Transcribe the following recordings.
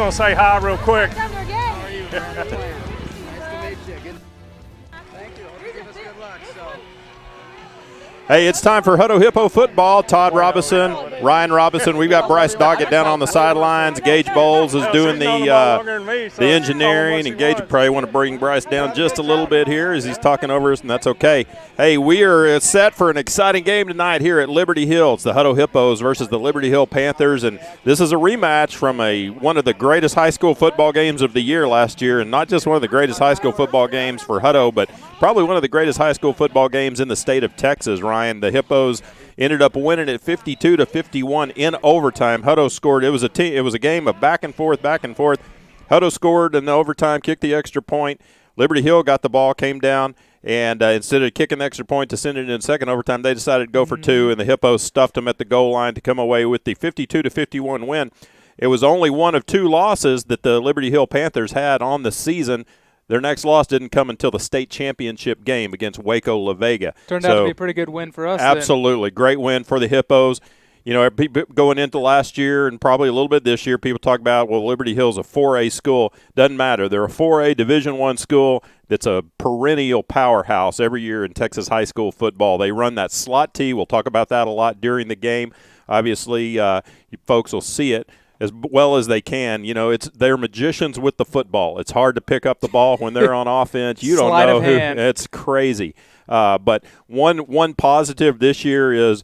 going to say hi real quick. How are you? Nice to meet you. Thank you. Hope you give us good luck. Hey, it's time for Hutto Hippo football. Todd Robinson, Ryan Robinson. We've got Bryce Doggett down on the sidelines. Gage Bowles is doing the engineering, and Gage, you probably want to bring Bryce down just a little bit here as he's talking over us, and that's okay. Hey, we are set for an exciting game tonight here at Liberty Hill. It's the Hutto Hippos versus the Liberty Hill Panthers, and this is a rematch from one of the greatest high school football games of the year last year, and not just one of the greatest high school football games for Hutto, but probably one of the greatest high school football games in the state of Texas, Ryan. The Hippos ended up winning it 52-51 in overtime. Hutto scored. It was a game of back and forth. Hutto scored in the overtime, kicked the extra point. Liberty Hill got the ball, came down, and instead of kicking the extra point to send it in second overtime, they decided to go for two, and the Hippos stuffed them at the goal line to come away with the 52-51 win. It was only one of two losses that the Liberty Hill Panthers had on the season. Their next loss didn't come until the state championship game against Waco La Vega. Turned out to be a pretty good win for us. Absolutely. Then. Great win for the Hippos. You know, going into last year and probably a little bit this year, people talk about, well, Liberty Hill's a 4A school. Doesn't matter. They're a 4A Division I school that's a perennial powerhouse every year in Texas high school football. They run that slot T. We'll talk about that a lot during the game. Obviously, you folks will see it as well as they can. You know, they're magicians with the football. It's hard to pick up the ball when they're on offense. You don't know who. It's crazy. But one positive this year is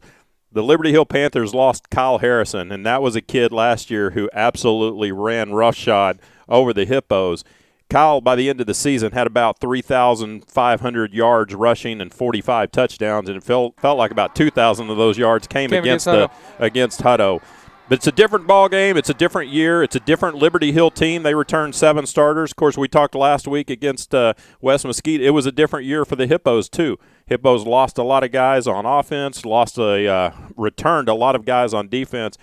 the Liberty Hill Panthers lost Kyle Harrison, and that was a kid last year who absolutely ran roughshod over the Hippos. Kyle, by the end of the season, had about 3,500 yards rushing and 45 touchdowns, and it felt like about 2,000 of those yards came against Hutto. But it's a different ball game. It's a different year. It's a different Liberty Hill team. They returned 7 starters. Of course, we talked last week against West Mesquite. It was a different year for the Hippos, too. Hippos lost a lot of guys on offense, returned a lot of guys on defense.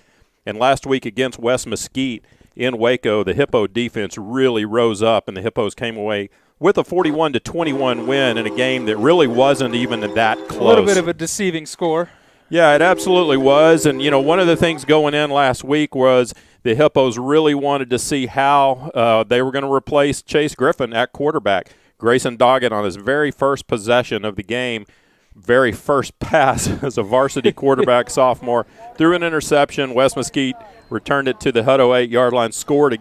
And last week against West Mesquite in Waco, the Hippo defense really rose up, and the Hippos came away with a 41-21 win in a game that really wasn't even that close. A little bit of a deceiving score. Yeah, it absolutely was. And, you know, one of the things going in last week was the Hippos really wanted to see how they were going to replace Chase Griffin at quarterback. Grayson Doggett on his very first possession of the game, very first pass as a varsity quarterback sophomore, threw an interception. West Mesquite returned it to the Hutto 8-yard line, scored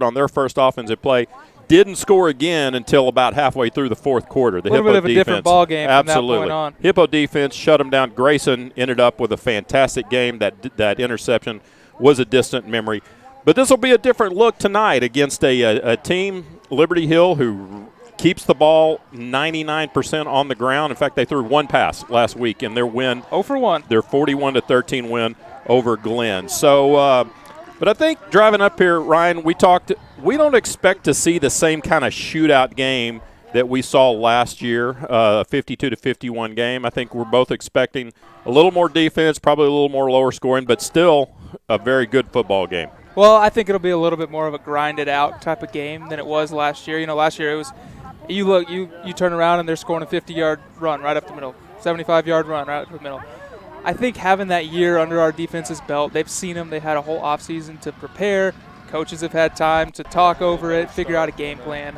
on their first offensive play. Didn't score again until about halfway through the fourth quarter. The Hippo defense, a little bit of a different ball game from that point on. Hippo defense shut them down. Grayson ended up with a fantastic game. That interception was a distant memory. But this will be a different look tonight against a team, Liberty Hill, who keeps the ball 99% on the ground. In fact, they threw one pass last week in their win. 0 for 1. Their 41-13 win over Glenn. So, but I think driving up here, Ryan, we don't expect to see the same kind of shootout game that we saw last year, a 52-51 game. I think we're both expecting a little more defense, probably a little more lower scoring, but still a very good football game. Well, I think it'll be a little bit more of a grinded out type of game than it was last year. You know, last year it was you turn around and they're scoring a 50-yard run right up the middle, 75-yard run right up the middle. I think having that year under our defense's belt, they've seen them. They had a whole offseason to prepare. Coaches have had time to talk over it, figure out a game plan.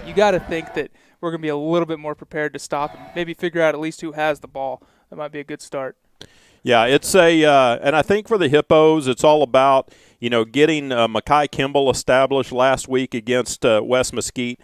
You got to think that we're going to be a little bit more prepared to stop and maybe figure out at least who has the ball. That might be a good start. Yeah, it's and I think for the Hippos, it's all about, you know, getting Makai Kimball established last week against West Mesquite.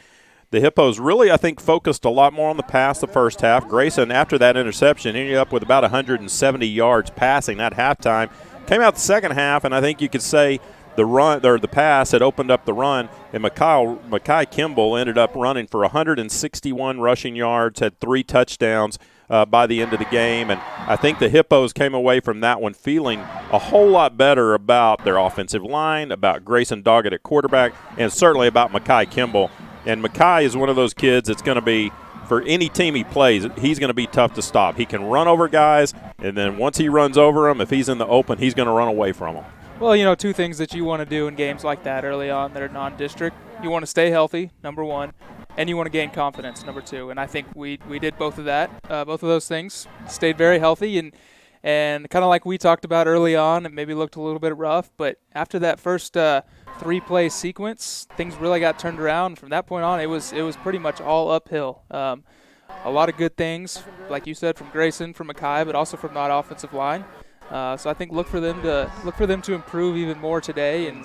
The Hippos really, I think, focused a lot more on the pass the first half. Grayson, after that interception, ended up with about 170 yards passing at halftime. Came out the second half, and I think you could say the pass had opened up the run, and Makai Kimball ended up running for 161 rushing yards, had 3 touchdowns by the end of the game. And I think the Hippos came away from that one feeling a whole lot better about their offensive line, about Grayson Doggett at quarterback, and certainly about Makai Kimball. And Makai is one of those kids that's going to be, for any team he plays, he's going to be tough to stop. He can run over guys, and then once he runs over them, if he's in the open, he's going to run away from them. Well, you know, 2 things that you want to do in games like that early on that are non-district. You want to stay healthy, number 1, and you want to gain confidence, number 2. And I think we did both of that, both of those things. Stayed very healthy, and And kind of like we talked about early on, it maybe looked a little bit rough, but after that first 3-play sequence, things really got turned around. From that point on, it was pretty much all uphill. A lot of good things, like you said, from Grayson, from Mackay, but also from that offensive line. So I think look for them to improve even more today, and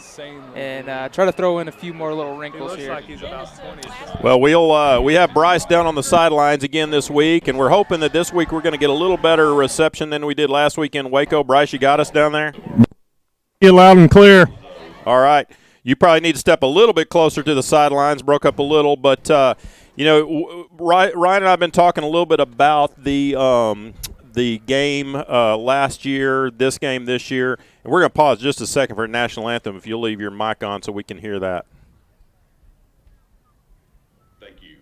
try to throw in a few more little wrinkles here. Like he's about 20. Well, we have Bryce down on the sidelines again this week, and we're hoping that this week we're going to get a little better reception than we did last week in Waco. Bryce, you got us down there? Get loud and clear. All right. You probably need to step a little bit closer to the sidelines. Broke up a little, but Ryan and I have been talking a little bit about the game last year, this game this year. And we're going to pause just a second for a national anthem if you'll leave your mic on so we can hear that. Thank you.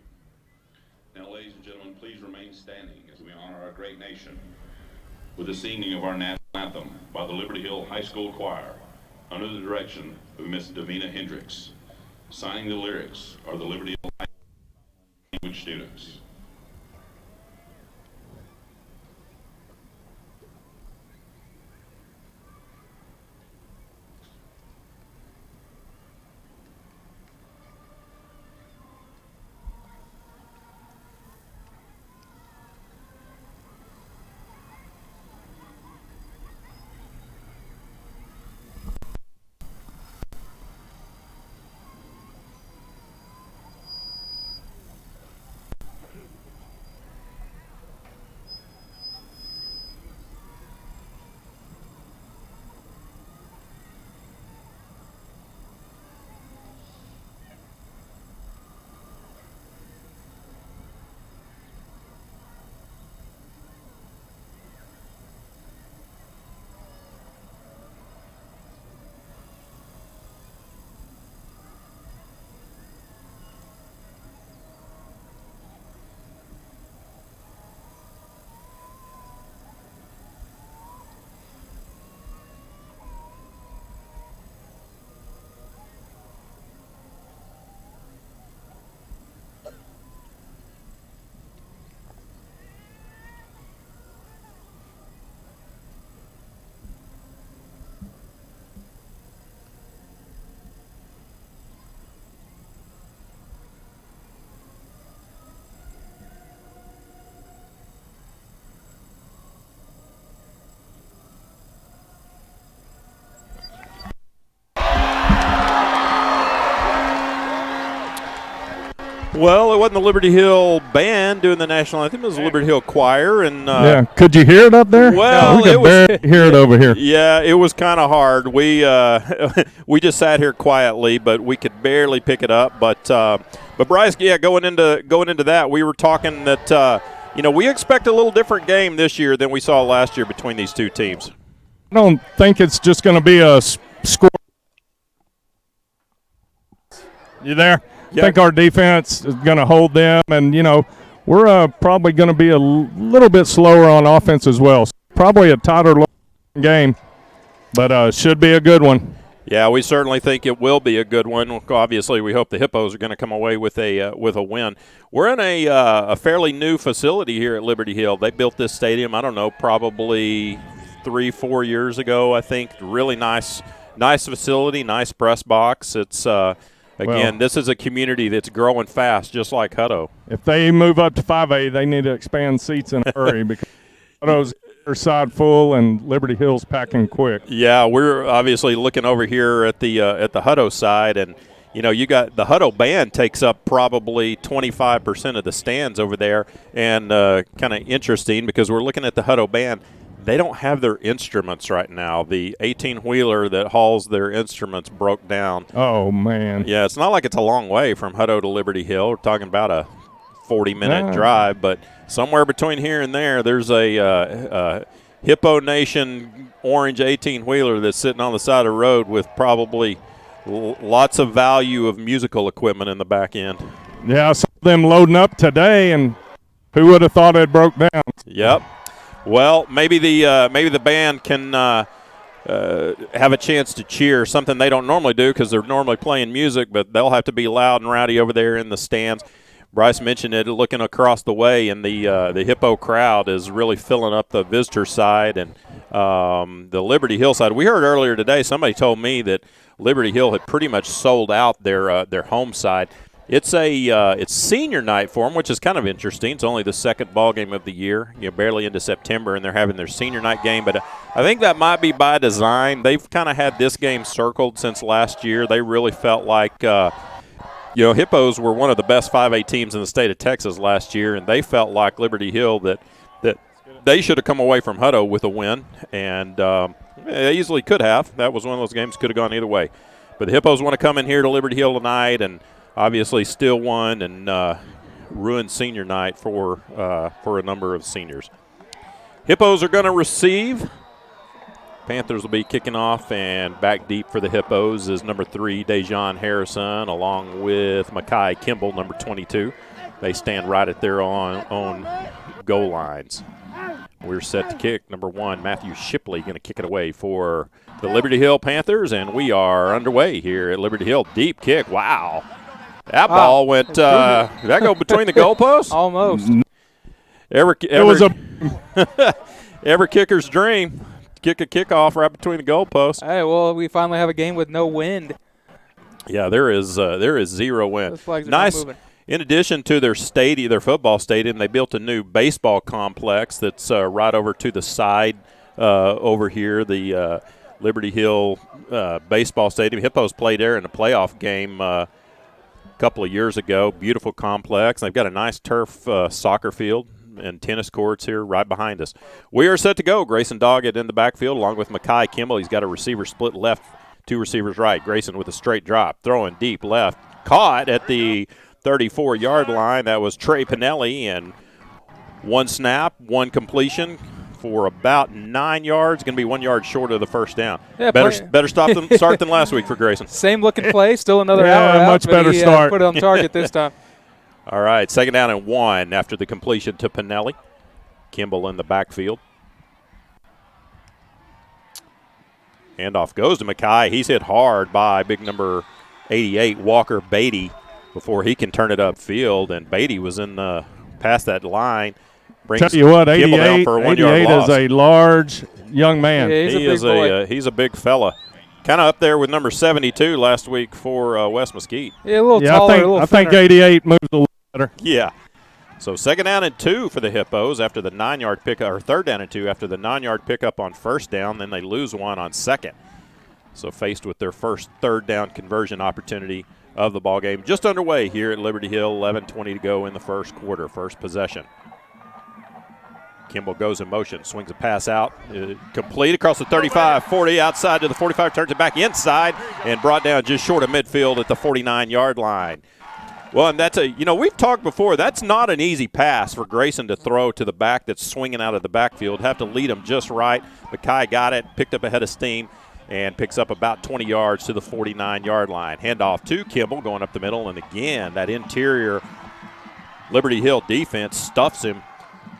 Now, ladies and gentlemen, please remain standing as we honor our great nation with the singing of our national anthem by the Liberty Hill High School Choir under the direction of Miss Davina Hendricks. Signing the lyrics are the Liberty Hill High School language students. Well, it wasn't the Liberty Hill band doing the national anthem. It was the Liberty Hill Choir. And yeah, could you hear it up there? Well, we could barely hear it over here. Yeah, it was kind of hard. We we just sat here quietly, but we could barely pick it up. But Bryce, yeah, going into that, we were talking that we expect a little different game this year than we saw last year between these two teams. I don't think it's just going to be a score. You there? I think our defense is going to hold them, and, we're probably going to be a little bit slower on offense as well. So probably a tighter game, but should be a good one. Yeah, we certainly think it will be a good one. Obviously, we hope the Hippos are going to come away with a win. We're in a fairly new facility here at Liberty Hill. They built this stadium, I don't know, probably 3-4 years ago, I think. Really nice facility, nice press box. It's Again, this is a community that's growing fast, just like Hutto. If they move up to 5A, they need to expand seats in a hurry because Hutto's side full and Liberty Hill's packing quick. Yeah, we're obviously looking over here at the Hutto side, and you got the Hutto band takes up probably 25% of the stands over there, and kind of interesting because we're looking at the Hutto band. They don't have their instruments right now. The 18-wheeler that hauls their instruments broke down. Oh, man. Yeah, it's not like it's a long way from Hutto to Liberty Hill. We're talking about a 40-minute drive, but somewhere between here and there's a Hippo Nation orange 18-wheeler that's sitting on the side of the road with probably lots of value of musical equipment in the back end. Yeah, I saw them loading up today, and who would have thought it broke down? Yep. Well, maybe the band can have a chance to cheer, something they don't normally do because they're normally playing music, but they'll have to be loud and rowdy over there in the stands. Bryce mentioned it, looking across the way, and the Hippo crowd is really filling up the visitor side and the Liberty Hill side. We heard earlier today, somebody told me that Liberty Hill had pretty much sold out their home side. It's senior night for them, which is kind of interesting. It's only the second ball game of the year, barely into September, and they're having their senior night game. But I think that might be by design. They've kind of had this game circled since last year. They really felt like Hippos were one of the best 5A teams in the state of Texas last year, and they felt like Liberty Hill that they should have come away from Hutto with a win, and they easily could have. That was one of those games could have gone either way. But the Hippos want to come in here to Liberty Hill tonight and obviously still won and ruined senior night for a number of seniors. Hippos are going to receive. Panthers will be kicking off, and back deep for the Hippos is number 3, Dejon Harrison, along with Makai Kimball, number 22. They stand right at their own goal lines. We're set to kick. Number 1, Matthew Shipley, going to kick it away for the Liberty Hill Panthers, and we are underway here at Liberty Hill. Deep kick. Wow. That ball went, did that go between the goalposts? Almost. It was every kicker's dream. Kick a kickoff right between the goalposts. Hey, well, we finally have a game with no wind. Yeah, there is zero wind. Those flags are nice. not moving. In addition to their football stadium, they built a new baseball complex that's right over to the side over here. The Liberty Hill baseball stadium. Hippos played there in a playoff game a couple of years ago. Beautiful complex. They've got a nice turf soccer field and tennis courts here right behind us. We are set to go. Grayson Doggett in the backfield along with Makai Kimball. He's got a receiver split left, 2 receivers right. Grayson with a straight drop, throwing deep left. Caught at the 34-yard line. That was Trey Pinelli, and 1 snap, 1 completion for about 9 yards. Going to be 1 yard short of the first down. Yeah, better start than last week for Grayson. Same looking play, still another hour out. Much better he, start. Put it on target this time. All right, 2nd down and 1 after the completion to Pinelli. Kimball in the backfield. Handoff goes to Makai. He's hit hard by big number 88, Walker Beatty, before he can turn it upfield. And Beatty was in past that line. Tell you what, 88 loss. Is a large young man. Yeah, he's a big fella. Kind of up there with number 72 last week for West Mesquite. Yeah, a little taller, I think 88 moves a little better. Yeah. So 2nd down and 2 for the Hippos after the 9-yard pickup, or 3rd down and 2 after the 9-yard pickup on 1st down. Then they lose 1 on 2nd. So faced with their first 3rd down conversion opportunity of the ball game. Just underway here at Liberty Hill. 11:20 to go in the first quarter. First possession. Kimball goes in motion, swings a pass out, complete across the 35, 40, outside to the 45, turns it back inside, and brought down just short of midfield at the 49-yard line. Well, and that's we've talked before, that's not an easy pass for Grayson to throw to the back that's swinging out of the backfield. Have to lead him just right. Makai got it, picked up a head of steam, and picks up about 20 yards to the 49-yard line. Handoff to Kimball going up the middle, and again, that interior Liberty Hill defense stuffs him.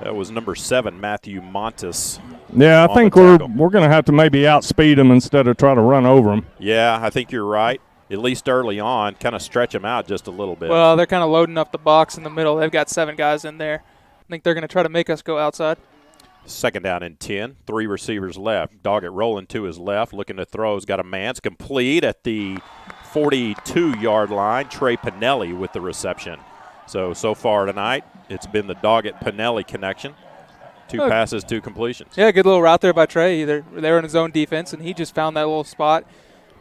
That was number 7, Matthew Montes. Yeah, I think we're going to have to maybe outspeed him instead of try to run over him. Yeah, I think you're right. At least early on, kind of stretch him out just a little bit. Well, they're kind of loading up the box in the middle. They've got 7 guys in there. I think they're going to try to make us go outside. 2nd down and 10, 3 receivers left. Doggett rolling to his left, looking to throw. He's got a man. It's complete at the 42-yard line. Trey Pinelli with the reception. So far tonight, it's been the Doggett-Pinelli connection. 2 passes, 2 completions. Yeah, good little route there by Trey. They're in his own defense, and he just found that little spot.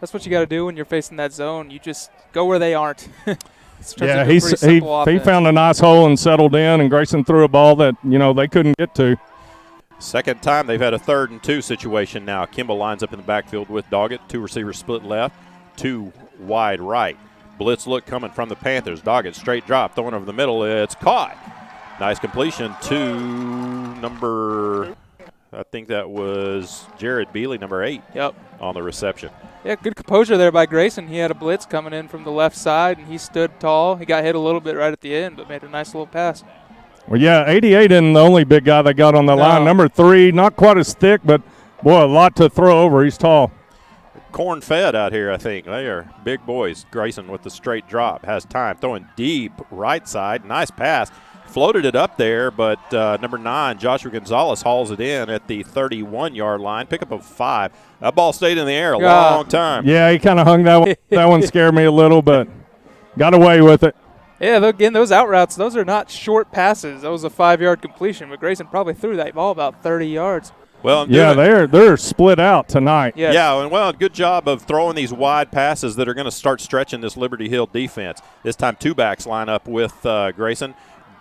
That's what you got to do when you're facing that zone. You just go where they aren't. Yeah, he found a nice hole and settled in, and Grayson threw a ball that, they couldn't get to. Second time they've had a 3rd and 2 situation now. Kimball lines up in the backfield with Doggett. 2 receivers split left, 2 wide right. Blitz look coming from the Panthers. Doggett straight drop, throwing over the middle. It's caught. Nice completion to number, I think that was Jared Bealey, number 8. Yep. On the reception. Yeah, good composure there by Grayson. He had a blitz coming in from the left side, and he stood tall. He got hit a little bit right at the end, but made a nice little pass. Well, yeah, 88 isn't the only big guy they got on the line. Number 3, not quite as thick, but, boy, a lot to throw over. He's tall. corn-fed out here, I think. They are big boys. Grayson with the straight drop. Has time. Throwing deep right side. Nice pass. Floated it up there, but number 9, Joshua Gonzalez, hauls it in at the 31-yard line. Pick up of 5. That ball stayed in the air a long time. Yeah, he kind of hung that one. That one scared me a little, but got away with it. Yeah, again, those out routes, those are not short passes. That was a 5-yard completion, but Grayson probably threw that ball about 30 yards. Well, yeah, they're split out tonight. Yes. Yeah, and well, good job of throwing these wide passes that are going to start stretching this Liberty Hill defense. This time 2 backs line up with Grayson.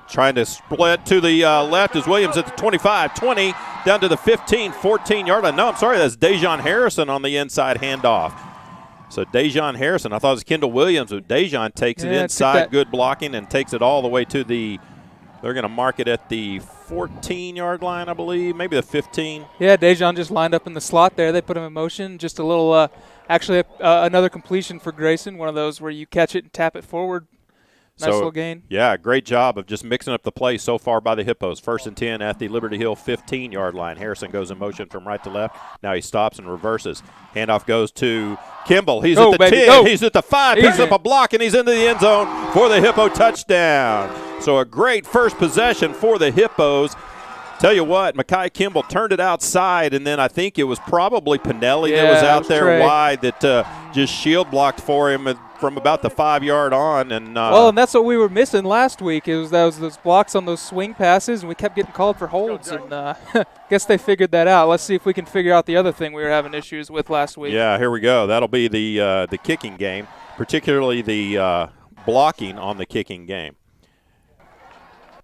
Trying to split to the left is Williams at the 25, 20, down to the 15, 14-yard line. No, I'm sorry, that's Dejon Harrison on the inside handoff. So Dejon Harrison, I thought it was Kendall Williams, but Dejon takes it inside, good blocking, and takes it all the way to they're going to mark it at the 14-yard line, I believe, maybe the 15. Yeah, Dejon just lined up in the slot there. They put him in motion. Just a little, actually another completion for Grayson, one of those where you catch it and tap it forward. Nice little gain. Yeah, great job of just mixing up the play so far by the Hippos. 1st and 10 at the Liberty Hill 15-yard line. Harrison goes in motion from right to left. Now he stops and reverses. Handoff goes to Kimball. He's at the 10. He's at the 5. Picks up a block, and he's into the end zone for the Hippo touchdown. So a great first possession for the Hippos. Tell you what, Mekhi Kimball turned it outside, and then I think it was probably Pinelli that was out there wide that just shield blocked for him from about the 5-yard on. And that's what we were missing last week. It was those blocks on those swing passes, and we kept getting called for holds. And guess they figured that out. Let's see if we can figure out the other thing we were having issues with last week. Yeah, here we go. That'll be the kicking game, particularly the blocking on the kicking game.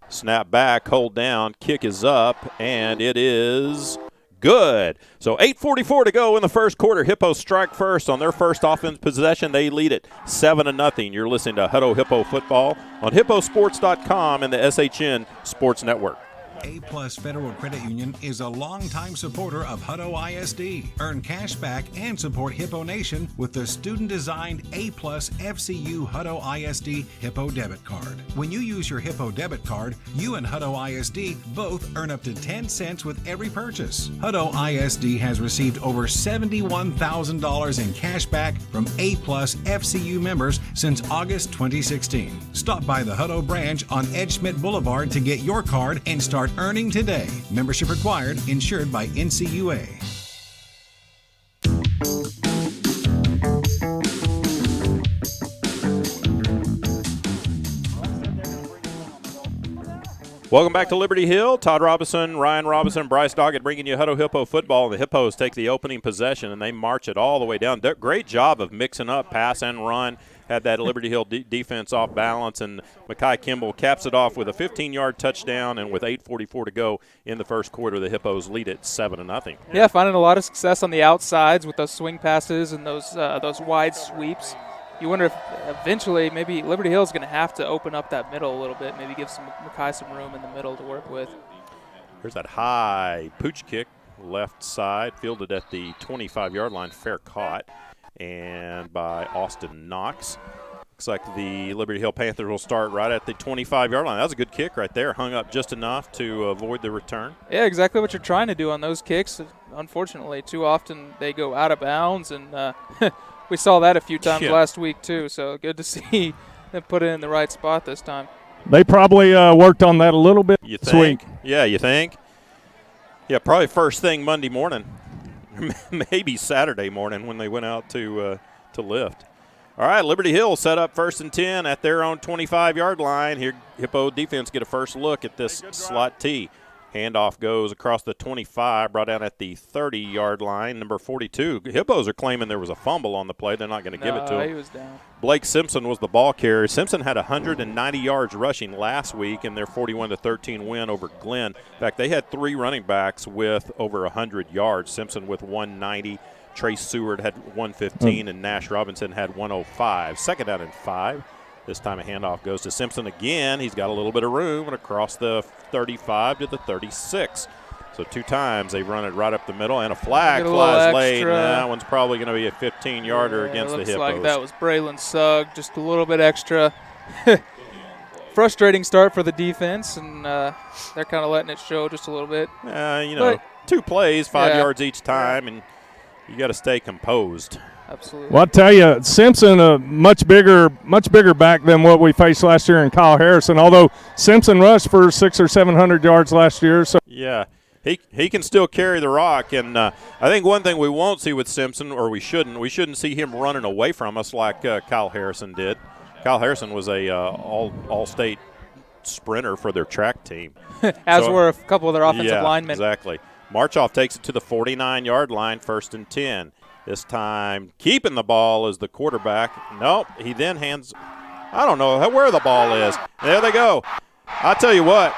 Snap back, hold down, kick is up, and it is good. So 8:44 to go in the first quarter. Hippos strike first on their first offense possession. They lead it 7-0. You're listening to Hutto Hippo Football on hipposports.com and the SHN Sports Network. A-Plus Federal Credit Union is a longtime supporter of Hutto ISD. Earn cash back and support Hippo Nation with the student-designed A-Plus FCU Hutto ISD Hippo debit card. When you use your Hippo debit card, you and Hutto ISD both earn up to 10 cents with every purchase. Hutto ISD has received over $71,000 in cash back from A-Plus FCU members since August 2016. Stop by the Hutto branch on Ed Schmidt Boulevard to get your card and start earning today. Membership required. Insured by NCUA. Welcome back to Liberty Hill. Todd Robinson, Ryan Robinson, Bryce Doggett bringing you Hutto Hippo football. The Hippos take the opening possession, and they march it all the way down. Great job of mixing up pass and run. Had that Liberty Hill defense off balance, and Mekhi Kimball caps it off with a 15-yard touchdown, and with 8:44 to go in the first quarter, the Hippos lead it 7-0. Yeah, finding a lot of success on the outsides with those swing passes and those wide sweeps. You wonder if eventually maybe Liberty Hill is going to have to open up that middle a little bit, maybe give Mekhi some room in the middle to work with. There's that high pooch kick, left side, fielded at the 25-yard line, fair caught, and by Austin Knox. Looks like the Liberty Hill Panthers will start right at the 25-yard line. That was a good kick right there, hung up just enough to avoid the return. Yeah, exactly what you're trying to do on those kicks. Unfortunately, too often they go out of bounds, and we saw that a few times last week too, so good to see them put it in the right spot this time. They probably worked on that a little bit this week. Yeah, you think? Yeah, probably first thing Monday morning, maybe Saturday morning when they went out to lift. All right, Liberty Hill set up 1st and 10 at their own 25-yard line. Here, Hippo defense get a first look at this slot T. Handoff goes across the 25, brought down at the 30-yard line. Number 42. Hippos are claiming there was a fumble on the play. They're not going to give it to him. He was down. Blake Simpson was the ball carrier. Simpson had 190 yards rushing last week in their 41-13 win over Glenn. In fact, they had 3 running backs with over 100 yards. Simpson with 190. Trace Seward had 115, and Nash Robinson had 105. Second down and 5. This time a handoff goes to Simpson again. He's got a little bit of room, and across the 35 to the 36. So 2 times they run it right up the middle, and a flag flies late. And that one's probably going to be a 15-yarder against the Hippos. Looks like that was Braylon Sugg, just a little bit extra. Frustrating start for the defense, and they're kind of letting it show just a little bit. 2 plays, 5 yards each time, and you got to stay composed. Absolutely. Well, I tell you, Simpson much bigger back than what we faced last year in Kyle Harrison. Although Simpson rushed for 600 or 700 yards last year, so yeah, he can still carry the rock. And I think one thing we won't see with Simpson, or we shouldn't see him running away from us like Kyle Harrison did. Kyle Harrison was a all-state sprinter for their track team, as were a couple of their offensive linemen. Exactly. Marchoff takes it to the 49-yard line, 1st and 10. This time, keeping the ball is the quarterback. Nope, he then hands – I don't know where the ball is. There they go. I'll tell you what.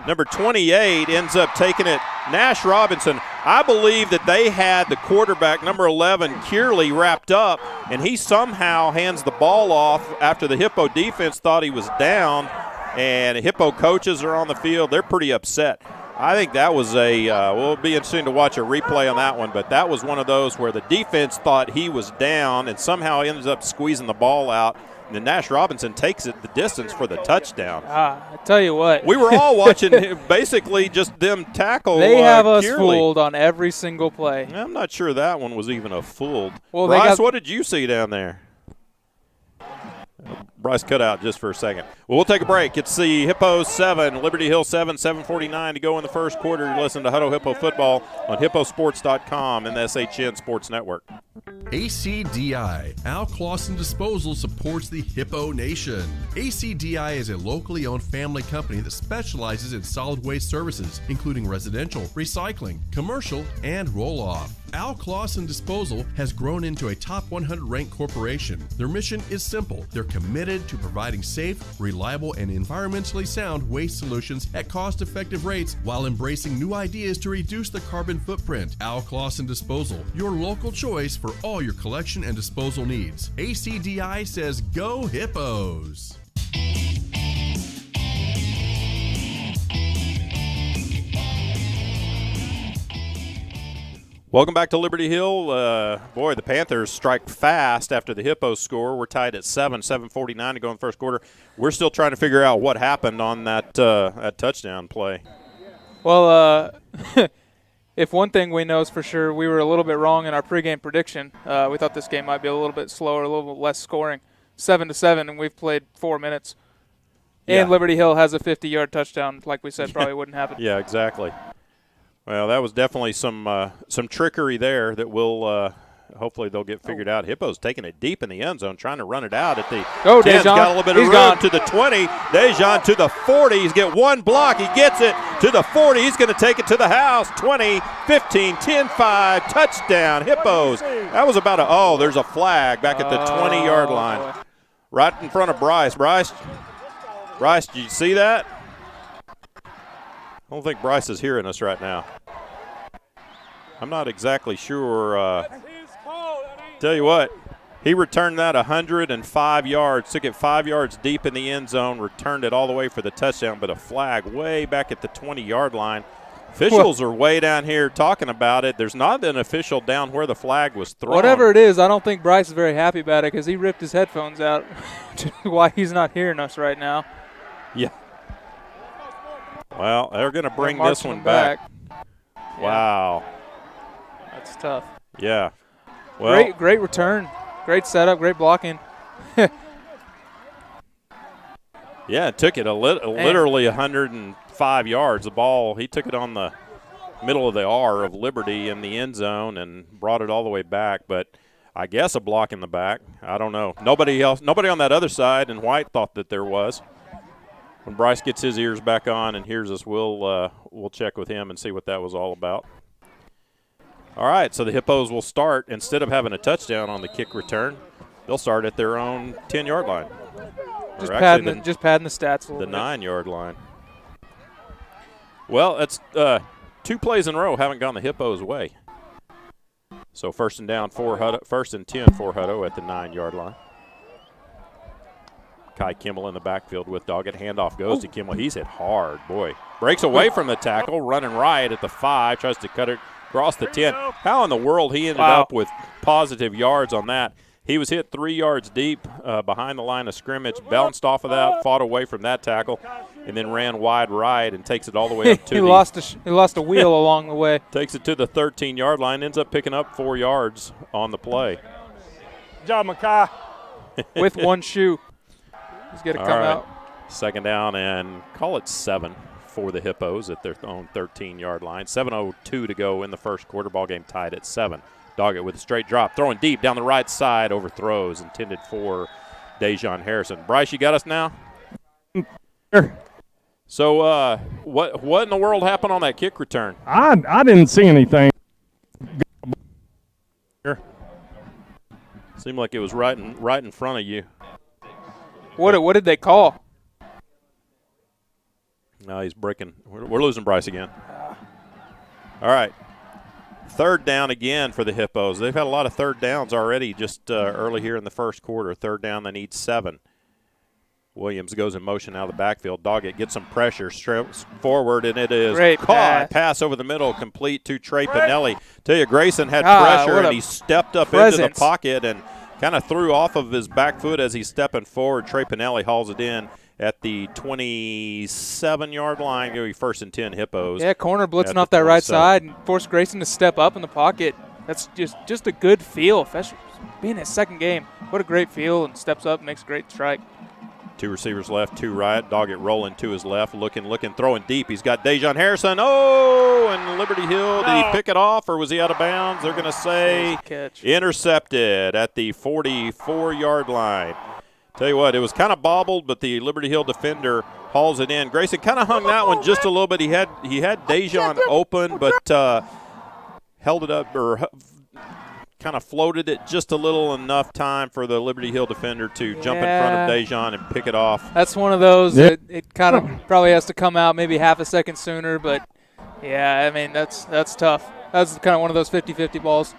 Number 28 ends up taking it. Nash Robinson, I believe that they had the quarterback, number 11, Kearley, wrapped up, and he somehow hands the ball off after the Hippo defense thought he was down, and Hippo coaches are on the field. They're pretty upset. I think that was it'll be interesting to watch a replay on that one, but that was one of those where the defense thought he was down and somehow ends up squeezing the ball out, and then Nash Robinson takes it the distance for the touchdown. I tell you what. We were all watching basically just them tackle They have us Kearley. fooled on every single play. I'm not sure that one was even a fooled. Well, Bryce, what did you see down there? Bryce cut out just for a second. Well, we'll take a break. It's the Hippos 7, Liberty Hill 7, 7:49 to go in the first quarter. You're listening to Hutto Hippo Football on hipposports.com and the SHN Sports Network. ACDI, Al Clausen Disposal, supports the Hippo Nation. ACDI is a locally owned family company that specializes in solid waste services, including residential, recycling, commercial, and roll-off. Al Clausen Disposal has grown into a top 100 ranked corporation. Their mission is simple. They're committed to providing safe, reliable, and environmentally sound waste solutions at cost-effective rates while embracing new ideas to reduce the carbon footprint. Al Clausen Disposal, your local choice for all your collection and disposal needs. ACDI says go Hippos! Welcome back to Liberty Hill. Boy, the Panthers strike fast after the Hippos score. We're tied at 7:49 to go in the first quarter. We're still trying to figure out what happened on that touchdown play. Well, if one thing we know is for sure, we were a little bit wrong in our pregame prediction. We thought this game might be a little bit slower, a little bit less scoring. 7-7, and we've played 4 minutes. Yeah. And Liberty Hill has a 50-yard touchdown, like we said, probably wouldn't happen. Yeah, exactly. Well, that was definitely some trickery there that will hopefully they'll get figured out. Hippo's taking it deep in the end zone, trying to run it out at the 10. Got a little bit of room gone. to the 20. Dejan to the 40. He's got one block. He gets it to the 40. He's going to take it to the house. 20, 15, 10, 5. Touchdown, Hippos. That was about there's a flag back at the 20-yard line. Boy. Right in front of Bryce. Bryce, did you see that? I don't think Bryce is hearing us right now. I'm not exactly sure. Tell you what, he returned that 105 yards, took it 5 yards deep in the end zone, returned it all the way for the touchdown, but a flag way back at the 20-yard line. Officials are way down here talking about it. There's not an official down where the flag was thrown. Whatever it is, I don't think Bryce is very happy about it because he ripped his headphones out. Why he's not hearing us right now. Yeah. Well, they're going to bring this one back. Wow. That's tough. Yeah. Well, Great return. Great setup. Great blocking. Yeah, it took it literally 105 yards. The ball, he took it on the middle of the R of Liberty in the end zone and brought it all the way back. But I guess a block in the back. I don't know. Nobody on that other side in white thought that there was. When Bryce gets his ears back on and hears us, we'll check with him and see what that was all about. All right, so the Hippos will start. Instead of having a touchdown on the kick return, they'll start at their own 10-yard line. Just padding the stats a little bit. The 9-yard line. Well, it's 2 plays in a row haven't gone the Hippos' way. So first and 10 for Hutto at the 9-yard line. Kai Kimmel in the backfield with Doggett. Handoff goes to Kimmel. He's hit hard, boy. Breaks away from the tackle, running right at the 5, tries to cut it across the 10. How in the world he ended up with positive yards on that? He was hit 3 yards deep behind the line of scrimmage, bounced off of that, fought away from that tackle, and then ran wide right and takes it all the way up to he lost a wheel along the way. Takes it to the 13-yard line, ends up picking up 4 yards on the play. Good job, Makai. With one shoe. He's going to come out. Second down and call it 7 for the Hippos at their own 13-yard line. 7:02 to go in the first quarter. Ball game tied at 7. Doggett with a straight drop, throwing deep down the right side, overthrows, intended for Dejon Harrison. Bryce, you got us now? Sure. So what in the world happened on that kick return? I didn't see anything. Seemed like it was right in front of you. What did they call? No, he's breaking. We're losing Bryce again. All right. Third down again for the Hippos. They've had a lot of third downs already just early here in the first quarter. Third down, they need 7. Williams goes in motion out of the backfield. Doggett gets some pressure, strips forward, and it is Great caught. Pass over the middle, complete to Trey Pinelli. Tell you, Grayson had pressure, and he stepped up into the pocket and kind of threw off of his back foot as he's stepping forward. Trey Pinelli hauls it in at the 27-yard line. Going to be 1st and 10 Hippos. Yeah, corner blitzing off that right side and forced Grayson to step up in the pocket. That's just a good feel. Especially being his second game. What a great feel, and steps up, makes a great strike. 2 receivers left, 2 right. Doggett rolling to his left, looking, throwing deep. He's got Dejon Harrison. Oh, and Liberty Hill. Did he pick it off, or was he out of bounds? They're going to say intercepted at the 44-yard line. Tell you what, it was kind of bobbled, but the Liberty Hill defender hauls it in. Grayson kind of hung that one just a little bit. He had Dejon open, but held it up or kind of floated it just a little, enough time for the Liberty Hill defender to jump in front of Dejon and pick it off. That's one of those that it kind of probably has to come out maybe half a second sooner, but yeah, I mean, that's tough. That's kind of one of those 50-50 balls.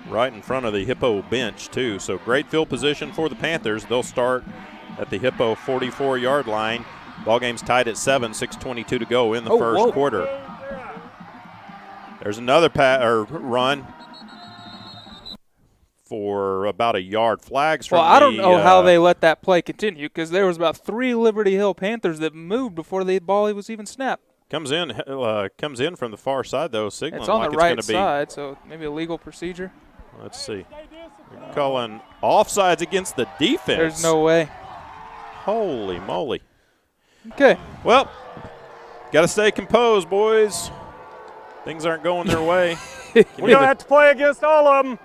Right in front of the Hippo bench, too. So great field position for the Panthers. They'll start at the Hippo 44-yard line. Ball game's tied at 7, 6:22 to go in the first quarter. There's another run for about a yard. Flags from I don't know how they let that play continue, because there was about 3 Liberty Hill Panthers that moved before the ball was even snapped. Comes in from the far side, though, signaling it's on like the it's right going to be. side, so maybe a legal procedure. Let's see. They're calling offsides against the defense. There's no way. Holy moly. Okay. Well, got to stay composed, boys. Things aren't going their way. We're going to have to play against all of them.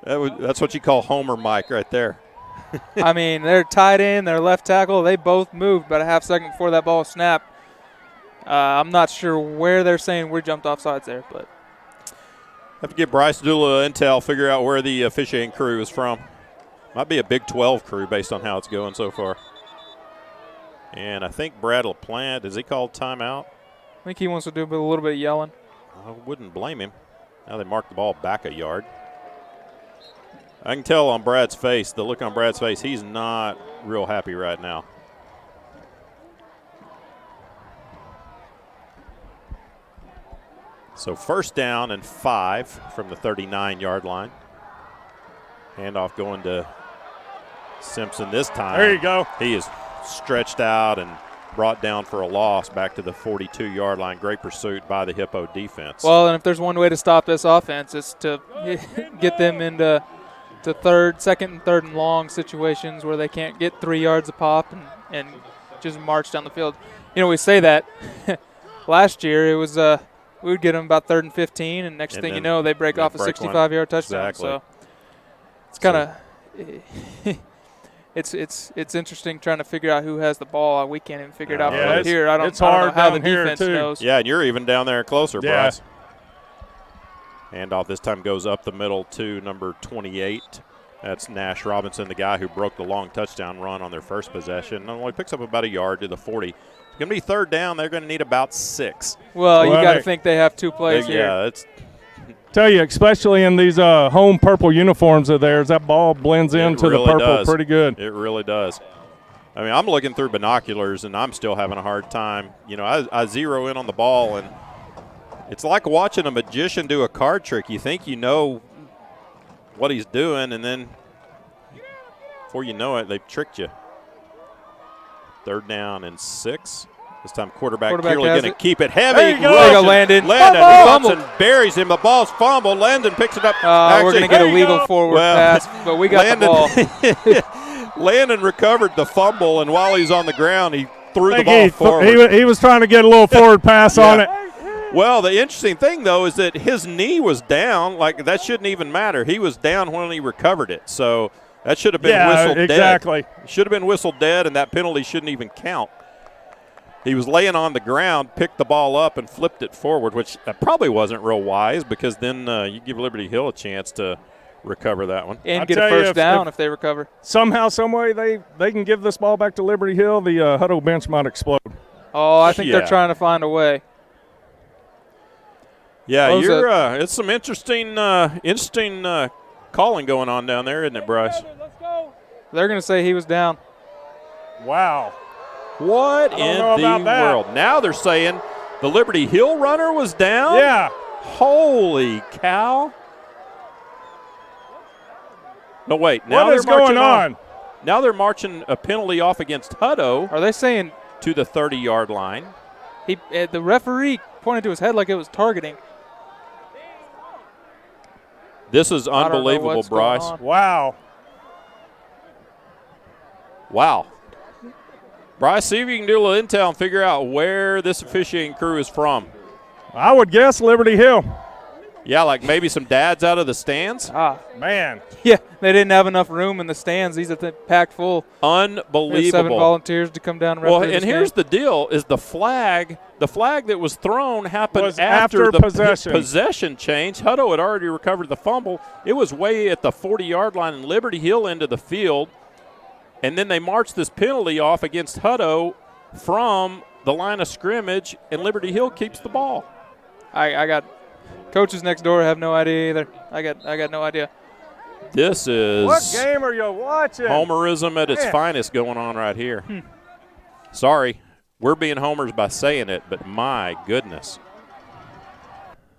That's what you call Homer Mike right there. I mean, they're tight end, their left tackle. They both moved about a half second before that ball snapped. I'm not sure where they're saying we jumped off sides there, but have to get Bryce to do a little intel, figure out where the officiating crew is from. Might be a Big 12 crew based on how it's going so far. And I think Brad LaPlante, has he called timeout? I think he wants to do a little bit of yelling. I wouldn't blame him. Now they mark the ball back a yard. I can tell on Brad's face, the look on Brad's face, he's not real happy right now. So 1st down and 5 from the 39-yard line. Handoff going to Simpson this time. There you go. He is stretched out and brought down for a loss back to the 42-yard line. Great pursuit by the Hippo defense. Well, and if there's one way to stop this offense, it's to get them into second and third and long situations where they can't get 3 yards a pop and just march down the field. You know, we say that. Last year it was we would get them about 3rd and 15, and next thing you know, they break off a 65-yard touchdown. Exactly. So it's kind of it's interesting trying to figure out who has the ball. We can't even figure it out from here. I don't know how the defense knows. Yeah, and you're even down there closer, Bryce. Handoff this time goes up the middle to number 28. That's Nash Robinson, the guy who broke the long touchdown run on their first possession. And only picks up about a yard to the 40. It's going to be 3rd down. They're going to need about 6. Well, you got to think they have 2 plays here. Yeah, it's. Tell you, especially in these home purple uniforms of theirs, that ball blends into the purple pretty good. It really does. I mean, I'm looking through binoculars, and I'm still having a hard time. You know, I zero in on the ball, and It's like watching a magician do a card trick. You think you know what he's doing, and then before you know it, they've tricked you. 3rd down and 6. This time quarterback clearly going to keep it heavy. There you go, Landon. Johnson buries him. The ball's fumbled. Landon picks it up. We're going to get a legal forward pass, but we got the ball. Landon recovered the fumble, and while he's on the ground, he threw the ball forward. He was trying to get a little forward pass on it. Well, the interesting thing, though, is that his knee was down. Like, that shouldn't even matter. He was down when he recovered it. So that should have been whistled dead. Exactly. Should have been whistled dead, and that penalty shouldn't even count. He was laying on the ground, picked the ball up, and flipped it forward, which probably wasn't real wise because then you give Liberty Hill a chance to recover that one. And get a first down if they recover. Somehow, someway, they can give this ball back to Liberty Hill, the Hutto bench might explode. Oh, I think they're trying to find a way. Yeah, it's some interesting calling going on down there, isn't it, Bryce? They're going to say he was down. Wow. What in the world? Now they're saying the Liberty Hill runner was down? Yeah. Holy cow. No, wait. Now what is going on? Now they're marching a penalty off against Hutto. Are they saying to the 30-yard line? The referee pointed to his head like it was targeting. This is unbelievable, Bryce. Wow. Bryce, see if you can do a little intel and figure out where this officiating crew is from. I would guess Liberty Hill. Yeah, like maybe some dads out of the stands. Man. Yeah, they didn't have enough room in the stands. These are packed full. Unbelievable. 7 volunteers to come down and referee. Well, and here's the deal: is the flag that was thrown happened after the possession change. Hutto had already recovered the fumble. It was way at the 40-yard line, and Liberty Hill into the field. And then they marched this penalty off against Hutto from the line of scrimmage, and Liberty Hill keeps the ball. I got coaches next door have no idea either. I got no idea. This is what game are you watching? Homerism at its finest going on right here. Sorry, we're being homers by saying it, but my goodness.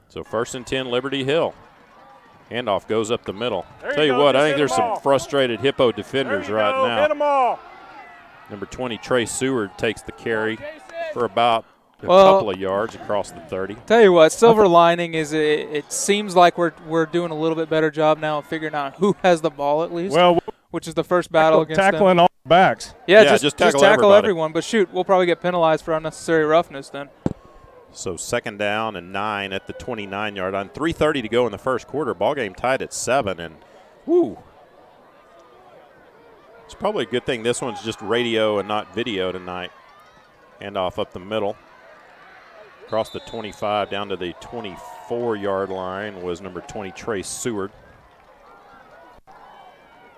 So 1st and 10, Liberty Hill. Handoff goes up the middle. Tell you what, I think there's some frustrated Hippo defenders right now. Hit them all. Number 20, Trey Seward, takes the carry for about a couple of yards across the 30. Tell you what, silver lining is it seems like we're doing a little bit better job now of figuring out who has the ball at least. Well, which is the first battle against tackling them. all the backs. Yeah, just tackle everyone. But shoot, we'll probably get penalized for unnecessary roughness then. So 2nd down and 9 at the 29-yard line. 3:30 to go in the first quarter. Ball game tied at 7, and it's probably a good thing this one's just radio and not video tonight. Handoff up the middle. Across the 25 down to the 24-yard line was number 20, Trey Seward.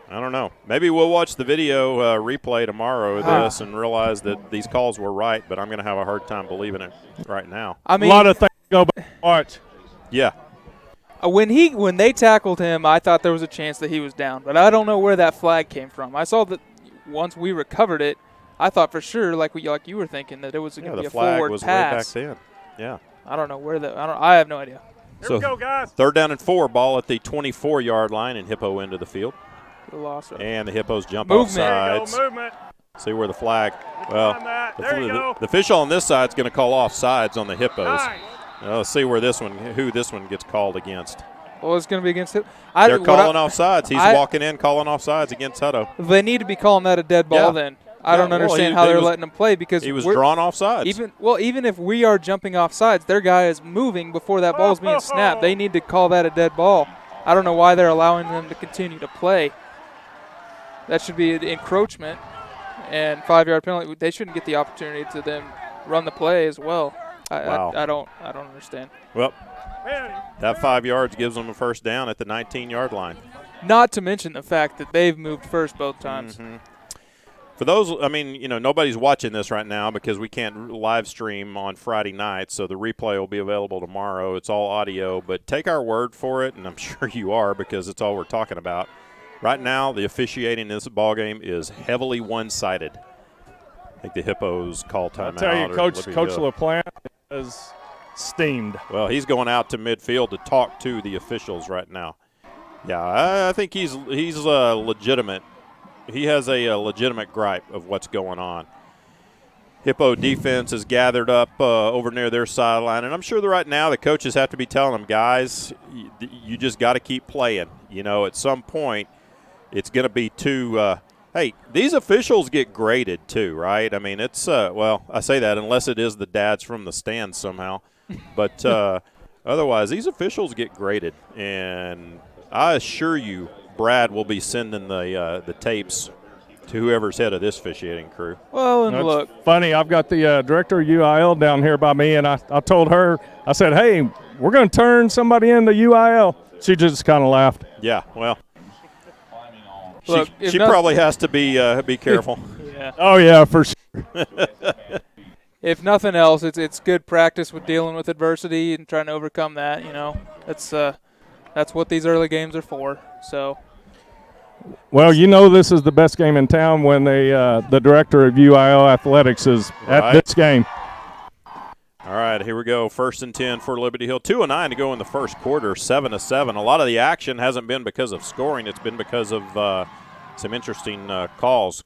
I don't know. Maybe we'll watch the video replay tomorrow of this and realize that these calls were right, but I'm going to have a hard time believing it right now. I mean, a lot of things go back and watch. Yeah. When they tackled him, I thought there was a chance that he was down, but I don't know where that flag came from. I saw that once we recovered it, I thought for sure, like you were thinking, that it was going to be a forward pass. The flag was way back then. Yeah. I don't know where I have no idea. Here we go, guys. 3rd down and 4, ball at the 24-yard line, and Hippo into the field. And the Hippos jump off sides. Movement. See where the flag. Well, the official on this side is going to call off sides on the Hippos. Let's see who this one gets called against. Well, it's going to be against him. They're calling off sides. He's walking in, calling off sides against Hutto. They need to be calling that a dead ball then. I don't understand how they're letting him play because he was drawn off sides. Even if we are jumping off sides, their guy is moving before that ball is being snapped. They need to call that a dead ball. I don't know why they're allowing them to continue to play. That should be an encroachment and 5-yard penalty. They shouldn't get the opportunity to then run the play as well. I don't understand. Well, that 5 yards gives them a first down at the 19-yard line. Not to mention the fact that they've moved first both times. Mm-hmm. For those, nobody's watching this right now because we can't live stream on Friday night, so the replay will be available tomorrow. It's all audio, but take our word for it, and I'm sure you are because it's all we're talking about. Right now, the officiating in this ballgame is heavily one-sided. I think the Hippos call timeout. I'll tell you, Coach LaPlante steamed. Well, he's going out to midfield to talk to the officials right now. Yeah, I think he's legitimate. He has a legitimate gripe of what's going on. Hippo defense is gathered up over near their sideline, and I'm sure that right now the coaches have to be telling them, guys, you just got to keep playing. At some point it's going to be too hey, these officials get graded too, right? I mean, it's well, I say that unless it is the dads from the stands somehow. But otherwise, these officials get graded, and I assure you Brad will be sending the tapes to whoever's head of this officiating crew. Well, and look. Funny, I've got the director of UIL down here by me, and I told her, I said, hey, we're going to turn somebody into UIL. She just kind of laughed. Yeah, well. Look, she probably has to be careful. Yeah. Oh, yeah, for sure. If nothing else, it's good practice with dealing with adversity and trying to overcome that. That's what these early games are for. So. Well, this is the best game in town when the director of UIL athletics is at this game. All right, here we go. 1st and 10 for Liberty Hill. 2:09 to go in the first quarter, 7-7. A lot of the action hasn't been because of scoring. It's been because of some interesting calls.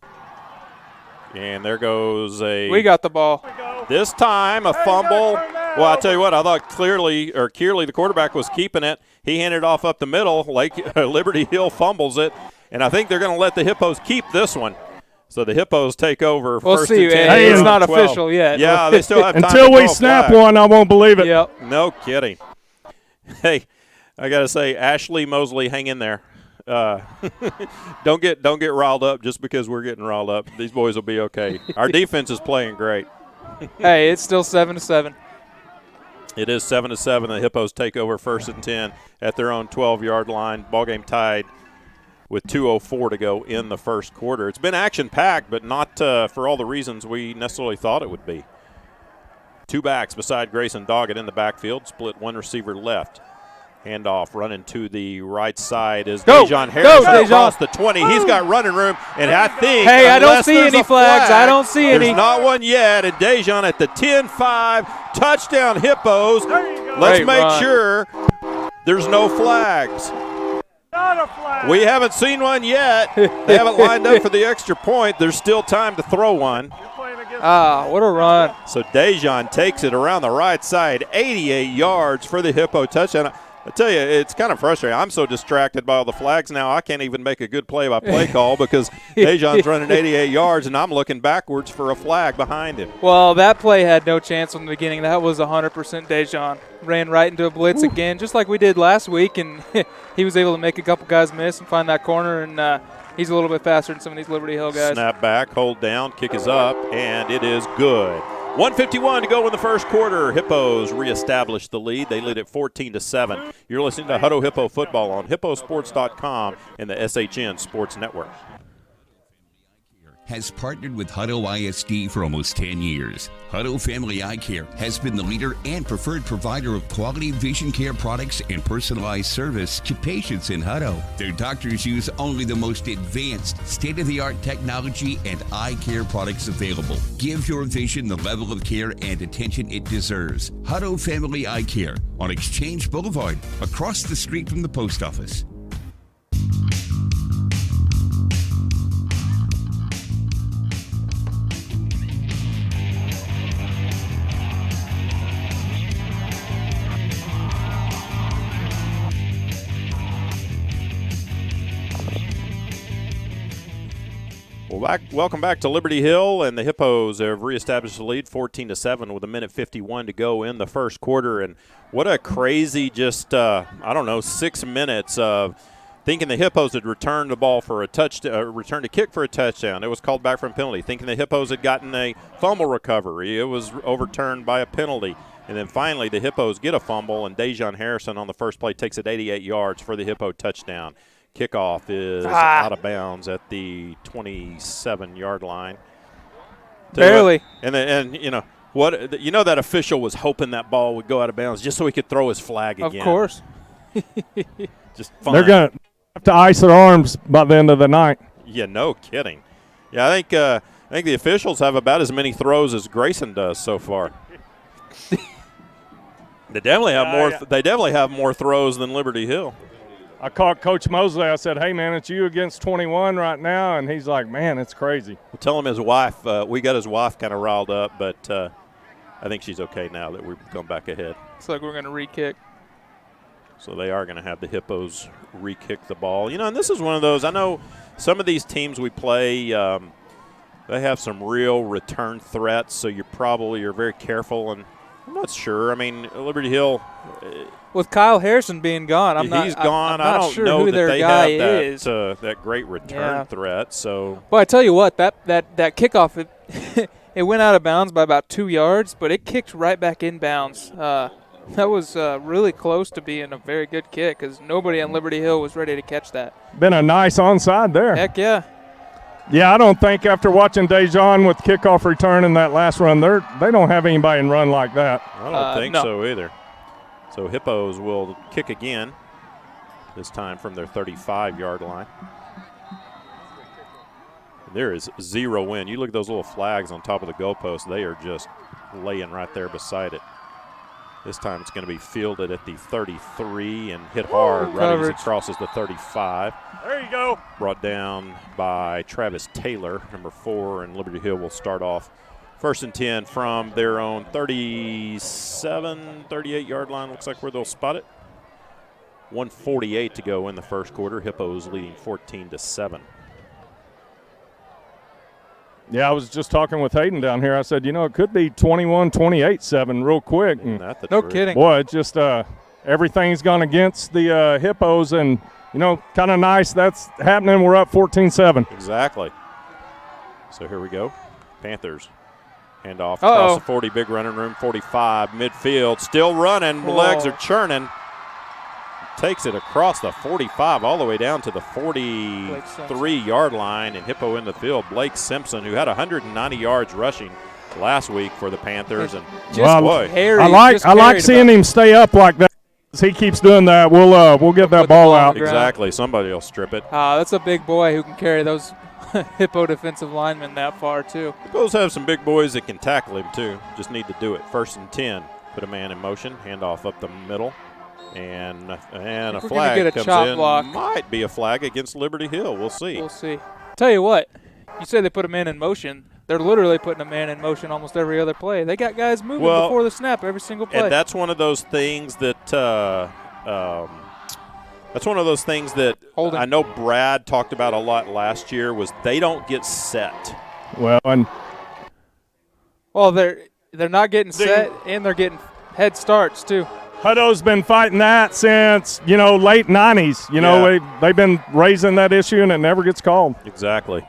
And there goes we got the ball. This time a fumble. Well, I tell you what, I thought Kearley, the quarterback, was keeping it. He handed it off up the middle. Liberty Hill fumbles it. And I think they're going to let the Hippos keep this one. So the Hippos take over. We'll first see. and 10. Hey, it's not official yet. Yeah, they still have time until to we throw a snap flag. one. I won't believe it. Yep. No kidding. Hey, I got to say, Ashley Mosley, hang in there. Don't get riled up just because we're getting riled up. These boys will be okay. Our defense is playing great. Hey, it's still 7-7. It is 7-7. The Hippos take over 1st and 10 at their own 12-yard line. Ball game tied with 2:04 to go in the first quarter. It's been action-packed, but not for all the reasons we necessarily thought it would be. Two backs beside Grayson Doggett in the backfield, split one receiver left. Handoff running to the right side is Dejon Harrison across the 20. He's got running room, and I think I don't see any flags. I don't see any. There's not one yet, and Dejon at the 10-5, touchdown Hippos. Let's make sure there's no flags. Not a flag. We haven't seen one yet. They haven't lined up for the extra point. There's still time to throw one. What a run. So Dejon takes it around the right side, 88 yards for the Hippo touchdown. I tell you, it's kind of frustrating. I'm so distracted by all the flags now, I can't even make a good play-by-play call because Dejon's running 88 yards, and I'm looking backwards for a flag behind him. Well, that play had no chance from the beginning. That was 100% Dejon. Ran right into a blitz again, just like we did last week, and he was able to make a couple guys miss and find that corner, and he's a little bit faster than some of these Liberty Hill guys. Snap back, hold down, kick is up, and it is good. 1:51 to go in the first quarter. Hippos reestablish the lead. They lead at 14-7. You're listening to Hutto Hippo Football on hipposports.com and the SHN Sports Network. Has partnered with Hutto ISD for almost 10 years. Hutto Family Eye Care has been the leader and preferred provider of quality vision care products and personalized service to patients in Hutto. Their doctors use only the most advanced, state-of-the-art technology and eye care products available. Give your vision the level of care and attention it deserves. Hutto Family Eye Care on Exchange Boulevard, across the street from the post office. Welcome back to Liberty Hill, and the Hippos have reestablished the lead 14-7 with 1:51 to go in the first quarter. And what a crazy 6 minutes of thinking the Hippos had returned the ball for a touchdown, returned a kick for a touchdown. It was called back from penalty. Thinking the Hippos had gotten a fumble recovery. It was overturned by a penalty. And then finally the Hippos get a fumble, and Dejon Harrison on the first play takes it 88 yards for the Hippo touchdown. Kickoff is out of bounds at the 27-yard line. Barely. That official was hoping that ball would go out of bounds just so he could throw his flag again. Of course. Just fun. They're going to have to ice their arms by the end of the night. Yeah, no kidding. Yeah, I think the officials have about as many throws as Grayson does so far. They definitely have more. They definitely have more throws than Liberty Hill. I called Coach Mosley. I said, "Hey, man, it's you against 21 right now," and he's like, "Man, it's crazy." We'll tell him his wife. We got his wife kind of riled up, but I think she's okay now that we've gone back ahead. It's like we're going to re-kick. So they are going to have the Hippos re-kick the ball. You know, and this is one of those. I know some of these teams we play, they have some real return threats, so you probably are very careful. And I'm not sure. I mean, Liberty Hill. With Kyle Harrison being gone, he's gone. I don't sure know who that their they guy have is. that great return threat. So, well, I tell you what, that kickoff, it went out of bounds by about 2 yards, but it kicked right back in bounds. That was really close to being a very good kick because nobody on Liberty Hill was ready to catch that. Been a nice onside there. Heck yeah. Yeah, I don't think after watching Dejon with kickoff return in that last run, they don't have anybody in run like that. I don't think so either. So Hippos will kick again, this time from their 35-yard line. There is 0 wind. You look at those little flags on top of the goalpost, they are just laying right there beside it. This time it's going to be fielded at the 33 and hit hard right as it crosses the 35. There you go. Brought down by Travis Taylor, number 4, and Liberty Hill will start off 1st and 10 from their own 37, 38-yard line. Looks like where they'll spot it. 1:48 to go in the first quarter. Hippos leading 14-7. Yeah, I was just talking with Hayden down here. I said, it could be 21-28-7 real quick. No kidding. Boy, it's just everything's gone against the Hippos, and, kind of nice that's happening. We're up 14-7. Exactly. So here we go. Panthers. Handoff across the 40, big running room, 45, midfield, still running, legs are churning. Takes it across the 45 all the way down to the 43-yard line, and Hippo in the field. Blake Simpson, who had 190 yards rushing last week for the Panthers, and I like seeing him stay up like that. As he keeps doing that, we'll get that ball out. Exactly, somebody will strip it. That's a big boy who can carry those Hippo defensive linemen that far too. Hippos have some big boys that can tackle him too. Just need to do it. 1st and 10. Put a man in motion. Handoff up the middle. And a flag comes in. Block. Might be a flag against Liberty Hill. We'll see. We'll see. Tell you what, you say they put a man in motion. They're literally putting a man in motion almost every other play. They got guys moving before the snap every single play. And that's one of those things that I know Brad talked about a lot last year was they don't get set. Well, they're not getting set, and they're getting head starts too. Hutto's been fighting that since, late 90s. They've been raising that issue, and it never gets called. Exactly.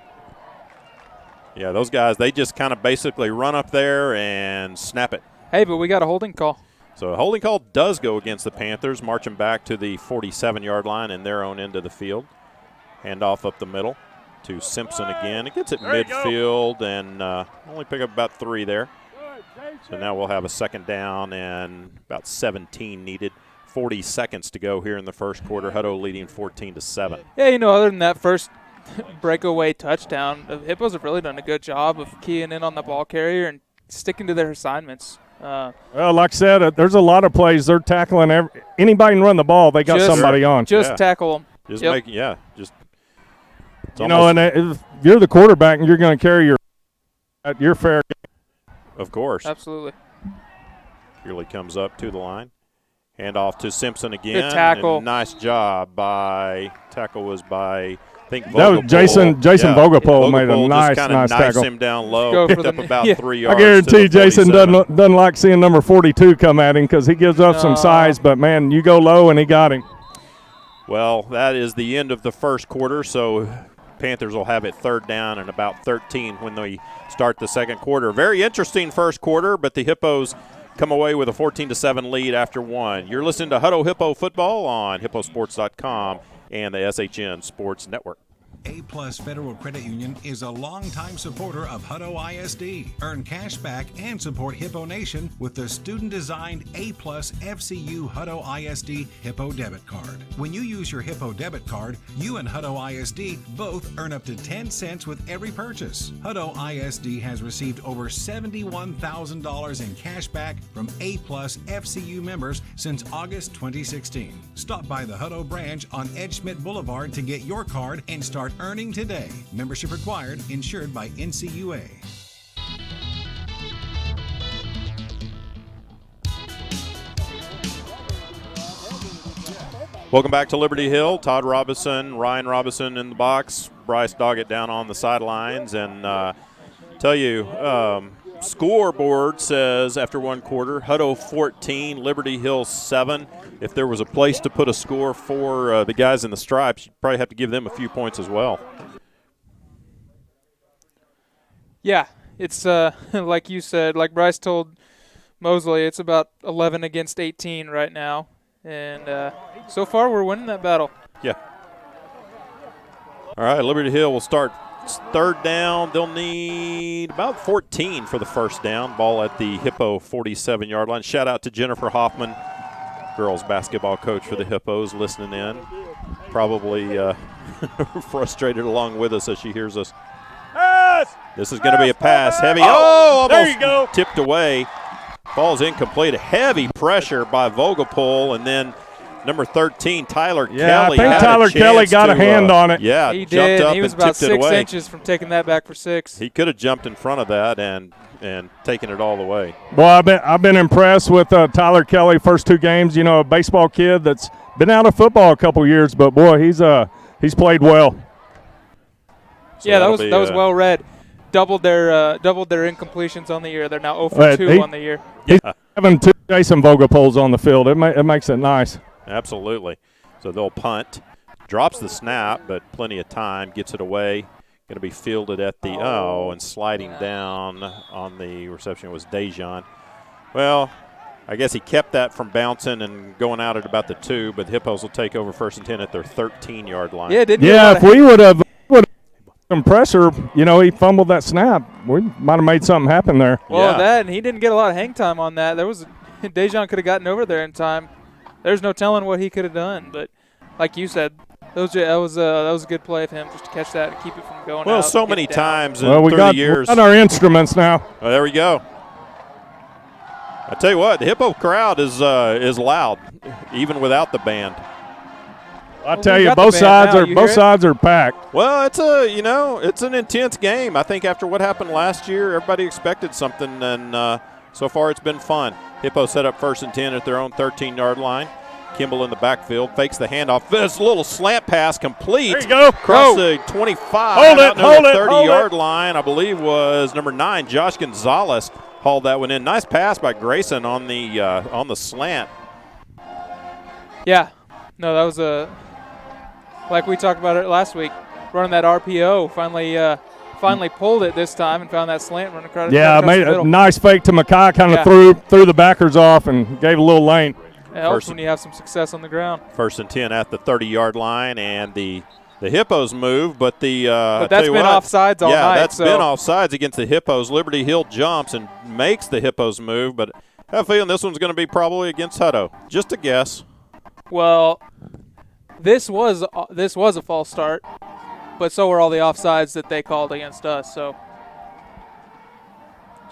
Yeah, those guys, they just kind of basically run up there and snap it. Hey, but we got a holding call. So a holding call does go against the Panthers, marching back to the 47-yard line in their own end of the field. Handoff up the middle to Simpson again. It gets it midfield and only pick up about 3 there. So now we'll have a 2nd down and about 17 needed. 40 seconds to go here in the first quarter. Hutto leading 14-7. Yeah, other than that first breakaway touchdown, the Hippos have really done a good job of keying in on the ball carrier and sticking to their assignments. Well, like I said, there's a lot of plays. They're tackling anybody can run the ball. They got somebody on. Just tackle them. Just and if you're the quarterback and you're going to carry your fair game. Of course. Absolutely. Kearley comes up to the line. Handoff to Simpson again. Good tackle. And nice job tackle was by, I think, Vogapol. That was Jason Vogapol made a nice tackle. Him down low, picked up about 3 yards. I guarantee Jason doesn't like seeing number 42 come at him because he gives up some size, but, man, you go low and he got him. Well, that is the end of the first quarter, so Panthers will have it 3rd down and about 13 when they start the second quarter. Very interesting first quarter, but the Hippos come away with a 14-7 lead after 1. You're listening to Hutto Hippo Football on hipposports.com and the SHN Sports Network. A-Plus Federal Credit Union is a longtime supporter of Hutto ISD. Earn cash back and support Hippo Nation with the student-designed A-Plus FCU Hutto ISD Hippo debit card. When you use your Hippo debit card, you and Hutto ISD both earn up to 10 cents with every purchase. Hutto ISD has received over $71,000 in cash back from A-Plus FCU members since August 2016. Stop by the Hutto branch on Ed Schmidt Boulevard to get your card and start earning today. Membership required, insured by NCUA. Welcome back to Liberty Hill. Todd Robinson, Ryan Robinson in the box. Bryce Doggett down on the sidelines. And tell you, scoreboard says after one quarter, Hutto 14, Liberty Hill 7. If there was a place to put a score for the guys in the stripes, you'd probably have to give them a few points as well. Yeah, it's like you said, like Bryce told Mosley, it's about 11 against 18 right now. And so far we're winning that battle. Yeah. All right, Liberty Hill will start third down. They'll need about 14 for the first down. Ball at the Hippo 47-yard line. Shout out to Jennifer Hoffman, girls basketball coach for the Hippos, listening in. Probably frustrated along with us as she hears us. This is going to be a pass. Heavy. Oh, almost there you go. Tipped away. Ball's incomplete. Heavy pressure by Vogelpohl, and then number 13, Tyler Kelly. I think had Tyler Kelly got a hand on it. Yeah, he jumped did. up He was and about tipped it 6 away. inches from taking that back for 6. He could have jumped in front of that and taken it all the way. Well, I've been impressed with Tyler Kelly first 2 games. You know, a baseball kid that's been out of football a couple years, but boy, he's played well. So yeah, that was well read. Doubled their incompletions on the year. They're now 0 for 2 on the year. He's having 2 Jason Vogelpohls on the field. It makes it nice. Absolutely. So they'll punt. Drops the snap, but plenty of time. Gets it away. Going to be fielded at the and sliding down on the reception was Dejan. Well, I guess he kept that from bouncing and going out at about the 2, but the Hippos will take over first and 10 at their 13-yard line. Yeah, if we would have some pressure, you know, he fumbled that snap. We might have made something happen there. Well, and he didn't get a lot of hang time on that. Dejan could have gotten over there in time. There's no telling what he could have done, but like you said, that was a good play of him just to catch that and keep it from going out. Well, so many times in we 30 got years. We got our instruments now. Well, there we go. I tell you what, the Hippo crowd is loud, even without the band. I tell you, both sides are packed. Well, it's an intense game. I think after what happened last year, everybody expected something, and so far it's been fun. Hippo set up first and 10 at their own 13-yard line. Kimball in the backfield fakes the handoff. This little slant pass complete. There you go. Across the 25. Hold it. 30-yard line, I believe, was number 9, Josh Gonzalez, hauled that one in. Nice pass by Grayson on the slant. Yeah. No, that was like we talked about it last week, running that RPO. Finally pulled it this time and found that slant run across. Yeah, made a nice fake to Mackay, kind of threw the backers off and gave a little lane. It helps when you have some success on the ground. First and 10 at the 30-yard line, and the Hippos move, but that's been offsides all night. Yeah, that's been offsides against the Hippos. Liberty Hill jumps and makes the Hippos move, but I have a feeling this one's going to be probably against Hutto. Just a guess. Well, this was a false start, but so were all the offsides that they called against us. So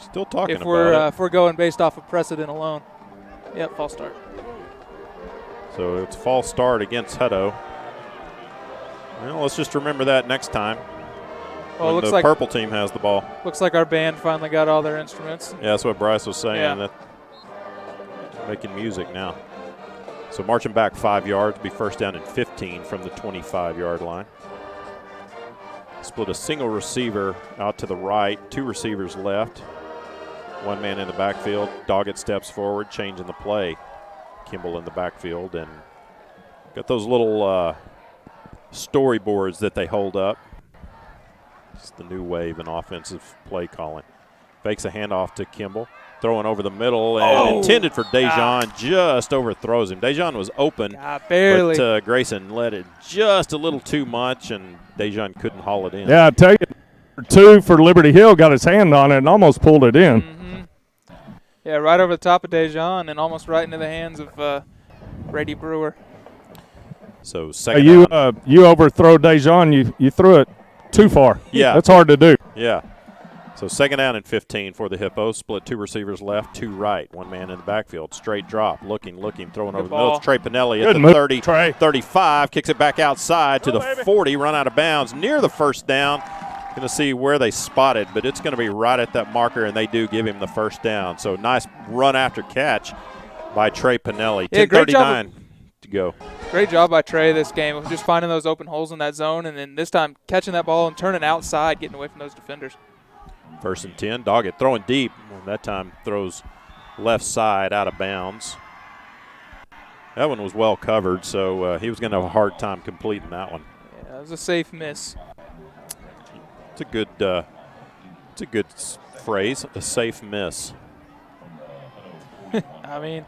still talking if about if we're going based off of precedent alone, yep, false start. So it's false start against Hutto. Well, let's just remember that next time. Well, when looks the like purple team has the ball. Looks like our band finally got all their instruments. Yeah, that's what Bryce was saying. Yeah. That making music now. So marching back 5 yards, be first down and 15 from the 25-yard line. Split a single receiver out to the right, 2 receivers left. 1 man in the backfield. Doggett steps forward, changing the play. Kimball in the backfield, and got those little storyboards that they hold up. It's the new wave in offensive play calling. Fakes a handoff to Kimball. Throwing over the middle and intended for Dejan, just overthrows him. Dejan was open, barely. but Grayson let it just a little too much, and Dejan couldn't haul it in. Yeah, I tell you, 2 for Liberty Hill, got his hand on it and almost pulled it in. Mm-hmm. Yeah, right over the top of Dejan and almost right into the hands of Brady Brewer. So second down. You overthrow Dejan, you threw it too far. Yeah. That's hard to do. Yeah. So second down and 15 for the Hippos. Split 2 receivers left, 2 right. 1 man in the backfield. Straight drop. Looking, throwing over the middle. It's Trey Pinelli at the 30, 35. Kicks it back outside to the 40. Run out of bounds near the first down. Going to see where they spot it, but it's going to be right at that marker, and they do give him the first down. So nice run after catch by Trey Pinelli. 10:39 to go. Great job by Trey this game of just finding those open holes in that zone, and then this time catching that ball and turning outside, getting away from those defenders. 1st and 10. Doggett throwing deep. That time throws left side out of bounds. That one was well covered, so he was going to have a hard time completing that one. Yeah, it was a safe miss. It's a good phrase, a safe miss. I mean,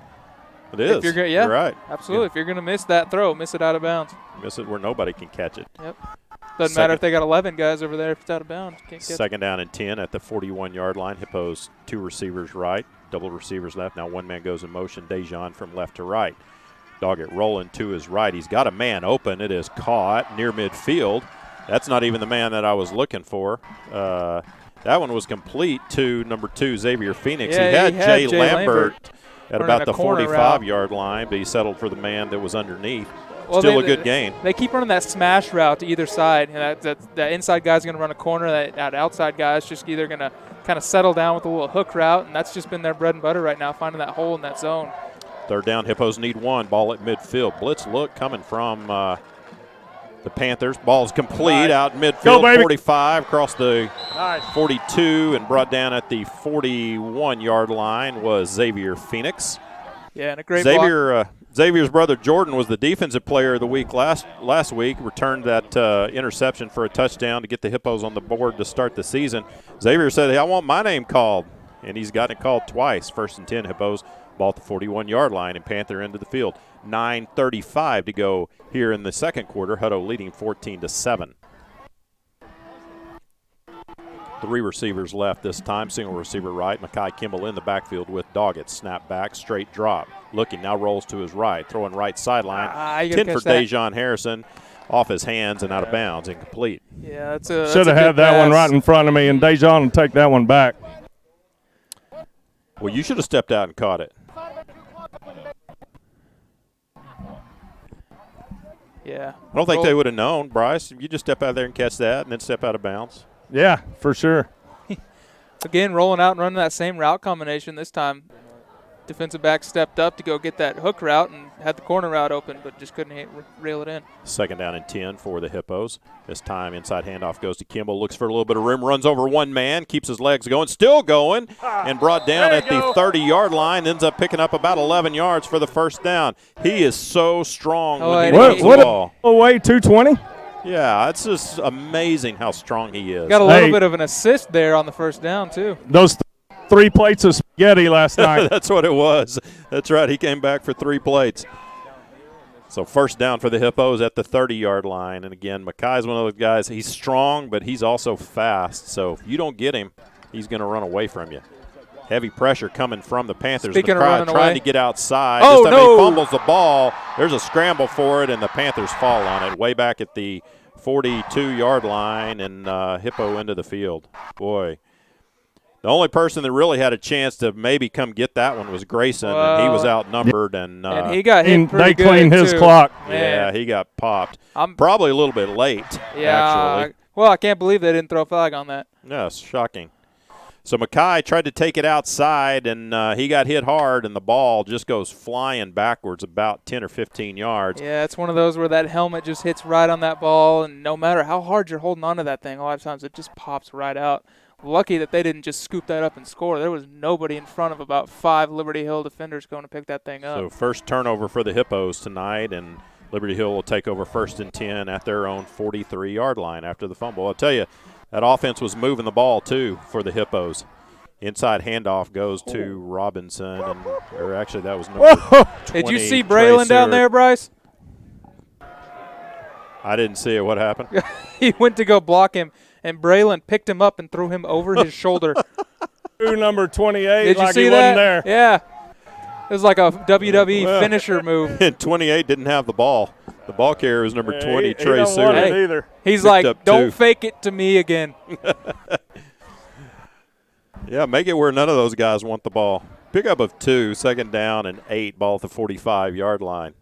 it is. You're right. Absolutely. Yeah. If you're going to miss that throw, miss it out of bounds. Miss it where nobody can catch it. Yep. Doesn't matter if they got 11 guys over there if it's out of bounds. Can't catch Second down and 10 at the 41-yard line. Hippos 2 receivers right, double receivers left. Now 1 man goes in motion. Dejan from left to right. Doggett rolling to his right. He's got a man open. It is caught near midfield. That's not even the man that I was looking for. That one was complete to number 2, Xavier Phoenix. Yeah, he had Jay Lambert at about the 45-yard line, but he settled for the man that was underneath. Well, Still a good gain. They keep running that smash route to either side. That inside guy's going to run a corner. That outside guy's just either going to kind of settle down with a little hook route, and that's just been their bread and butter right now, finding that hole in that zone. 3rd down, Hippos need 1. Ball at midfield. Blitz look coming from the Panthers. Ball's complete out midfield. 45 across the 42 and brought down at the 41-yard line was Xavier Phoenix. Yeah, and a great block. Xavier's brother Jordan was the defensive player of the week last week, returned that interception for a touchdown to get the Hippos on the board to start the season. Xavier said, hey, I want my name called, and he's gotten it called twice. 1st and 10, Hippos, ball at the 41-yard line, and Panther into the field. 9:35 to go here in the second quarter. Hutto leading 14-7. 3 receivers left this time. Single receiver right. Makai Kimball in the backfield with Doggett. Snap back, straight drop. Looking, now rolls to his right. Throwing right sideline. 10 for Dejan Harrison. Off his hands and out of bounds. Incomplete. Yeah, that's should have had that one right in front of me, and Dejan will take that one back. Well, you should have stepped out and caught it. Yeah. I don't think they would have known, Bryce. You just step out there and catch that and then step out of bounds. Yeah, for sure. Again, rolling out and running that same route combination this time. Defensive back stepped up to go get that hook route and had the corner route open, but just couldn't reel it in. 2nd down and 10 for the Hippos. This time inside handoff goes to Kimball. Looks for a little bit of room. Runs over 1 man. Keeps his legs going. Still going. And brought down at the 30-yard line. Ends up picking up about 11 yards for the first down. He is so strong when he runs the ball. Away 220? Yeah, it's just amazing how strong he is. Got a little bit of an assist there on the first down, too. Those 3 plates of spaghetti last night. That's what it was. That's right. He came back for 3 plates. So first down for the Hippos at the 30-yard line. And, again, Makai's one of those guys. He's strong, but he's also fast. So if you don't get him, he's going to run away from you. Heavy pressure coming from the Panthers. Makai trying to get outside. Oh, this time no. he fumbles the ball. There's a scramble for it, and the Panthers fall on it way back at the 42-yard line, and Hippo into the field. Boy. The only person that really had a chance to maybe come get that one was Grayson, and he was outnumbered. And he got hit pretty good, they cleaned his clock. Yeah, he got popped. Probably a little bit late, actually. Well, I can't believe they didn't throw a flag on that. Yes, shocking. So Makai tried to take it outside, and he got hit hard, and the ball just goes flying backwards about 10 or 15 yards. Yeah, it's one of those where that helmet just hits right on that ball, and no matter how hard you're holding on to that thing, a lot of times it just pops right out. Lucky that they didn't just scoop that up and score. There was nobody in front of about 5 Liberty Hill defenders going to pick that thing up. So first turnover for the Hippos tonight, and Liberty Hill will take over 1st and 10 at their own 43-yard line after the fumble. I'll tell you, that offense was moving the ball, too, for the Hippos. Inside handoff goes to Robinson, or actually that was number 20. Did you see Braylon down there, Bryce? I didn't see it. What happened? He went to go block him, and Braylon picked him up and threw him over his shoulder. Number 28, Did you like see he that? wasn't there. Yeah. It was like a WWE finisher move. And 28 didn't have the ball. The ball carrier was number 20, Trey He don't want it Seward. either. He's Picked like, up don't 2. fake it to me again. Yeah, make it where none of those guys want the ball. Pickup of 2, second down and 8, ball at the 45-yard line.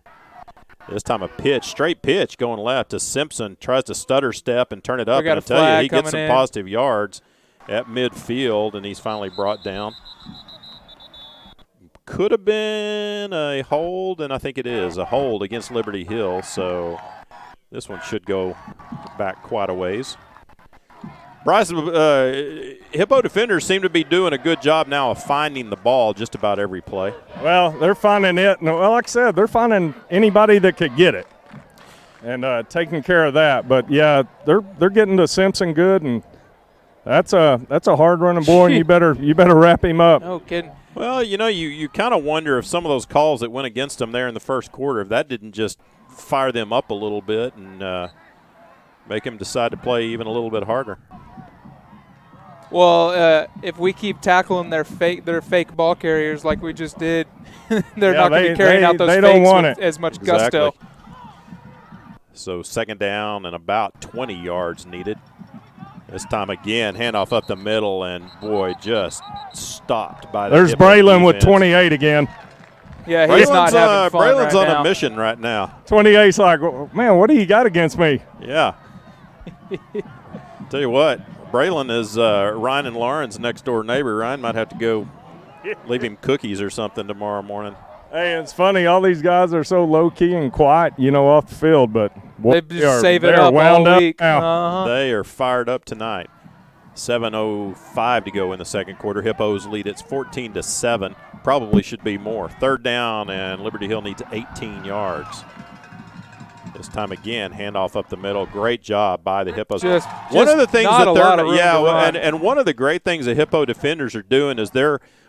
This time a pitch, straight pitch going left to Simpson. Tries to stutter step and turn it up. We got And I a tell you, flag he gets some coming in. positive yards at midfield, and he's finally brought down. Could have been a hold, and I think it is a hold against Liberty Hill. So this one should go back quite a ways. Bryce, Hippo defenders seem to be doing a good job now of finding the ball just about every play. Well, they're finding it. No, well, like I said, they're finding anybody that could get it and taking care of that. But, yeah, they're getting to Simpson good, and that's a hard-running boy, and you better wrap him up. No kidding. Well, you kind of wonder if some of those calls that went against them there in the first quarter, if that didn't just fire them up a little bit and make them decide to play even a little bit harder. Well, if we keep tackling their fake ball carriers like we just did, they're not going to be carrying out those fakes with as much gusto. So second down and about 20 yards needed. This time again, handoff up the middle, and boy, just stopped by the There's Hippo Braylon with defense. 28 again. Yeah, he's not having fun Braylon's right on now. a mission right now. 28's like, man, what do you got against me? Yeah. Tell you what, Braylon is Ryan and Lauren's next door neighbor. Ryan might have to go leave him cookies or something tomorrow morning. Hey, it's funny. All these guys are so low-key and quiet, off the field, but They just save it up wound all week. up now. Uh-huh. They are fired up tonight. 7:05 to go in the second quarter. Hippos lead. It's 14-7. Probably should be more. Third down, and Liberty Hill needs 18 yards. This time again, handoff up the middle. Great job by the Hippos. One of the things not that a lot of room to run. and one of the great things the Hippo defenders are doing is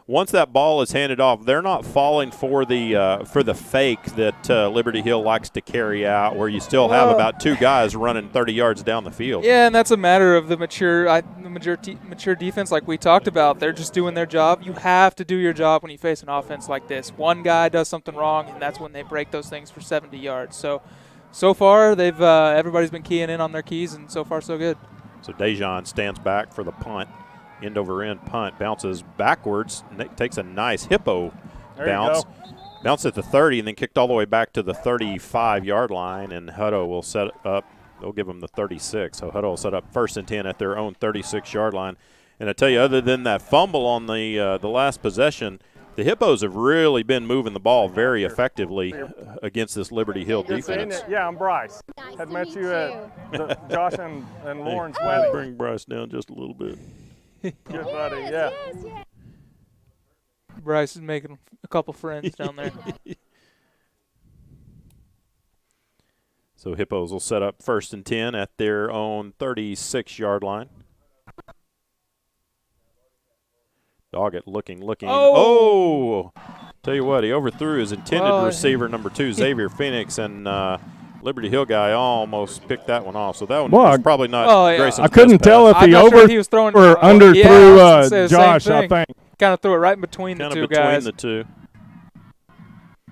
once that ball is handed off, they're not falling for the fake that Liberty Hill likes to carry out, where you still have about 2 guys running 30 yards down the field. Yeah, and that's a matter of the mature defense, like we talked about. They're just doing their job. You have to do your job when you face an offense like this. One guy does something wrong, and that's when they break those things for 70 yards. So far, they've everybody's been keying in on their keys, and so far so good. So Dejan stands back for the punt. End over end punt, bounces backwards, takes a nice Hippo bounce. Bounced at the 30 and then kicked all the way back to the 35-yard line, and Hutto will set up. They'll give them the 36. So Hutto will set up 1st and 10 at their own 36-yard line. And I tell you, other than that fumble on the last possession, the Hippos have really been moving the ball very effectively against this Liberty Hill defense. Yeah, I'm Bryce. Had met you at Josh and Lauren's wedding. Bring Bryce down just a little bit. Good buddy, yeah. Bryce is making a couple friends down there. So Hippos will set up 1st and 10 at their own 36-yard line. Doggett looking. Oh! Tell you what, he overthrew his intended receiver, number 2, Xavier Phoenix, and Liberty Hill guy almost picked that one off. So that one was probably not Grayson's I couldn't best tell pass. if he was throwing or underthrew Josh, I think. Kind of threw it right in between the two guys. the two.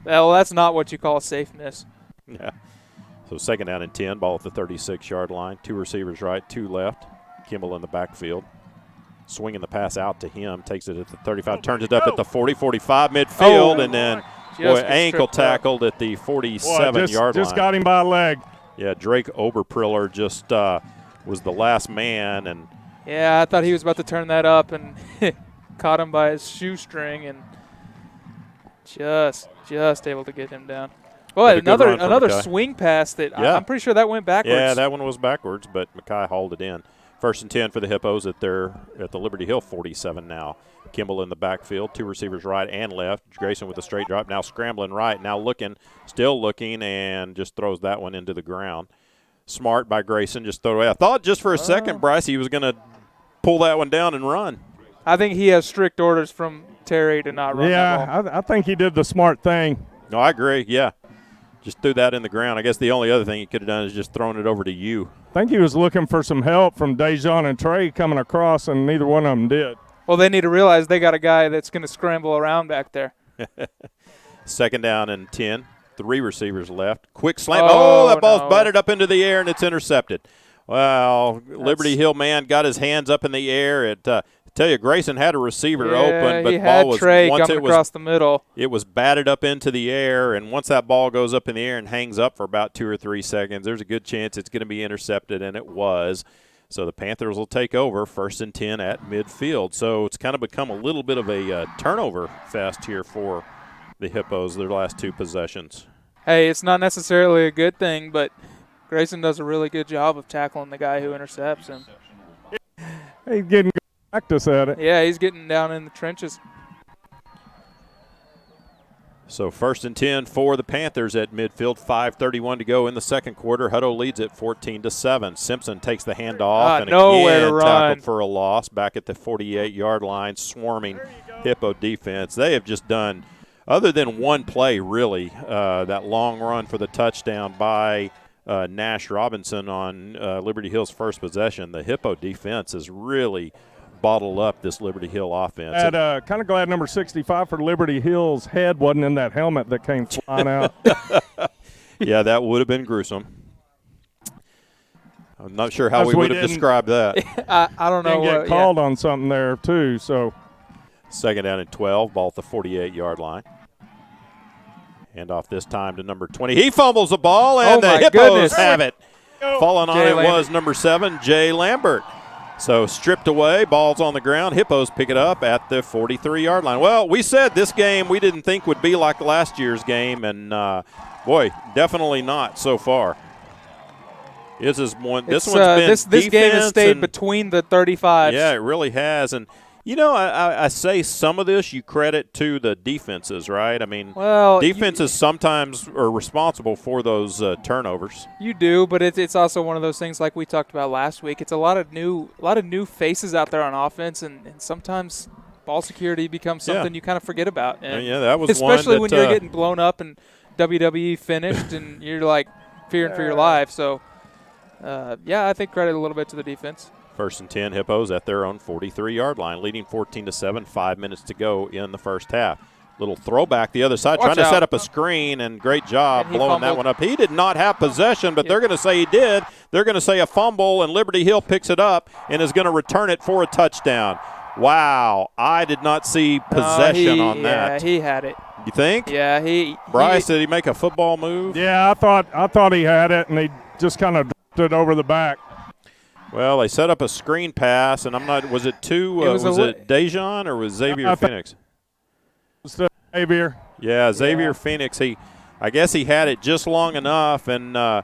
Well, that's not what you call a safe miss. Yeah. So second down and 10, ball at the 36-yard line. 2 receivers right, 2 left. Kimball in the backfield. Swinging the pass out to him, takes it at the 35, turns it up at the 40, 45 midfield, and then ankle tackled at the 47-yard line. Just got him by a leg. Yeah, Drake Oberpriller just was the last man. And yeah, I thought he was about to turn that up and caught him by his shoestring and just able to get him down. Well, another swing pass that I'm pretty sure that went backwards. Yeah, that one was backwards, but Mackay hauled it in. 1st and 10 for the Hippos at the Liberty Hill 47 now. Kimball in the backfield, 2 receivers right and left. Grayson with a straight drop, now scrambling right, now still looking, and just throws that one into the ground. Smart by Grayson, just throw it away. I thought just for a second, Bryce, he was going to pull that one down and run. I think he has strict orders from Terry to not run that ball. Yeah, I think he did the smart thing. No, I agree. Yeah. Just threw that in the ground. I guess the only other thing he could have done is just thrown it over to you. I think he was looking for some help from Dejon and Trey coming across, and neither one of them did. Well, they need to realize they got a guy that's going to scramble around back there. Second down and 10. 3 receivers left. Quick slant. Oh, that ball's butted up into the air, and it's intercepted. Well, Liberty Hill man got his hands up in the air. Tell you, Grayson had a receiver open, but he the ball had was Trey once coming it was across the middle. It was batted up into the air, and once that ball goes up in the air and hangs up for about 2 or 3 seconds, there's a good chance it's going to be intercepted, and it was. So the Panthers will take over 1st and 10 at midfield. So it's kind of become a little bit of a turnover fest here for the Hippos, their last 2 possessions. Hey, it's not necessarily a good thing, but Grayson does a really good job of tackling the guy who intercepts him. He's getting good practice at it. Yeah, he's getting down in the trenches. So 1st and 10 for the Panthers at midfield. 5:31 to go in the second quarter. Hutto leads it 14-7. Simpson takes the handoff and nowhere again to run. tackled for a loss back at the 48-yard line. Swarming Hippo defense. They have just done, other than one play really, that long run for the touchdown by Nash Robinson on Liberty Hill's first possession. The Hippo defense has really bottled up this Liberty Hill offense. Kind of glad number 65 for Liberty Hill's head wasn't in that helmet that came flying out. Yeah, that would have been gruesome. I'm not sure how we would have described that. I don't know. Didn't get called on something there, too. So second down and 12, ball at the 48-yard line. Hand off this time to number 20. He fumbles the ball, and the Hippos have it. Falling on it was number 7, Jay Lambert. So stripped away, ball's on the ground. Hippos pick it up at the 43-yard line. Well, we said this game we didn't think would be like last year's game, and, boy, definitely not so far. This one's been this game has stayed between the 35s. Yeah, it really has. And, you know, I say some of this you credit to the defenses, right? I mean, defenses sometimes are responsible for those turnovers. You do, but it's also one of those things like we talked about last week. It's a lot of new faces out there on offense, and sometimes ball security becomes something you kind of forget about. And that was especially one when you're getting blown up and WWE finished, and you're like fearing for your life. So, I think credit a little bit to the defense. 1st and 10, Hippos at their own 43-yard line, leading 14-7, 5 minutes to go in the first half. Little throwback the other side, trying to set up a screen, and great job blowing that one up. He did not have possession, but they're going to say he did. They're going to say a fumble, and Liberty Hill picks it up and is going to return it for a touchdown. Wow, I did not see possession on that. Yeah, he had it. You think? Yeah, Bryce, did he make a football move? Yeah, I thought he had it, and he just kind of dropped it over the back. Well, they set up a screen pass, and I'm not. Was it was it Dejon or was Xavier Phoenix? It was Xavier. Yeah, Xavier Phoenix. I guess he had it just long enough, and and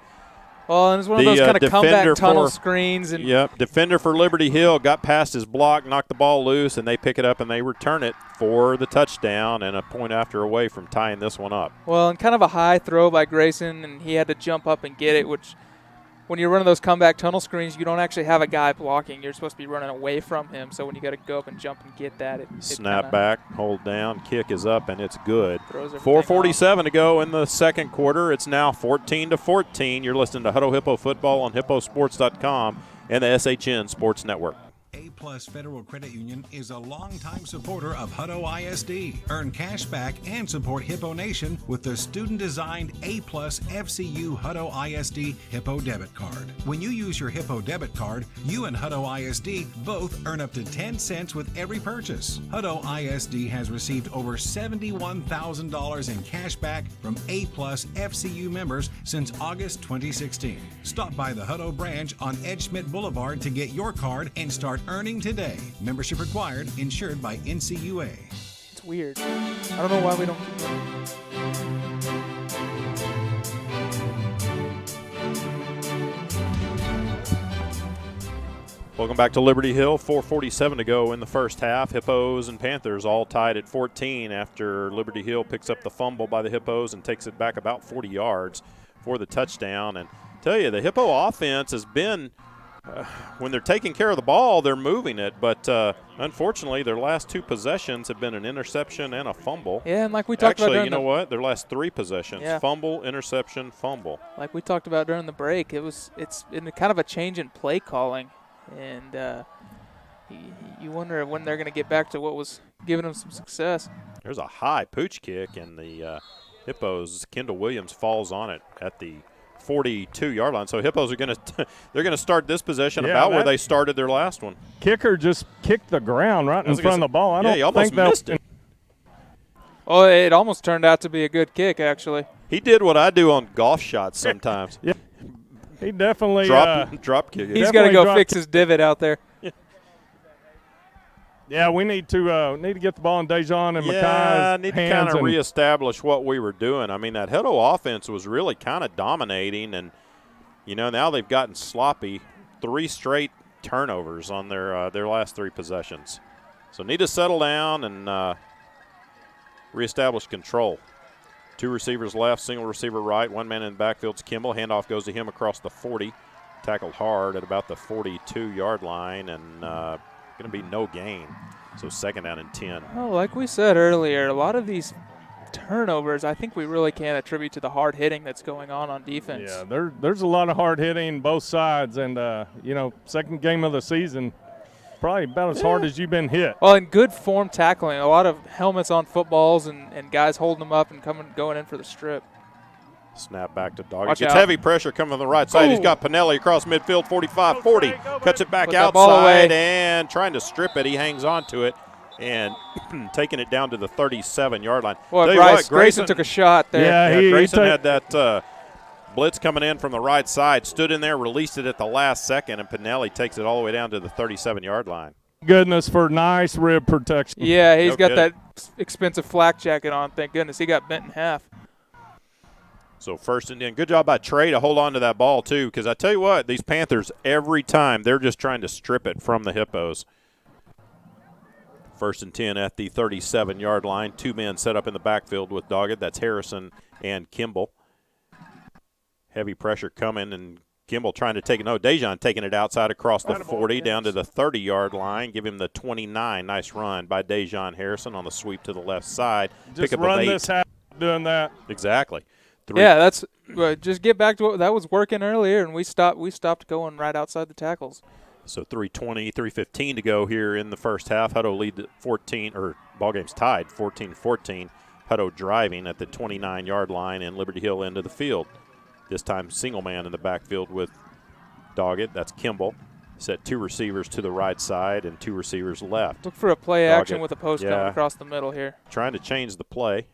it's one of those kind of comeback tunnel screens. And defender for Liberty Hill got past his block, knocked the ball loose, and they pick it up and they return it for the touchdown and a point after away from tying this one up. Well, and kind of a high throw by Grayson, and he had to jump up and get it, which – when you're running those comeback tunnel screens, you don't actually have a guy blocking. You're supposed to be running away from him. So when you got to go up and jump and get that, snap back, hold down, kick is up, and it's good. 4:47 to go in the second quarter. It's now 14-14. You're listening to Hutto Hippo Football on hipposports.com and the SHN Sports Network. A-Plus Federal Credit Union is a longtime supporter of Hutto ISD. Earn cash back and support Hippo Nation with the student-designed A-Plus FCU Hutto ISD Hippo Debit Card. When you use your Hippo Debit Card, you and Hutto ISD both earn up to 10 cents with every purchase. Hutto ISD has received over $71,000 in cash back from A-Plus FCU members since August 2016. Stop by the Hutto branch on Ed Schmidt Boulevard to get your card and start earning today. Membership required. Insured by NCUA. It's weird. I don't know why we don't keep doing it. Welcome back to Liberty Hill. 4:47 to go in the first half. Hippos and Panthers all tied at 14 after Liberty Hill picks up the fumble by the Hippos and takes it back about 40 yards for the touchdown. And tell you, the Hippo offense has been when they're taking care of the ball, they're moving it. But unfortunately, their last 2 possessions have been an interception and a fumble. Yeah, and like we talked about Actually, during you know what? Their last 3 possessions, Yeah. fumble, interception, fumble. Like we talked about during the break, it's in kind of a change in play calling, and you wonder when they're going to get back to what was giving them some success. There's a high pooch kick, and the Hippos, Kendall Williams falls on it at the 42-yard line. So Hippos are going to they're going to start this possession about where they started their last one. Kicker just kicked the ground right in front of the ball. I don't he almost think that missed it. Oh, it almost turned out to be a good kick, actually. He did what I do on golf shots sometimes. Yeah. He definitely drop kick it. He's got to go fix his divot out there. Yeah, we need to get the ball in Dejan and Mackay's hands. Need to kind of and reestablish what we were doing. I mean, that Hutto offense was really kind of dominating, and now they've gotten sloppy. 3 straight turnovers on their last 3 possessions. So need to settle down and reestablish control. 2 receivers left, single receiver right, 1 man in the backfield's Kimball. Handoff goes to him across the 40. Tackled hard at about the 42-yard line, and going to be no gain. So 2nd down and 10. Oh, like we said earlier, a lot of these turnovers I think we really can't attribute to the hard hitting that's going on defense. Yeah, there's a lot of hard hitting both sides, and second game of the season, probably about as hard as you've been hit. Well, in good form tackling, a lot of helmets on footballs and guys holding them up and going in for the strip. Snap back to Doggett. Watch Gets out. heavy pressure coming on the right side. He's got Pinelli across midfield, 45-40. Cuts it back Put that ball away. outside and trying to strip it. He hangs on to it and taking it down to the 37-yard line. Boy, Tell you Grayson took a shot there. Yeah, Grayson had that blitz coming in from the right side, stood in there, released it at the last second, and Pinelli takes it all the way down to the 37-yard line. Goodness for nice rib protection. Yeah, he's No got kidding. that expensive flak jacket on. Thank goodness. He got bent in half. So 1st and 10. Good job by Trey to hold on to that ball, too, because I tell you what, these Panthers, every time, they're just trying to strip it from the Hippos. 1st and 10 at the 37-yard line. 2 men set up in the backfield with Doggett. That's Harrison and Kimball. Heavy pressure coming, and Kimball trying to take it. No, Dejan taking it outside across the 40 down to the 30-yard line. Give him the 29. Nice run by Dejan Harrison on the sweep to the left side. Just Pick up run of 8. this half doing that. Exactly. 3. Yeah, that's just get back to what that was working earlier, and we stopped going right outside the tackles. So 3:15 to go here in the first half. Hutto lead at 14, or ball game's tied 14-14. Hutto driving at the 29-yard line and Liberty Hill into the field. This time single man in the backfield with Doggett. That's Kimball. Set 2 receivers to the right side and 2 receivers left. Look for a play action Doggett. with a post coming across the middle here. Trying to change the play.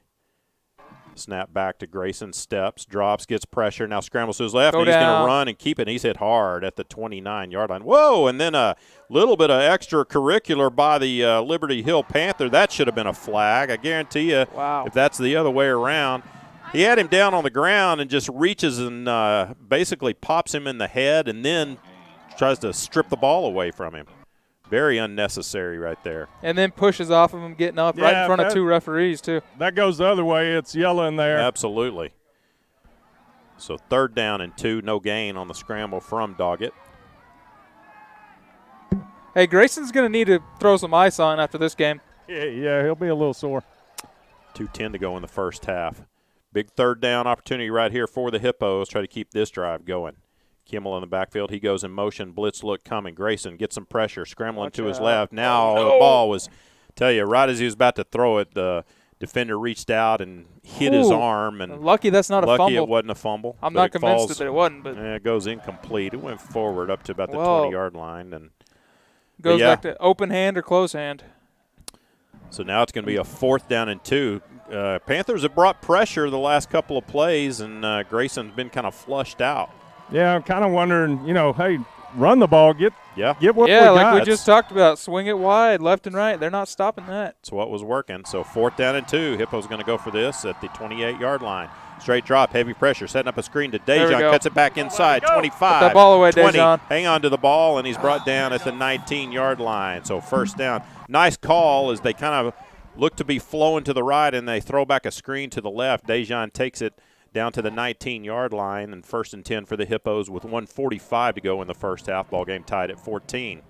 Snap back to Grayson, steps, drops, gets pressure, now scrambles to his left, and he's going to run and keep it. He's hit hard at the 29-yard line. Whoa, and then a little bit of extracurricular by the Liberty Hill Panther. That should have been a flag. I guarantee you, if that's the other way around. He had him down on the ground and just reaches and basically pops him in the head and then tries to strip the ball away from him. Very unnecessary right there. And then pushes off of him getting up right in front of 2 referees, too. That goes the other way. It's yellow in there. Absolutely. So 3rd down and 2, no gain on the scramble from Doggett. Hey, Grayson's going to need to throw some ice on after this game. Yeah, he'll be a little sore. 2:10 to go in the first half. Big 3rd down opportunity right here for the Hippos. Try to keep this drive going. Kimmel in the backfield. He goes in motion. Blitz look coming. Grayson gets some pressure. Scrambling to his left. Now the ball was, tell you, right as he was about to throw it, the defender reached out and hit his arm. And lucky that's not a fumble. Lucky it wasn't a fumble. I'm not convinced that it wasn't. But it goes incomplete. It went forward up to about the 20-yard line. And goes back to open hand or close hand. So now it's going to be a 4th down and 2. Panthers have brought pressure the last couple of plays, and Grayson's been kind of flushed out. Yeah, I'm kind of wondering, hey, run the ball, get what we got. Yeah, like we just talked about, swing it wide, left and right. They're not stopping that. That's what was working. So 4th down and 2. Hippo's going to go for this at the 28-yard line. Straight drop, heavy pressure, setting up a screen to Dejan. Cuts it back inside, 25, Put that ball away, 20. Dejan. Hang on to the ball, and he's brought down at the 19-yard line. So 1st down. Nice call as they kind of look to be flowing to the right, and they throw back a screen to the left. Dejan takes it down to the 19-yard line, and 1st and 10 for the Hippos with 1:45 to go in the first half. Ball game tied at 14.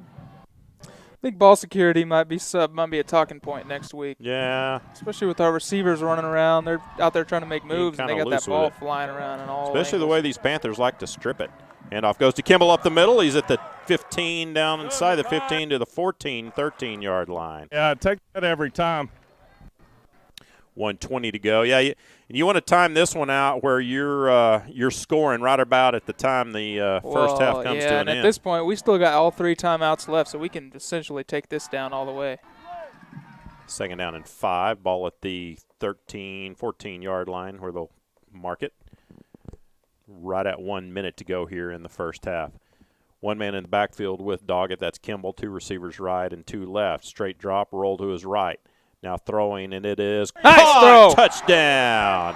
I think ball security might be a talking point next week. Yeah. Especially with our receivers running around. They're out there trying to make moves, and they got that ball flying around and all. Especially the way these Panthers like to strip it. Handoff goes to Kimball up the middle. He's at the 15, down inside the 15 to the 14, 13-yard line. Yeah, take that every time. 1:20 to go. Yeah, you want to time this one out where you're scoring right about at the time the first half comes to an end. At this point, we still got all 3 timeouts left, so we can essentially take this down all the way. 2nd down and 5. Ball at the 13, 14-yard line where they'll mark it. Right at 1 minute to go here in the first half. One man in the backfield with Doggett. That's Kimball. 2 receivers right and 2 left. Straight drop, roll to his right. Now throwing, and it is nice throw. Touchdown.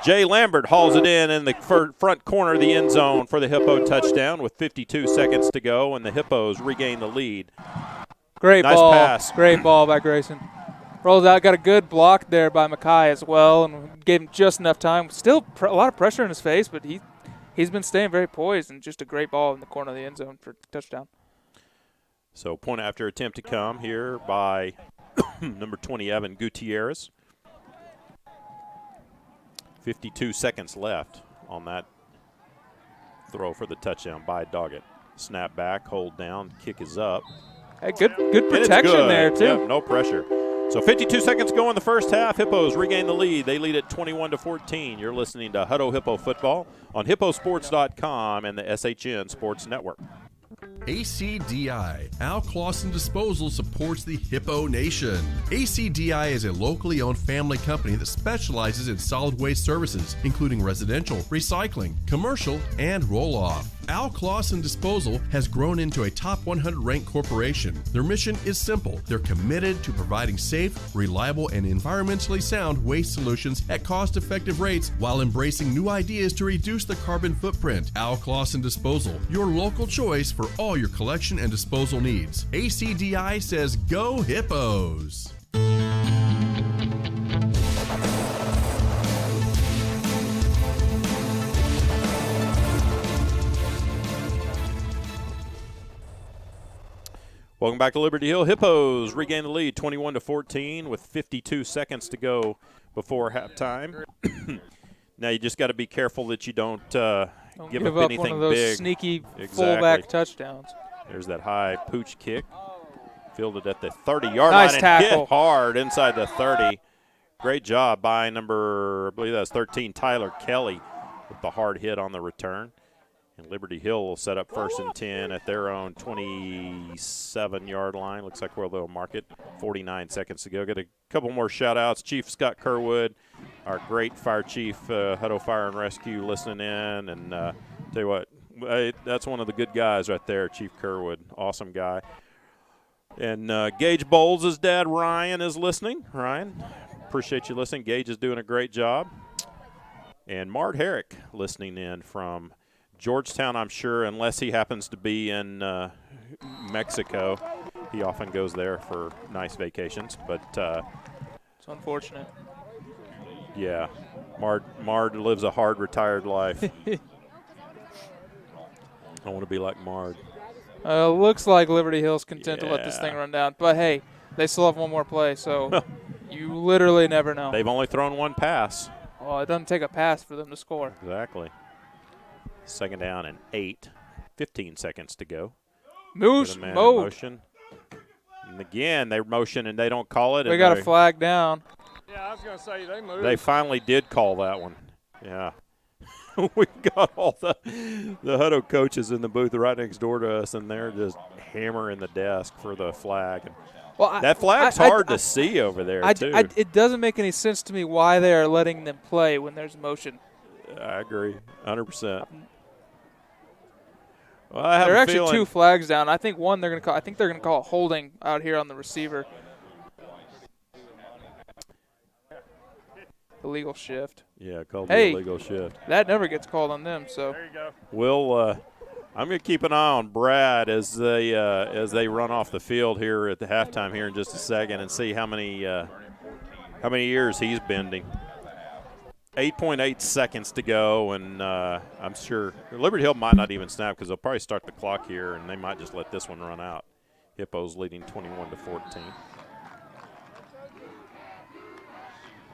Jay Lambert hauls it in the front corner of the end zone for the Hippo touchdown with 52 seconds to go, and the Hippos regain the lead. Great nice ball. Pass. Great ball by Grayson. Rolls out, got a good block there by Mackay as well, and gave him just enough time. Still a lot of pressure in his face, but he's been staying very poised, and just a great ball in the corner of the end zone for touchdown. So point after attempt to come here by number 20, Evan Gutierrez. 52 seconds left on that throw for the touchdown by Doggett. Snap back, hold down, kick is up. Hey, good protection there, too. Yep, no pressure. So 52 seconds go in the first half. Hippos regain the lead. They lead at 21-14. You're listening to Hutto Hippo Football on hipposports.com and the SHN Sports Network. ACDI, Al Clausen Disposal supports the Hippo Nation. ACDI is a locally owned family company that specializes in solid waste services, including residential, recycling, commercial, and roll-off. Al Clausen Disposal has grown into a top 100 ranked corporation. Their mission is simple. They're committed to providing safe, reliable, and environmentally sound waste solutions at cost-effective rates while embracing new ideas to reduce the carbon footprint. Al Clausen Disposal, your local choice for all your collection and disposal needs. ACDI says go Hippos! Welcome back to Liberty Hill. Hippos regain the lead 21-14 with 52 seconds to go before halftime. Now you just got to be careful that you don't give up anything one of those big. Sneaky fullback touchdowns. There's that high pooch kick. Fielded at the 30-yard nice line tackle. And hit hard inside the 30. Great job by number, I believe that's 13, Tyler Kelly with the hard hit on the return. And Liberty Hill will set up 1st and 10 at their own 27-yard line. Looks like where they'll mark it. 49 seconds to go. Get a couple more shout-outs. Chief Scott Kerwood, our great fire chief, Hutto Fire and Rescue, listening in. And tell you what, that's one of the good guys right there, Chief Kerwood. Awesome guy. And Gage Bowles' dad, Ryan, is listening. Ryan, appreciate you listening. Gage is doing a great job. And Mart Herrick listening in from Georgetown, I'm sure, unless he happens to be in Mexico. He often goes there for nice vacations. But it's unfortunate. Yeah, Mard lives a hard, retired life. I want to be like Mard. Looks like Liberty Hill's content to let this thing run down. But, hey, they still have one more play, so you literally never know. They've only thrown one pass. Oh, it doesn't take a pass for them to score. Exactly. 2nd down and 8. 15 seconds to go. Moose mode. Motion. And again, they motion and they don't call it. They got a flag down. Yeah, I was going to say they moved. They finally did call that one. Yeah. We got all the Hutto coaches in the booth right next door to us, and they're just hammering the desk for the flag. Well, that flag's hard to see over there, too. It doesn't make any sense to me why they are letting them play when there's motion. I agree, 100%. Well, there are actually 2 flags down. I think one they're going to call. I think they're going to call a holding out here on the receiver. Illegal shift. Yeah, called the illegal shift. That never gets called on them. So there you go. We'll. I'm going to keep an eye on Brad as they run off the field here at the halftime here in just a second and see how many years he's bending. 8.8 seconds to go, and I'm sure Liberty Hill might not even snap because they'll probably start the clock here, and they might just let this one run out. Hippos leading 21-14.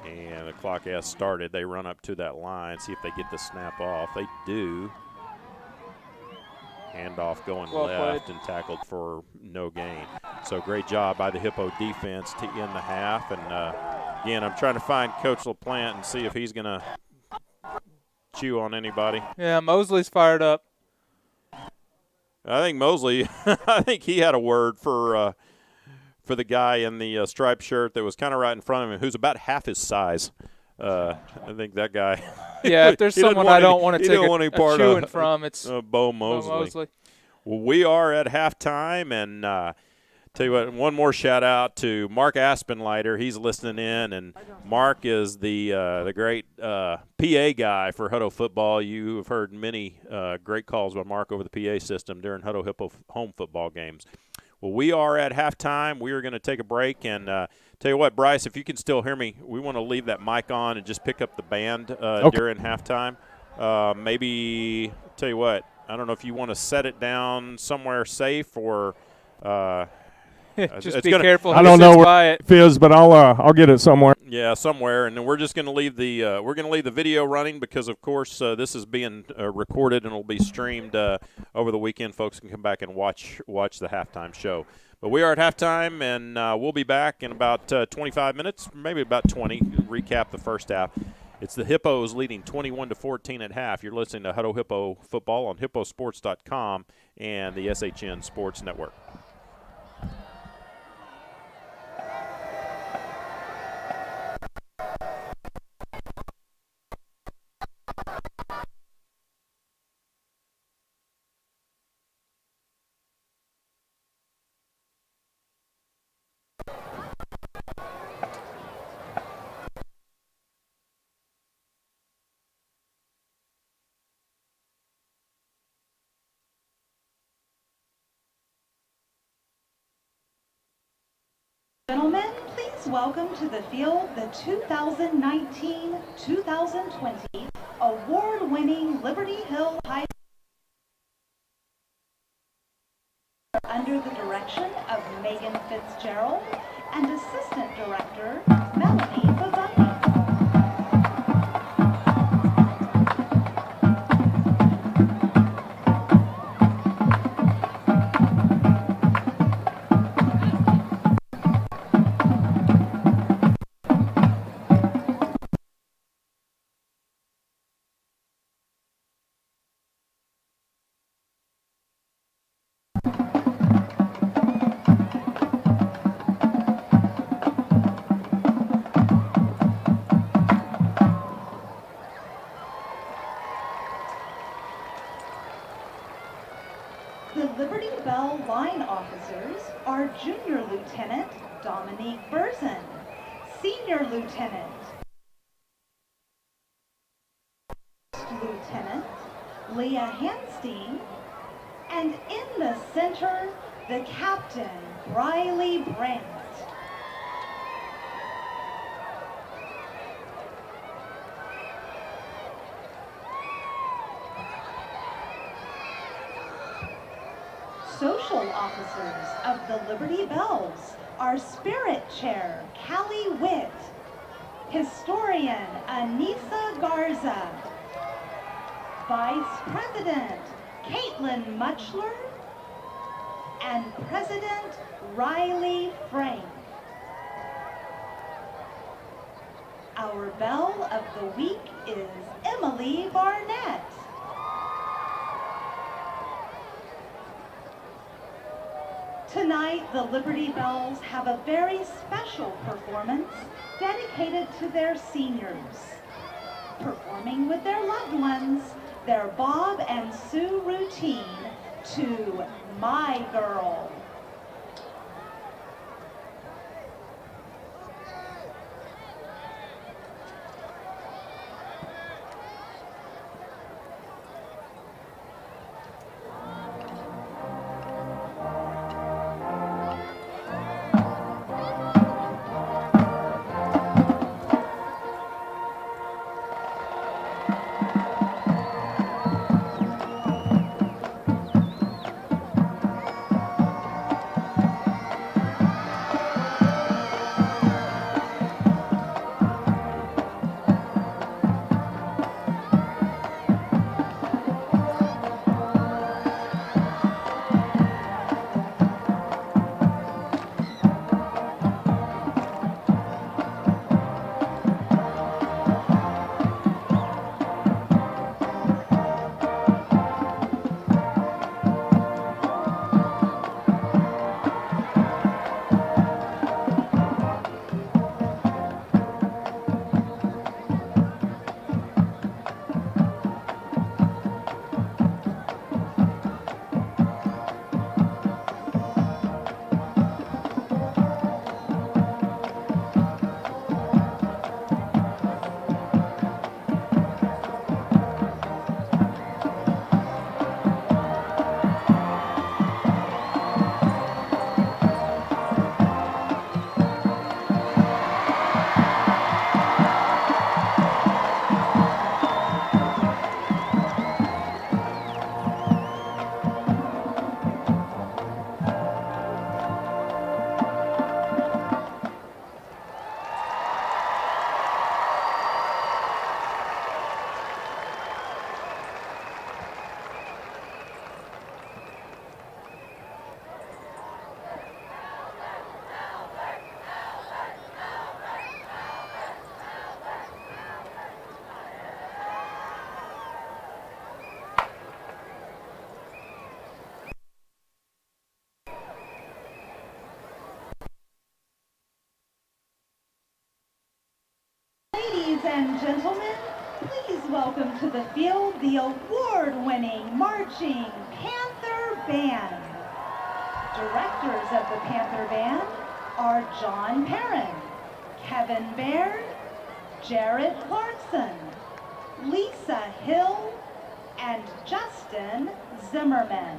And the clock has started. They run up to that line, see if they get the snap off. They do. Handoff going left and tackled for no gain. So great job by the Hippo defense to end the half. And, again, I'm trying to find Coach LaPlante and see if he's going to chew on anybody. Yeah, Mosley's fired up. I think Mosley, I think he had a word for the guy in the striped shirt that was kind of right in front of him, who's about half his size. I think that guy. Yeah, if there's someone I don't want to take a chewing from, it's Bo Mosley. Well, we are at halftime, and tell you what, one more shout out to Mark Aspenleiter. He's listening in, and Mark is the great PA guy for Hutto football. You have heard many great calls by Mark over the PA system during Hutto Hippo home football games. Well, we are at halftime. We are going to take a break, and tell you what, Bryce, if you can still hear me, we want to leave that mic on and just pick up the band during halftime. Maybe, tell you what, I don't know if you want to set it down somewhere safe or just be careful. I don't know where it is, but I'll get it somewhere. Yeah, somewhere, and then we're just going to leave the video running because, of course, this is being recorded and will be streamed over the weekend. Folks can come back and watch the halftime show. But we are at halftime, and we'll be back in about 25 minutes, maybe about 20. Recap the first half. It's the Hippos leading 21-14 at half. You're listening to Hutto Hippo football on hipposports.com and the SHN Sports Network. Gentlemen, please welcome to the field the 2019-2020 award-winning Liberty Hill High School under the direction of Megan Fitzgerald and Assistant Director Melanie Bavani. The Liberty Bell line officers are Junior Lieutenant Dominique Burson, Senior Lieutenant Lieutenant Leah Hanstein, and in the center, the Captain Briley Brandt. Social officers of the Liberty Bells are Spirit Chair Callie Witt, Historian Anissa Garza, Vice President Caitlin Muchler, and President Riley Frank. Our Belle of the Week is Emily Barnett. Tonight, the Liberty Bells have a very special performance dedicated to their seniors. Performing with their loved ones, their Bob and Sue routine to My Girl. Ladies and gentlemen, please welcome to the field the award-winning marching Panther Band. Directors of the Panther Band are John Perrin, Kevin Baird, Jared Clarkson, Lisa Hill, and Justin Zimmerman.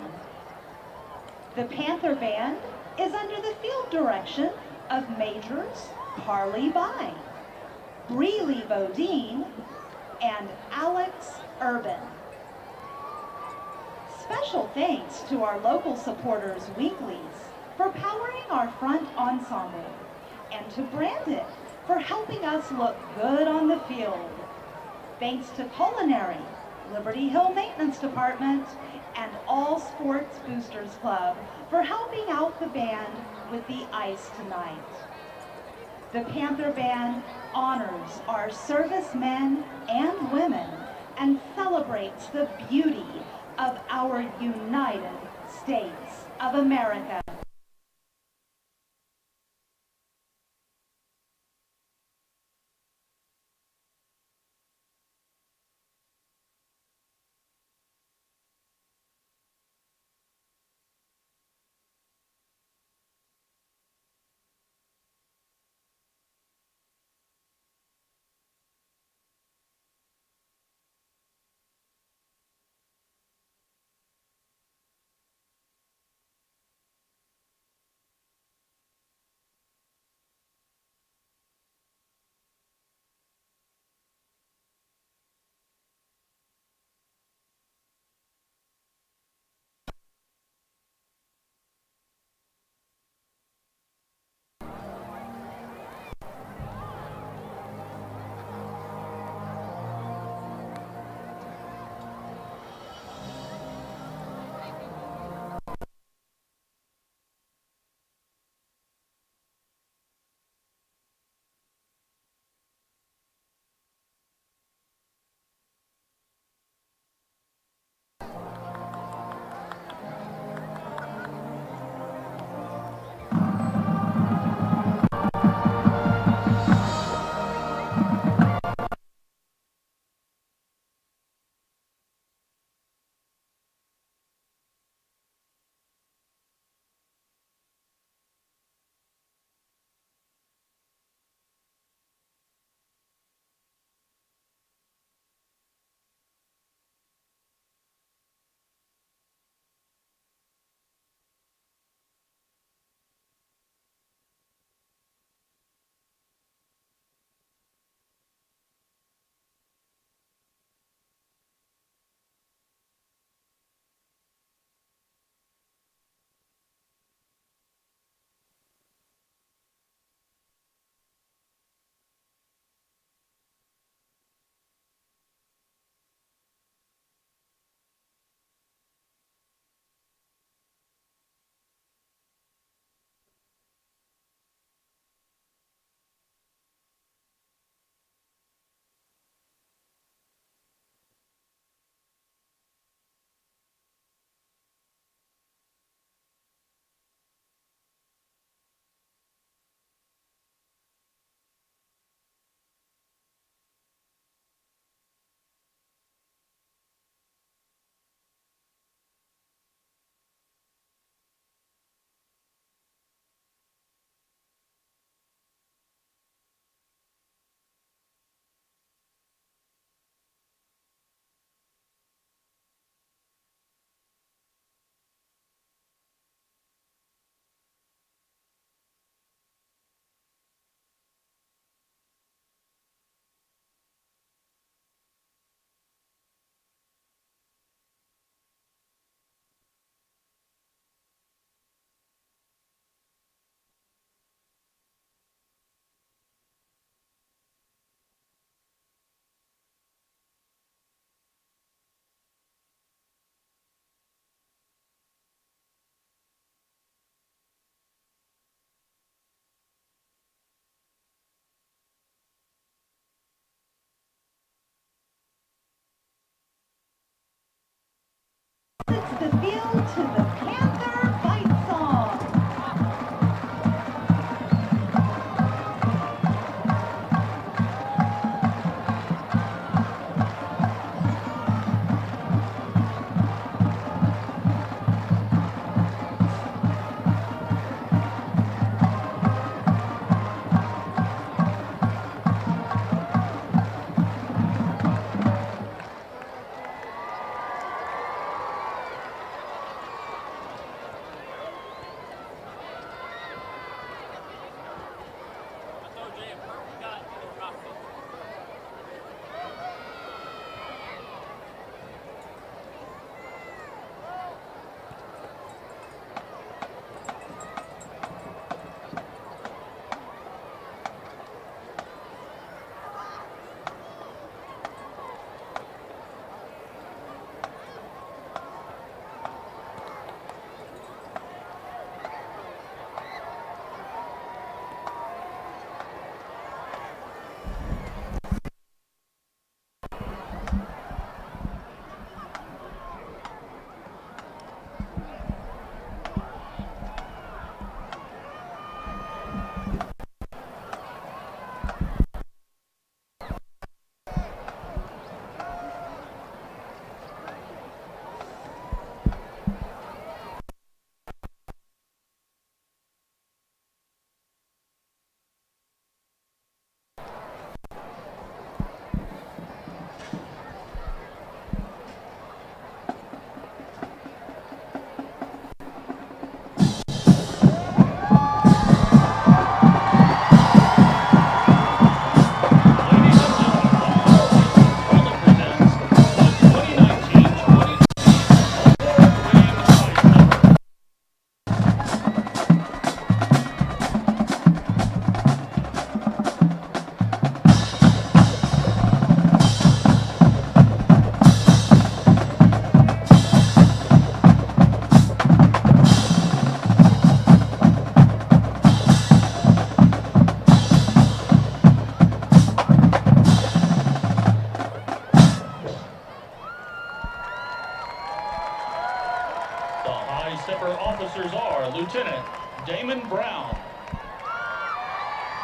The Panther Band is under the field direction of Majors Harley Vine, Breely Bodine, and Alex Urban. Special thanks to our local supporters Weeklies for powering our front ensemble, and to Brandon for helping us look good on the field. Thanks to Culinary, Liberty Hill Maintenance Department, and All Sports Boosters Club for helping out the band with the ice tonight. The Panther Band honors our servicemen and women and celebrates the beauty of our United States of America.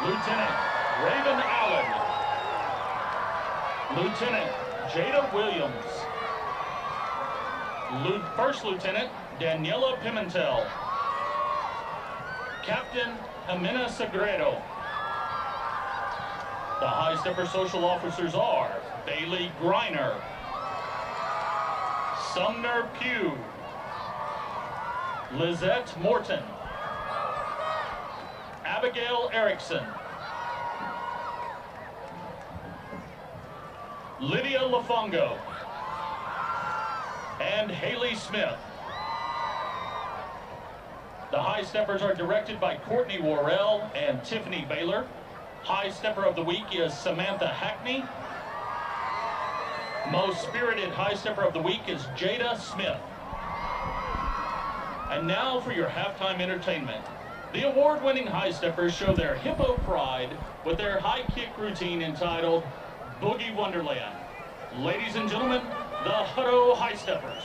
Lieutenant Raven Allen. Lieutenant Jada Williams. First Lieutenant Daniela Pimentel. Captain Jimena Sagredo. The High Stepper Social Officers are Bailey Griner, Sumner Pugh, Lizette Morton, Abigail Erickson, Lydia Lafongo, and Haley Smith. The High Steppers are directed by Courtney Worrell and Tiffany Baylor. High Stepper of the Week is Samantha Hackney. Most Spirited High Stepper of the Week is Jada Smith. And now for your halftime entertainment. The award-winning High Steppers show their hippo pride with their high kick routine entitled Boogie Wonderland. Ladies and gentlemen, the Hutto High Steppers.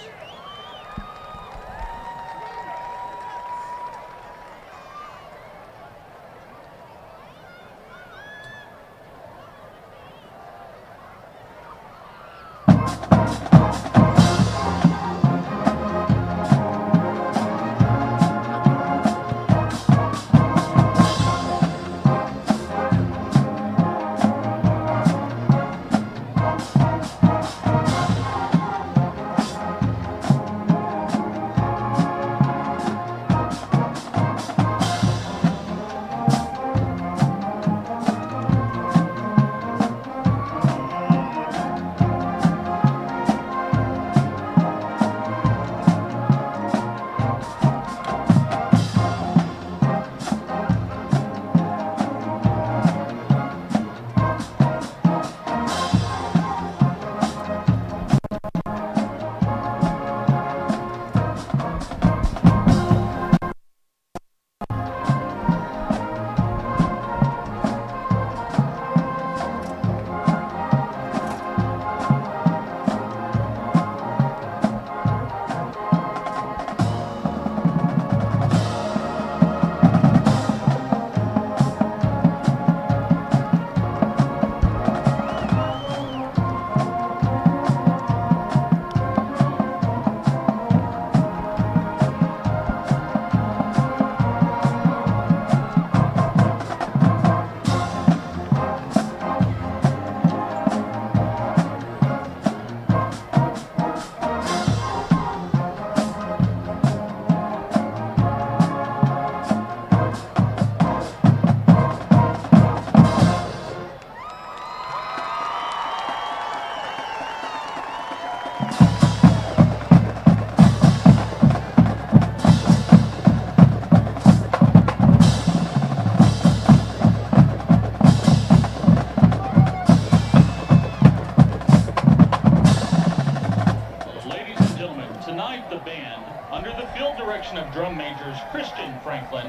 Of drum majors Christian Franklin,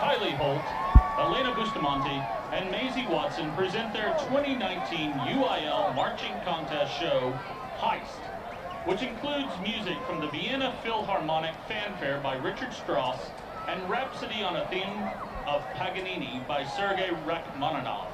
Kylie Holt, Elena Bustamante, and Maisie Watson present their 2019 UIL Marching Contest show, Heist, which includes music from the Vienna Philharmonic Fanfare by Richard Strauss and Rhapsody on a Theme of Paganini by Sergei Rachmaninoff.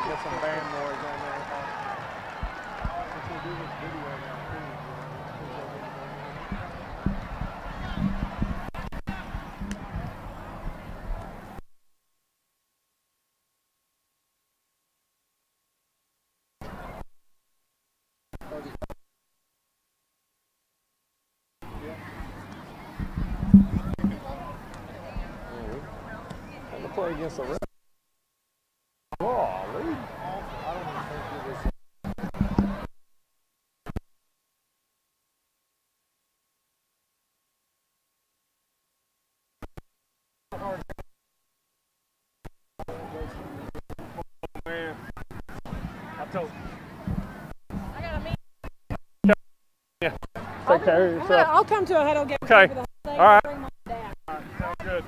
get some band noise on there. Play against the Red. Oh, lead. I don't even think it was. Man, I told. I got a meeting. Yeah. Take care of yourself. I'll come to a Hutto game. Okay. For the whole thing. All right. Bring my dad. All right. Sounds good.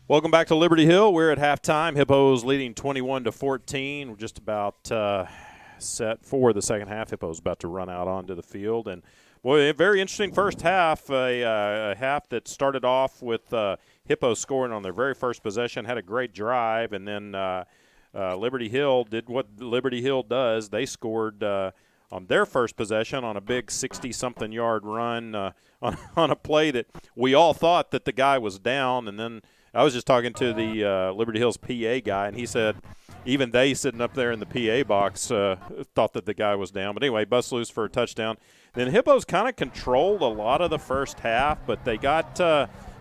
Welcome back to Liberty Hill. We're at halftime. Hippos leading 21-14. We're just about set for the second half. Hippos about to run out onto the field. And, boy, a very interesting first half, a half that started off with Hippos scoring on their very first possession, had a great drive, and then Liberty Hill did what Liberty Hill does. They scored on their first possession on a big 60-something yard run on a play that we all thought that the guy was down, and then I was just talking to the Liberty Hills PA guy, and he said even they sitting up there in the PA box thought that the guy was down. But anyway, bust loose for a touchdown. Then Hippos kind of controlled a lot of the first half, but they got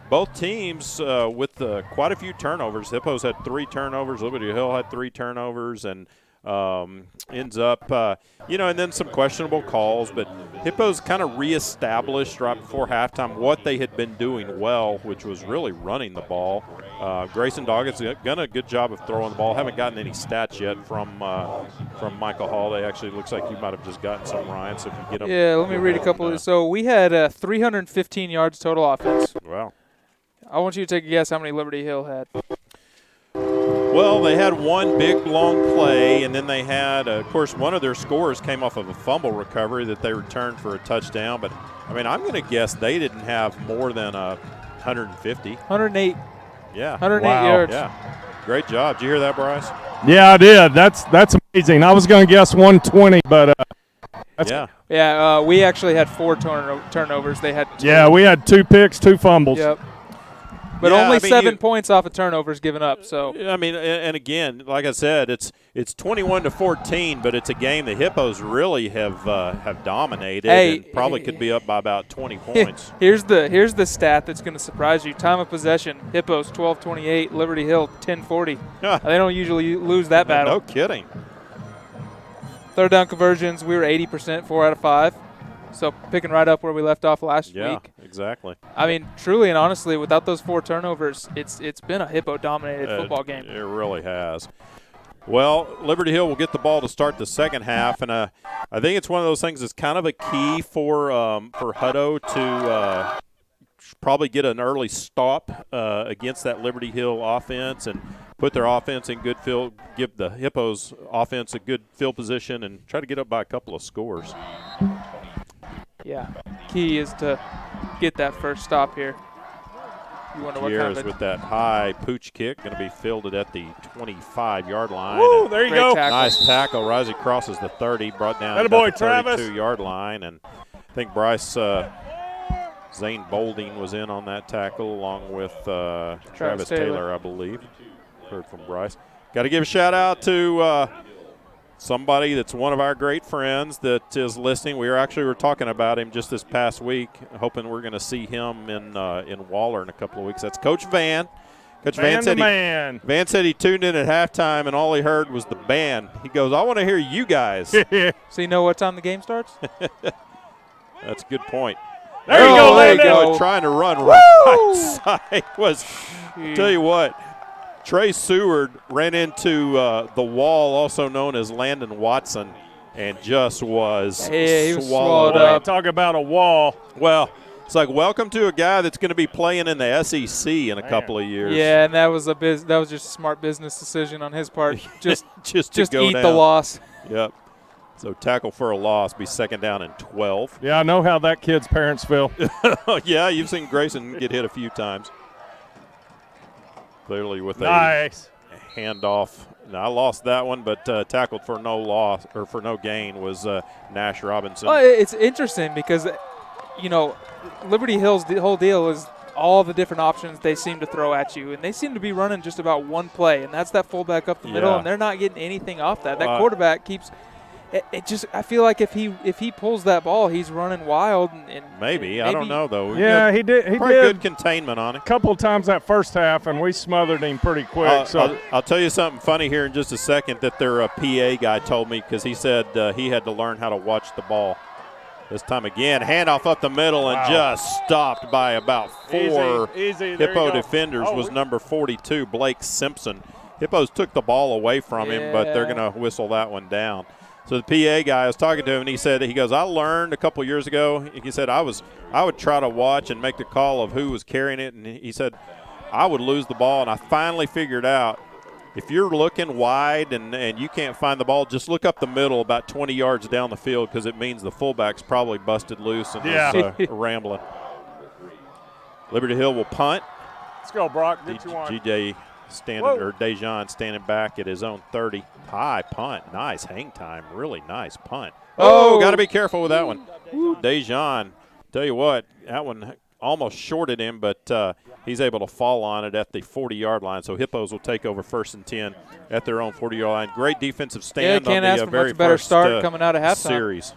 both teams with quite a few turnovers. Hippos had 3 turnovers. Liberty Hill had 3 turnovers, and ends up, and then some questionable calls. But Hippos kind of reestablished right before halftime what they had been doing well, which was really running the ball. Grayson Doggett's done a good job of throwing the ball. Haven't gotten any stats yet from Michael Holiday. Actually, it looks like you might have just gotten some, Ryan. So if you get them, yeah, let me read a couple. So we had 315 yards total offense. Wow. I want you to take a guess how many Liberty Hill had. Well, they had one big, long play, and then they had, of course, one of their scores came off of a fumble recovery that they returned for a touchdown. But, I'm going to guess they didn't have more than 150. 108. Yeah. 108 yards. Yeah. Great job. Did you hear that, Bryce? Yeah, I did. That's amazing. I was going to guess 120, but yeah. Yeah, we actually had 4 turnovers. They had 2. Yeah, we had 2 picks, 2 fumbles. Yep. But only 7 points off of turnovers given up. So and again, like I said, it's 21-14, but it's a game the Hippos really have dominated and probably could be up by about 20 points. Here's the stat that's going to surprise you. Time of possession: Hippos 12-28, Liberty Hill 10-40. They don't usually lose that battle. No kidding. Third down conversions, we were 80%, 4 out of 5. So picking right up where we left off last week. Yeah, exactly. Truly and honestly, without those 4 turnovers, it's been a Hippo-dominated football game. It really has. Well, Liberty Hill will get the ball to start the second half, and I think it's one of those things that's kind of a key for Hutto to probably get an early stop against that Liberty Hill offense and put their offense in good field, give the Hippos offense a good field position, and try to get up by a couple of scores. Yeah, key is to get that first stop here. You wonder what kind of with that high pooch kick, going to be fielded at the 25-yard line. Woo, there you go. Nice tackle. Risey crosses the 30, brought down at the 32-yard line. And I think Bryce Zane Bolding was in on that tackle along with Travis Taylor, I believe. Heard from Bryce. Got to give a shout-out to somebody that's one of our great friends that is listening. We were talking about him just this past week, hoping we're going to see him in Waller in a couple of weeks. That's Coach Van. Coach Van said he tuned in at halftime and all he heard was the band. He goes, "I want to hear you guys." So you know what time the game starts? That's a good point. There you go, Landon. Trying to run right side was. Tell you what. Trey Seward ran into the wall, also known as Landon Watson, and just was swallowed up. Talk about a wall. Well, it's like welcome to a guy that's going to be playing in the SEC in a couple of years. Yeah, and that was just a smart business decision on his part. Just just eat down. The loss. Yep. So tackle for a loss, be second down and 12. Yeah, I know how that kid's parents feel. Yeah, you've seen Grayson get hit a few times. Clearly with a handoff. Now, I lost that one, but tackled for no loss or for no gain was Nash Robinson. Well, it's interesting because, Liberty Hill's the whole deal is all the different options they seem to throw at you, and they seem to be running just about one play, and that's that fullback up the middle, and they're not getting anything off that. That quarterback keeps – I feel like if he pulls that ball, he's running wild. And maybe. I don't know, though. Yeah, he did. He probably did good containment on it. A couple of times that first half, and we smothered him pretty quick. I'll tell you something funny here in just a second that their PA guy told me because he said he had to learn how to watch the ball. This time again, handoff up the middle and just stopped by about 4 Hippo defenders was number 42, Blake Simpson. Hippos took the ball away from him, but they're going to whistle that one down. So the PA guy, I was talking to him, and he goes, I learned a couple years ago, he said, I would try to watch and make the call of who was carrying it, and he said, I would lose the ball, and I finally figured out, if you're looking wide and you can't find the ball, just look up the middle about 20 yards down the field because it means the fullback's probably busted loose and is rambling. Liberty Hill will punt. Let's go, Brock. Get you one. Dejan standing back at his own 30. High punt. Nice hang time. Really nice punt. Got to be careful with that one. Dejan, tell you what, that one almost shorted him, but he's able to fall on it at the 40-yard line. So Hippos will take over 1st and 10 at their own 40-yard line. Great defensive stand can't on ask the for very much better first start coming out of halftime. Series.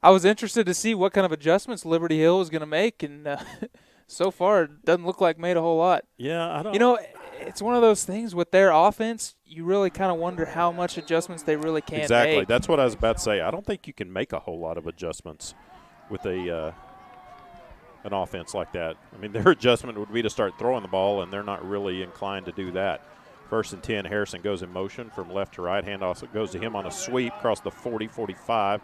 I was interested to see what kind of adjustments Liberty Hill was going to make, and so far it doesn't look like made a whole lot. Yeah, I don't it's one of those things with their offense, you really kind of wonder how much adjustments they really can Exactly. make. That's what I was about to say. I don't think you can make a whole lot of adjustments with an offense like that. I mean, their adjustment would be to start throwing the ball, and they're not really inclined to do that. 1st and 10, Harrison goes in motion from left to right. Handoff goes to him on a sweep across the 40, 45,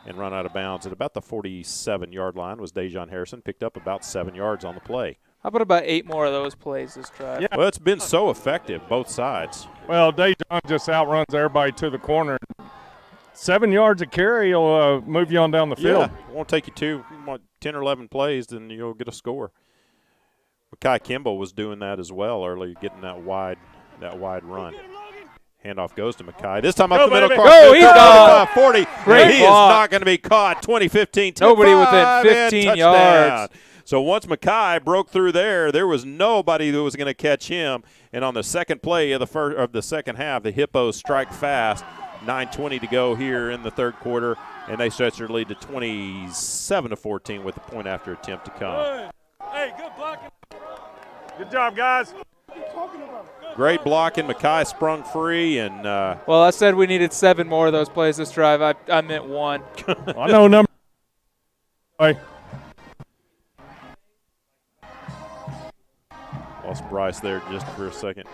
and run out of bounds. At about the 47-yard line was Dejon Harrison, picked up about 7 yards on the play. How about 8 more of those plays this drive? Yeah. Well, it's been so effective, both sides. Well, Dejon just outruns everybody to the corner. 7 yards of carry will move you on down the field. Yeah, it won't take you 10 or 11 plays, then you'll get a score. Makai Kimball was doing that as well early, getting that wide run. Handoff goes to Makai. This time up the middle. Go, he's gone. 40. Great he is block. not going to be caught. 2015. Nobody within 15 yards. So once Makai broke through there was nobody that was going to catch him. And on the second play of the second half, the Hippos strike fast. 9:20 to go here in the third quarter, and they stretch their lead to 27-14 with the point after attempt to come. Hey, good blocking. Good job, guys. Great blocking. Makai sprung free, and well, I said we needed 7 more of those plays this drive. I meant 1. I know number. Lost Bryce there just for a second.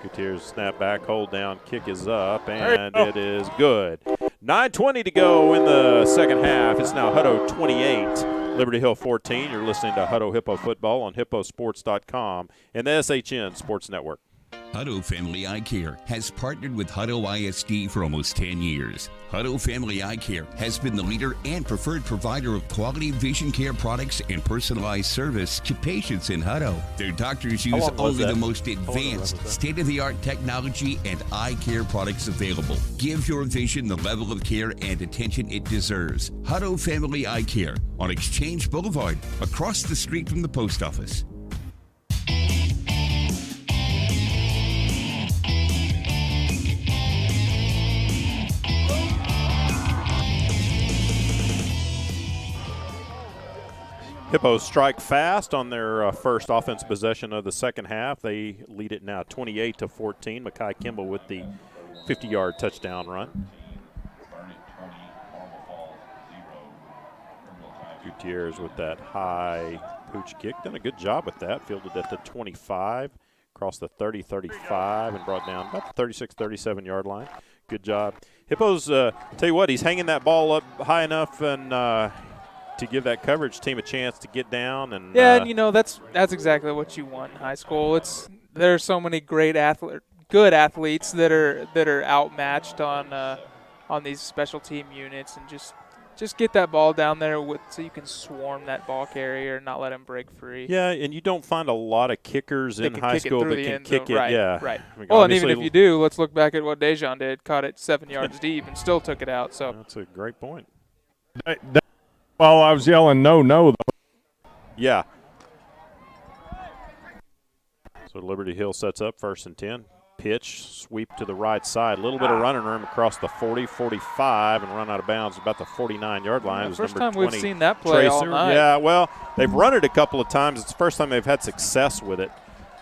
Gutierrez snap back, hold down, kick is up, and it is good. 9:20 to go in the second half. It's now Hutto 28, Liberty Hill 14. You're listening to Hutto Hippo Football on hipposports.com and the SHN Sports Network. Hutto Family Eye Care has partnered with Hutto ISD for almost 10 years. Hutto Family Eye Care has been the leader and preferred provider of quality vision care products and personalized service to patients in Hutto. Their doctors use only the most advanced, state-of-the-art technology and eye care products available. Give your vision the level of care and attention it deserves. Hutto Family Eye Care on Exchange Boulevard, across the street from the post office. Hippos strike fast on their first offense possession of the second half. They lead it now 28-14. Makai Kimball with the 50-yard touchdown run. Gutierrez with that high pooch kick. Done a good job with that. Fielded at the 25, across the 30-35, and brought down about the 36-37 yard line. Good job. Hippos, tell you what, he's hanging that ball up high enough and to give that coverage team a chance to get down. And and you know that's exactly what you want in high school. There are so many good athletes that are outmatched on these special team units, and just get that ball down there so you can swarm that ball carrier and not let him break free. Yeah, and you don't find a lot of kickers in high school that can kick it. Right, yeah, right. I mean, well, and even if you do, let's look back at what Dejon did. Caught it 7 yards deep and still took it out. So that's a great point. Well, I was yelling no, though. Yeah. So Liberty Hill sets up 1st and 10. Pitch, sweep to the right side. A little bit of running room across the 40, 45, and run out of bounds about the 49-yard line. The first time we've seen that play all night. Yeah, well, they've run it a couple of times. It's the first time they've had success with it.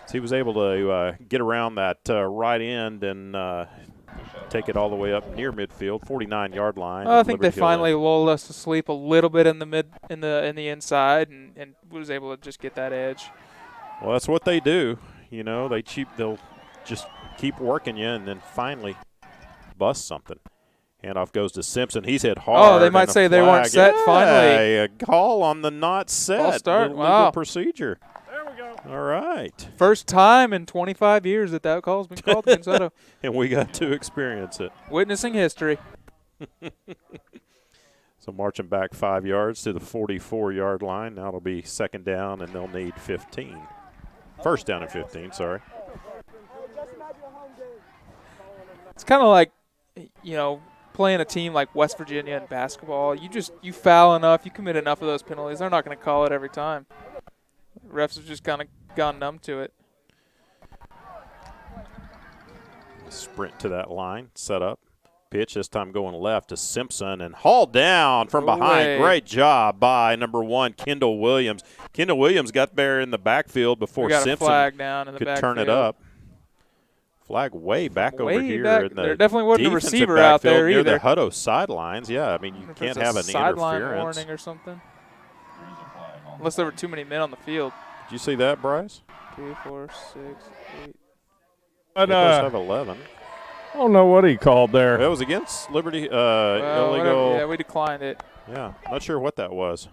So he was able to get around that right end and take it all the way up near midfield, 49-yard line. Well, I think they finally lulled us to sleep a little bit in the inside, and was able to just get that edge. Well, that's what they do. You know, they'll just keep working you and then finally bust something. Handoff goes to Simpson. He's hit hard. Oh, they might say they weren't set finally. A call on the not set. False start. Legal procedure. There we go. All right. First time in 25 years that call's been called against Hutto. And we got to experience it. Witnessing history. So marching back 5 yards to the 44-yard line. Now it'll be second down, and they'll need 15. First down and 15, sorry. It's kind of like, playing a team like West Virginia in basketball. You foul enough, you commit enough of those penalties, they're not going to call it every time. Refs have just kind of gone numb to it. Sprint to that line, set up. Pitch this time going left to Simpson and hauled down from behind. Great job by number 1, Kendall Williams. Kendall Williams got there in the backfield before Simpson flag down in the could turn it up. Flag way back over here. Back. In the there definitely wasn't a defensive receiver out there near either. the Hutto sidelines. Yeah, I mean, you can't have an sideline interference. warning or something. Unless there were too many men on the field. Did you see that, Bryce? 2, 4, 6, 8. But, have 11. I don't know what he called there. It was against Liberty, Well, illegal. yeah, we declined it. Yeah, not sure what that was.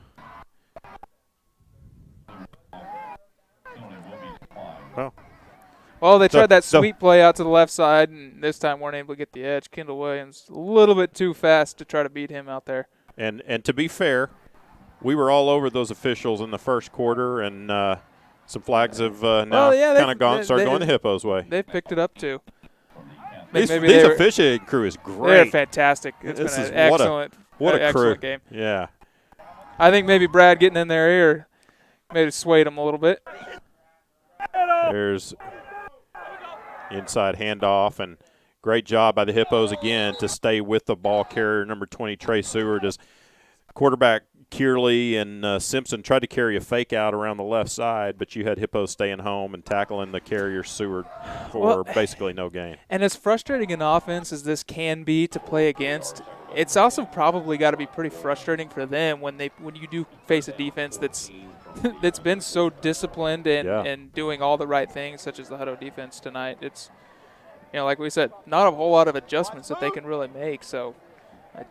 Well, they tried that sweep play out to the left side, and this time weren't able to get the edge. Kendall Williams, a little bit too fast to try to beat him out there. And to be fair, we were all over those officials in the first quarter, and some flags have now kind of started going the Hippos' way. They've picked it up too. These officiating crew is great. They're fantastic. It's been an excellent game. Yeah. I think maybe Brad getting in their ear maybe swayed them a little bit. There's inside handoff, and great job by the Hippos again to stay with the ball carrier, number 20, Trey Seward, as quarterback Kearley and Simpson tried to carry a fake out around the left side, but you had Hippos staying home and tackling the carrier Seward for basically no gain. And as frustrating an offense as this can be to play against, it's also probably got to be pretty frustrating for them when you do face a defense that's been so disciplined and doing all the right things, such as the Hutto defense tonight. It's, like we said, not a whole lot of adjustments that they can really make. So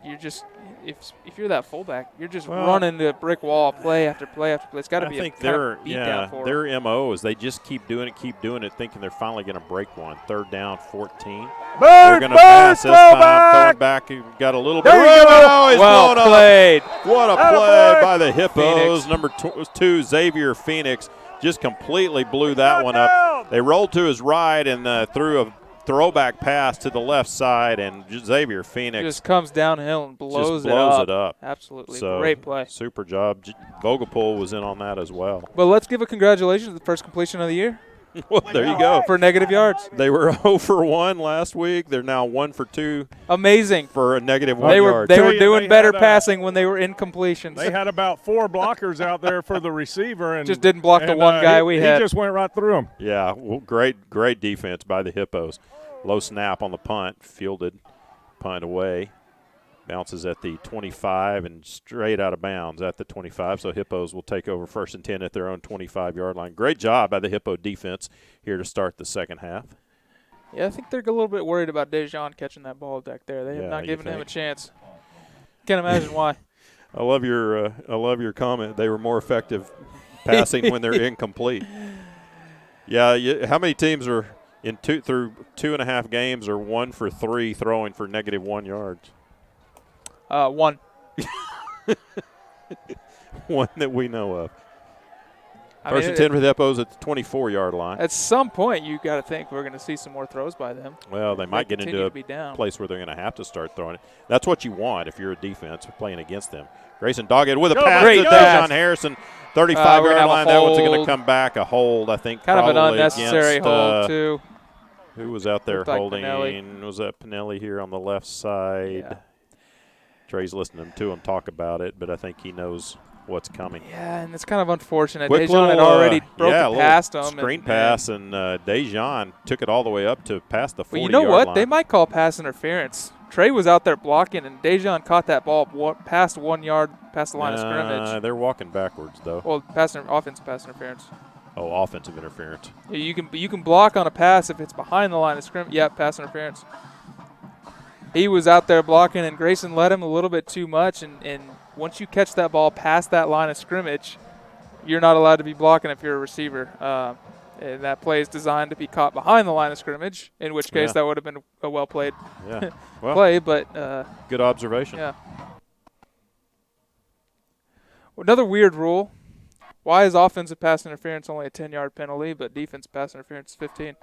you're just, if you're that fullback, you're just running the brick wall play after play after play. It's got to be a kind of beat down for them. Their MO is they just keep doing it, thinking they're finally going to break one. 3rd down, 14. They're going to pass this time. Throwing back, got a little bit. Well played. What a play by the Hippos. Number 2, Xavier Phoenix, just completely blew that one up. They rolled to his right and threw a throwback pass to the left side, and Xavier Phoenix just comes downhill and blows it up. Absolutely. So, great play. Super job. Vogelpool was in on that as well. But let's give a congratulations to the first completion of the year. Well, there you go. For negative yards. They were 0 for 1 last week. They're now 1 for 2. Amazing. For a negative 1 yard. They were doing better passing when they were incompletions. They had about 4 blockers out there for the receiver. And just didn't block the one guy we had. He just went right through him. Yeah, well, great defense by the Hippos. Low snap on the punt, fielded, punt away. Bounces at the 25 and straight out of bounds at the 25. So Hippos will take over 1st and 10 at their own 25-yard line. Great job by the Hippo defense here to start the second half. Yeah, I think they're a little bit worried about Dejan catching that ball back there. They have not given him a chance. Can't imagine why. I love your comment. They were more effective passing when they're incomplete. Yeah, how many teams are through 2.5 games are 1 for 3 throwing for negative 1 yards? 1. One that we know of. First and 10 for the Hippos at the 24-yard line. At some point, you got to think we're going to see some more throws by them. Well, they might get into a place where they're going to have to start throwing it. That's what you want if you're a defense playing against them. Grayson Doggett with a pass to Dejon Harrison, 35-yard line. That one's going to come back. A hold, I think. Kind of an unnecessary hold, too. Who was out there holding? Pinelli. Was that Pinelli here on the left side? Yeah. Trey's listening to him talk about it, but I think he knows what's coming. Yeah, and it's kind of unfortunate. Dejan had already broken past him. Screen pass, and Dejan took it all the way up to past the 40-yard line. Well, you know what? They might call pass interference. Trey was out there blocking, and Dejan caught that ball past 1 yard past the line of scrimmage. They're walking backwards, though. Well, offensive pass interference. Oh, offensive interference. You can block on a pass if it's behind the line of scrimmage. Yeah, pass interference. He was out there blocking, and Grayson led him a little bit too much. And once you catch that ball past that line of scrimmage, you're not allowed to be blocking if you're a receiver. And that play is designed to be caught behind the line of scrimmage, in which case that would have been a well-played play. But good observation. Yeah. Another weird rule. Why is offensive pass interference only a 10-yard penalty, but defense pass interference is 15?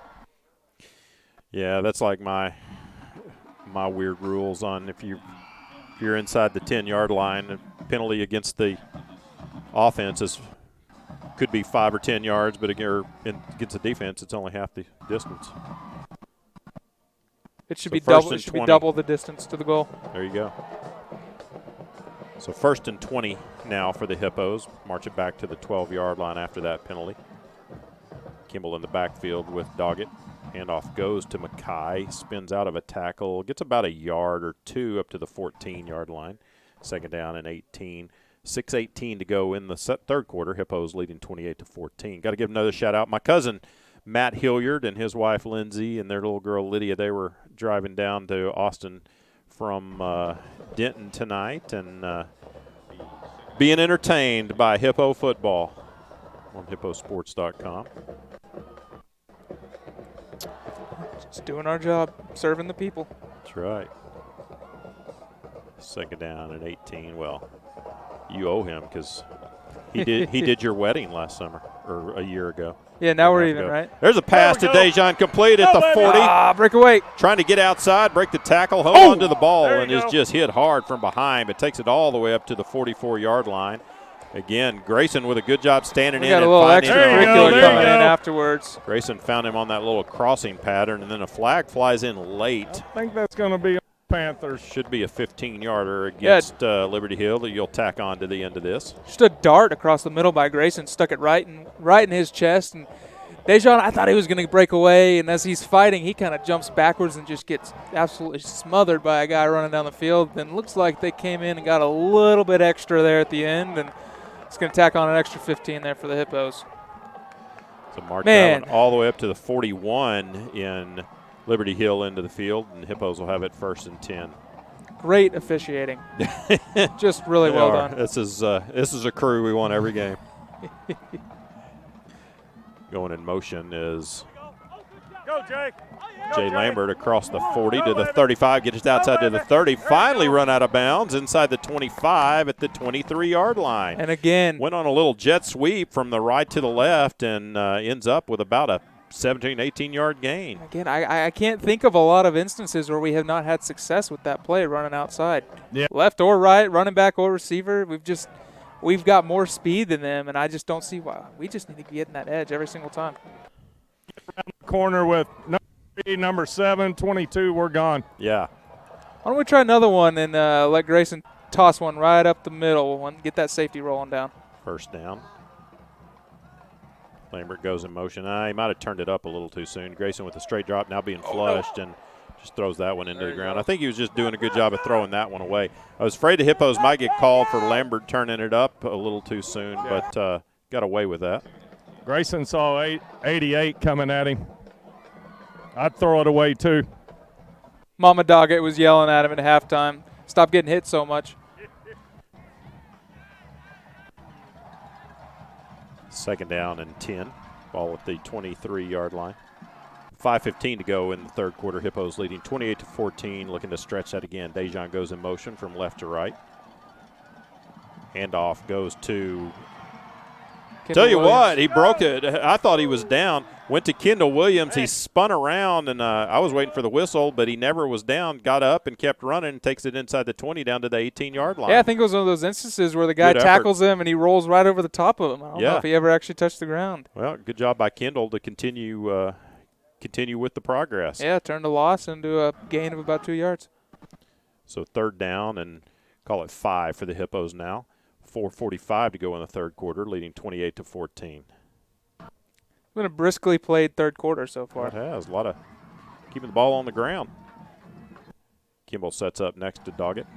Yeah, that's like my weird rules on if you're inside the 10-yard line, a penalty against the offense could be 5 or 10 yards, but against the defense, it's only half the distance. It should So be first double. and It should 20. be double the distance to the goal. There you go. So 1st and 20 now for the Hippos. March it back to the 12-yard line after that penalty. Kimball in the backfield with Doggett. Handoff goes to Mackay. Spins out of a tackle. Gets about a yard or two up to the 14-yard line. 2nd down and 18. 6:18 to go in the third quarter. Hippos leading 28-14. Got to give another shout out. My cousin Matt Hilliard and his wife Lindsay and their little girl Lydia, they were driving down to Austin from Denton tonight and being entertained by Hippo football on hipposports.com. Just doing our job, serving the people. That's right. 2nd down and 18. Well, you owe him because he did your wedding last summer or a year ago. Yeah, now we're even, right? There's a pass to Dejan complete at the 40. Breakaway. Trying to get outside, break the tackle, hold on to the ball, and is just hit hard from behind, but takes it all the way up to the 44-yard line. Again, Grayson with a good job standing in got and a little finding extracurricular coming in afterwards. Grayson found him on that little crossing pattern, and then a flag flies in late. I think that's going to be Panthers. Should be a 15-yarder against Liberty Hill that you'll tack on to the end of this. Just a dart across the middle by Grayson, stuck it right in his chest. And Dejan, I thought he was going to break away, and as he's fighting, he kind of jumps backwards and just gets absolutely smothered by a guy running down the field. Then looks like they came in and got a little bit extra there at the end, and it's going to tack on an extra 15 there for the Hippos. So mark that one all the way up to the 41 in Liberty Hill into the field, and Hippos will have it 1st and 10. Great officiating. Just really well done. This is a crew we want every game. Going in motion is Jay Lambert across the 40 to the 35, gets outside to the 30, finally run out of bounds inside the 25 at the 23-yard line. And again, went on a little jet sweep from the right to the left and ends up with about a 17, 18-yard gain. Again, I can't think of a lot of instances where we have not had success with that play running outside. Yeah. Left or right, running back or receiver, we've got more speed than them, and I just don't see why. We just need to be getting that edge every single time. Around the corner with number 3, number 7, 22, we're gone. Yeah. Why don't we try another one and let Grayson toss one right up the middle and get that safety rolling down. 1st down. Lambert goes in motion. He might have turned it up a little too soon. Grayson with a straight drop, now being flushed, and just throws that one into the ground. I think he was just doing a good job of throwing that one away. I was afraid the Hippos might get called for Lambert turning it up a little too soon, but got away with that. Grayson saw 88 coming at him. I'd throw it away too. Mama Doggett was yelling at him at halftime. Stop getting hit so much. 2nd down and 10. Ball at the 23-yard line. 5:15 to go in the third quarter. Hippos leading 28-14. Looking to stretch that again. Dejan goes in motion from left to right. Handoff goes to Tell you what, he broke it. I thought he was down. Went to Kendall Williams. He spun around, and I was waiting for the whistle, but he never was down. Got up and kept running and takes it inside the 20 down to the 18-yard line. Yeah, I think it was one of those instances where the guy tackles him and he rolls right over the top of him. I don't know if he ever actually touched the ground. Well, good job by Kendall to continue with the progress. Yeah, turned a loss into a gain of about 2 yards. So 3rd down and call it 5 for the Hippos now. 4:45 to go in the third quarter, leading 28-14. It's been a briskly played third quarter so far. It has. A lot of keeping the ball on the ground. Kimball sets up next to Doggett.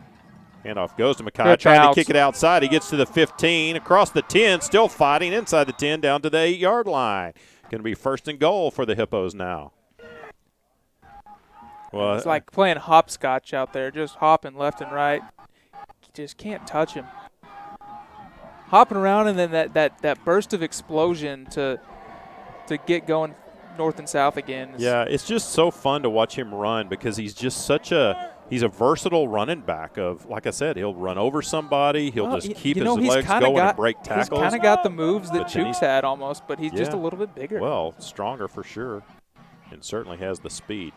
Handoff goes to Mackay, trying to kick it outside. He gets to the 15, across the 10, still fighting inside the 10, down to the 8-yard line. Going to be 1st and goal for the Hippos now. Well, it's like playing hopscotch out there, just hopping left and right. You just can't touch him. Hopping around, and then that burst of explosion to get going north and south again. Yeah, it's just so fun to watch him run because he's just he's a versatile running back. Like I said, he'll run over somebody. He'll just keep his legs going and break tackles. He's kind of got the moves that Chooks had almost, but he's just a little bit bigger. Well, stronger for sure, and certainly has the speed.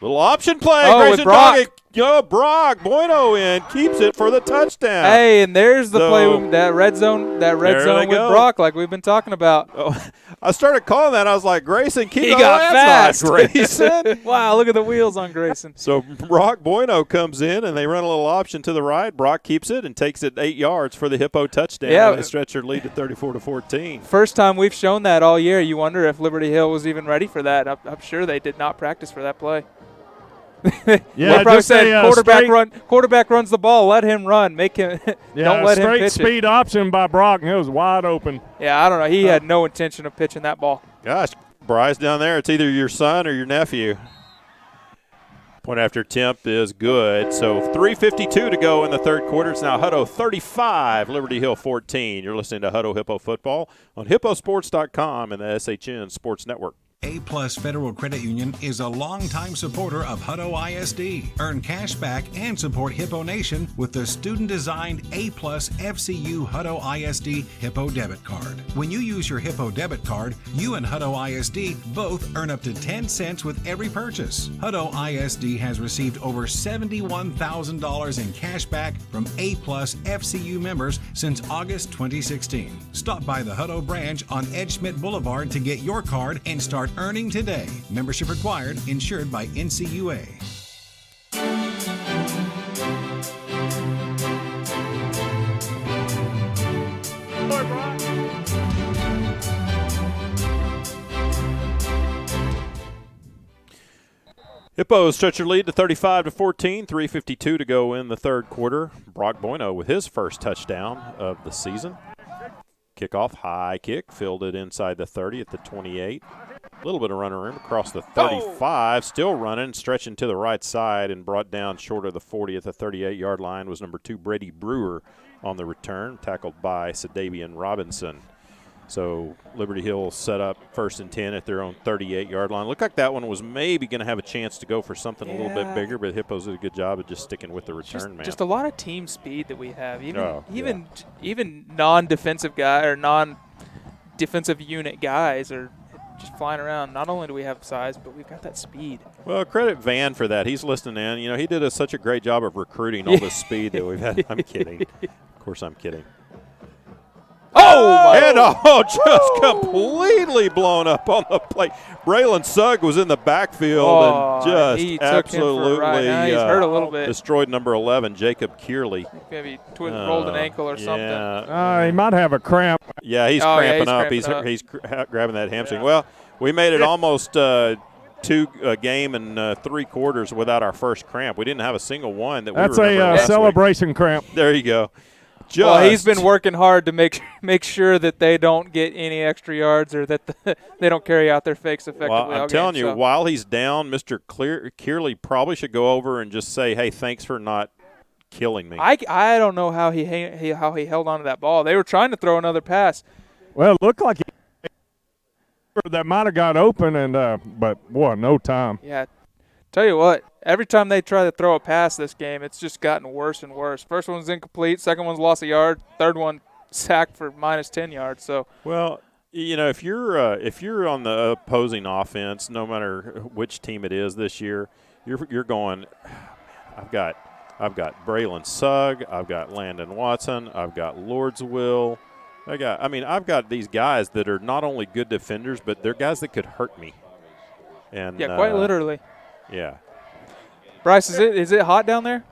Little option play. Oh, Grayson Brock. Doggett Brock Bueno in, keeps it for the touchdown. Hey, and there's the play, that red zone with Brock, like we've been talking about. Oh, I started calling that. I was like, Grayson, keep it. Got fast. Grayson. Wow, look at the wheels on Grayson. So Brock Bueno comes in, and they run a little option to the right. Brock keeps it and takes it 8 yards for the Hippo touchdown. Yeah. They stretch their lead to 34-14. First time we've shown that all year. You wonder if Liberty Hill was even ready for that. I'm sure they did not practice for that play. Yeah, probably said quarterback runs the ball. Let him run. Make him. Don't let him pitch it. Straight speed option by Brock, and it was wide open. Yeah, I don't know. He had no intention of pitching that ball. Gosh, Bryce down there, it's either your son or your nephew. Point after attempt is good. So 3:52 to go in the third quarter. It's now Hutto 35, Liberty Hill 14. You're listening to Hutto Hippo Football on hipposports.com and the SHN Sports Network. A-Plus Federal Credit Union is a longtime supporter of Hutto ISD. Earn cash back and support Hippo Nation with the student-designed A-Plus FCU Hutto ISD Hippo Debit Card. When you use your Hippo Debit Card, you and Hutto ISD both earn up to 10 cents with every purchase. Hutto ISD has received over $71,000 in cash back from A-Plus FCU members since August 2016. Stop by the Hutto branch on Ed Schmidt Boulevard to get your card and start earning today. Membership required. Insured by NCUA. Hippos stretch their lead to 35-14. 3:52 to go in the third quarter. Brock Bueno with his first touchdown of the season. Kickoff, high kick, fielded inside the 30 at the 28. A little bit of running room across the 35, still running, stretching to the right side, and brought down short of the 40 at the 38-yard line was number 2, Brady Brewer on the return, tackled by Sadavian Robinson. So Liberty Hill set up 1st and 10 at their own 38-yard line. Looked like that one was maybe going to have a chance to go for something a little bit bigger, but Hippos did a good job of just sticking with the return man. Just a lot of team speed that we have. Even non-defensive guy or non-defensive unit guys are just flying around. Not only do we have size, but we've got that speed. Well, credit Van for that. He's listening in. You know, he did such a great job of recruiting all this speed that we've had. I'm kidding. Of course I'm kidding. Just completely blown up on the plate. Braylon Sugg was in the backfield and just absolutely he's hurt a little bit. Destroyed number 11, Jacob Kearley. Maybe rolled an ankle or something. He might have a cramp. Yeah, he's cramping up. He's grabbing that hamstring. Yeah. Well, we made it almost a game and 3 quarters without our first cramp. We didn't have a single one that That's we remember a celebration cramp. There you go. He's been working hard to make sure that they don't get any extra yards or that they don't carry out their fakes effectively. Well, I'm telling you, while he's down, Mr. Kearley probably should go over and just say, "Hey, thanks for not killing me." I don't know how he held on to that ball. They were trying to throw another pass. Well, it looked like that might have got open, and but boy, no time. Yeah, tell you what. Every time they try to throw a pass this game, it's just gotten worse and worse. First one's incomplete. Second one's lost a yard. Third one sacked for minus 10 yards. So, well, you know, if you're on the opposing offense, no matter which team it is this year, you're going. I've got Braylon Sugg. I've got Landon Watson. I've got Lordsville. I've got these guys that are not only good defenders, but they're guys that could hurt me. And yeah, quite literally. Yeah. Bryce, is it hot down there?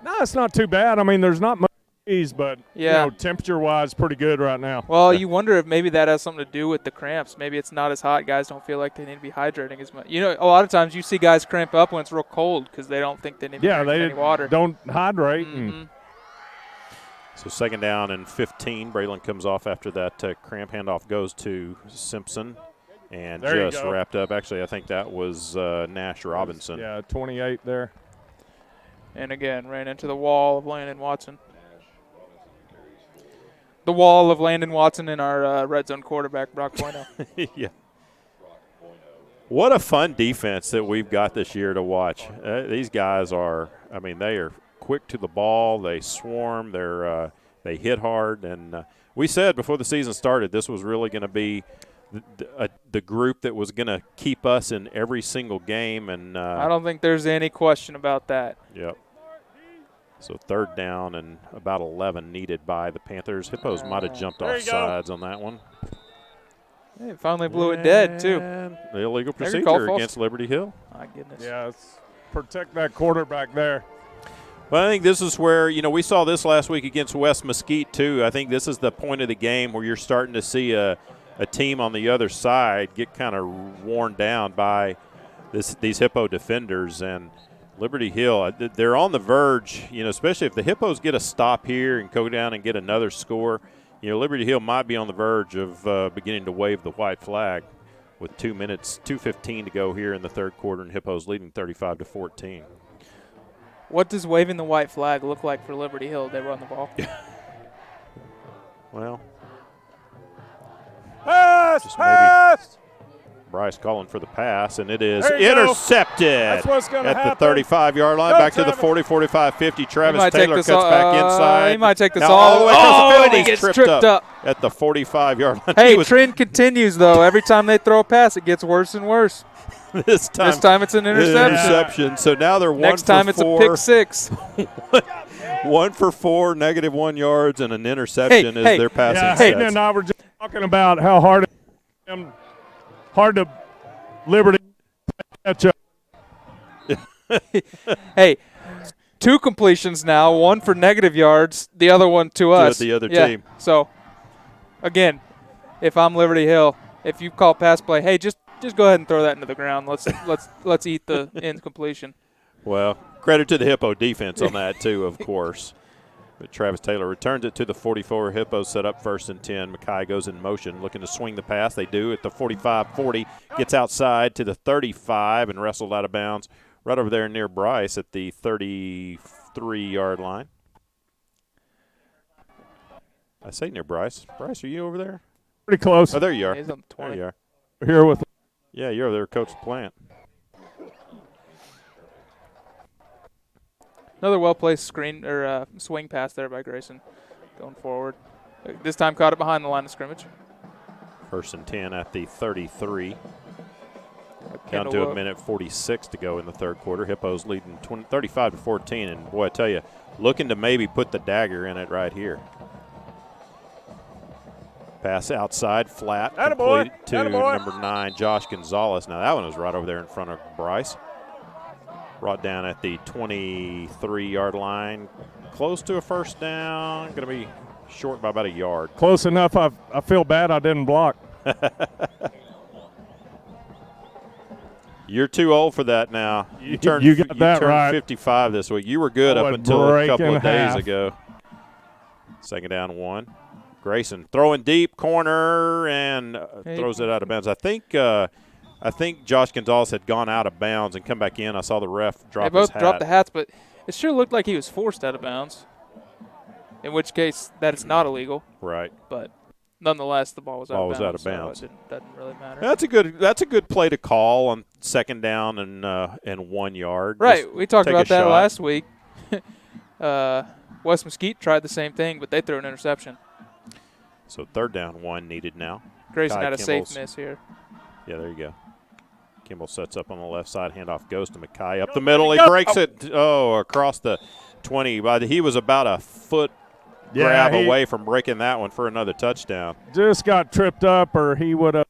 No, it's not too bad. I mean, there's not much breeze, but temperature-wise, pretty good right now. Well, you wonder if maybe that has something to do with the cramps. Maybe it's not as hot. Guys don't feel like they need to be hydrating as much. You know, a lot of times you see guys cramp up when it's real cold because they don't think they need to drink any water. Don't hydrate. Mm-hmm. So 2nd down and 15. Braylon comes off after that cramp. Handoff goes to Simpson. And there just wrapped up. Actually, I think that was Nash Robinson. Yeah, 28 there. And again, ran into the wall of Landon Watson. The wall of Landon Watson and our red zone quarterback, Brock Bueno. Yeah. What a fun defense that we've got this year to watch. These guys are, they are quick to the ball. They swarm. They hit hard. And we said before the season started this was really going to be the group that was going to keep us in every single game. And I don't think there's any question about that. Yep. So third down and about 11 needed by the Panthers. Hippos might have jumped off sides on that one. They finally blew it dead, too. The illegal procedure against Liberty Hill. My goodness. Yeah, protect that quarterback there. Well, I think this is where, we saw this last week against West Mesquite, too. I think this is the point of the game where you're starting to see a team on the other side get kind of worn down by these Hippo defenders. And Liberty Hill, they're on the verge, especially if the Hippos get a stop here and go down and get another score. Liberty Hill might be on the verge of beginning to wave the white flag with 2:15 to go here in the third quarter, and Hippos leading 35-14. What does waving the white flag look like for Liberty Hill? They run the ball. Well, pass. Bryce calling for the pass, and it is intercepted at the 35-yard line. Back to the 40, 45, 50. Travis Taylor cuts back inside. He might take this now all the way across the field. and he gets tripped up at the 45-yard line. Hey, trend continues, though. Every time they throw a pass, it gets worse and worse. This time it's an interception. So now they're 1 Next for time 4. It's a pick 6. 1 for 4, -1 yards, and an interception is their passing stats. Hayden and I were just talking about how hard to Liberty catch up. Hey, 2 completions now, 1 for negative yards, the other one to us. To the other team. So, again, if I'm Liberty Hill, if you call pass play, hey, just go ahead and throw that into the ground. Let's eat the incompletion. Well, credit to the Hippo defense on that too, of course. But Travis Taylor returns it to the 44. Hippos set up 1st and 10. Mackay goes in motion, looking to swing the pass. They do at the 45-40. Gets outside to the 35 and wrestled out of bounds right over there near Bryce at the 33-yard line. I say near Bryce. Bryce, are you over there? Pretty close. Oh, there you are. He's on the 20. There you are. Here with. Yeah, you're over there, Coach Plant. Another well-placed screen or swing pass there by Grayson going forward. This time caught it behind the line of scrimmage. 1st and 10 at the 33. Down to 1:46 to go in the third quarter. Hippos leading 35-14. And, boy, I tell you, looking to maybe put the dagger in it right here. Pass outside, flat, complete to number 9, Josh Gonzalez. Now, that one was right over there in front of Bryce. Brought down at the 23-yard line. Close to a first down. Going to be short by about a yard. Close enough. I feel bad I didn't block. You're too old for that now. You got that right. 55 this week. You were good up until a couple of days ago. 2nd down 1. Grayson throwing deep corner and throws it out of bounds. I think Josh Gonzalez had gone out of bounds and come back in. I saw the ref drop his hat. They both dropped the hats, but it sure looked like he was forced out of bounds, in which case that is not illegal. Right. But nonetheless, the ball was out of bounds. So it doesn't really matter. That's a good play to call on 2nd down and 1 yard. Right. Just we talked about that shot. last week. West Mesquite tried the same thing, but they threw an interception. So 3rd down 1 needed now. Grayson had a safe miss here. Yeah, there you go. Kimball sets up on the left side. Handoff goes to Mackay. Up the middle. He breaks it. Across the 20. He was about a foot grab away from breaking that one for another touchdown. Just got tripped up, or he would have.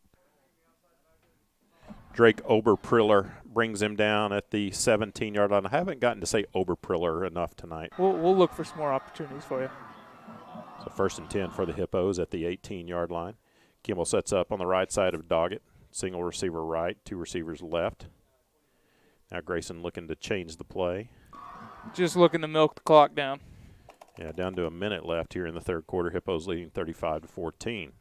Drake Oberpriller brings him down at the 17-yard line. I haven't gotten to say Oberpriller enough tonight. We'll look for some more opportunities for you. So 1st and 10 for the Hippos at the 18-yard line. Kimball sets up on the right side of Doggett. Single receiver right, 2 receivers left. Now Grayson looking to change the play. Just looking to milk the clock down. Yeah, down to a minute left here in the third quarter. Hippos leading 35-14.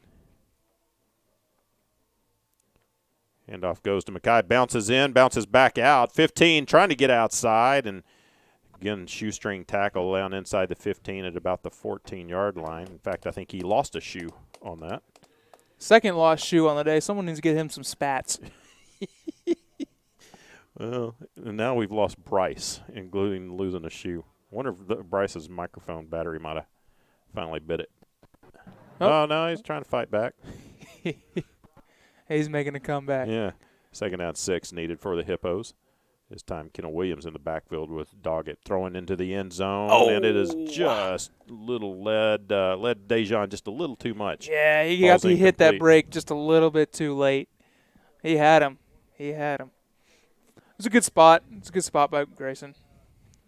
Handoff goes to Mackay, bounces in, bounces back out. 15 trying to get outside, and again, shoestring tackle down inside the 15 at about the 14-yard line. In fact, I think he lost a shoe on that. Second lost shoe on the day. Someone needs to get him some spats. Well, and now we've lost Bryce, including losing a shoe. I wonder if Bryce's microphone battery might have finally bit it. Oh, no, he's trying to fight back. He's making a comeback. Yeah. Second down 6 needed for the Hippos. This time, Kendall Williams in the backfield with Doggett throwing into the end zone, and it is just little led Dejan just a little too much. Yeah, he hit that incomplete. break just a little bit too late. He had him. It was a good spot. It's a good spot by Grayson.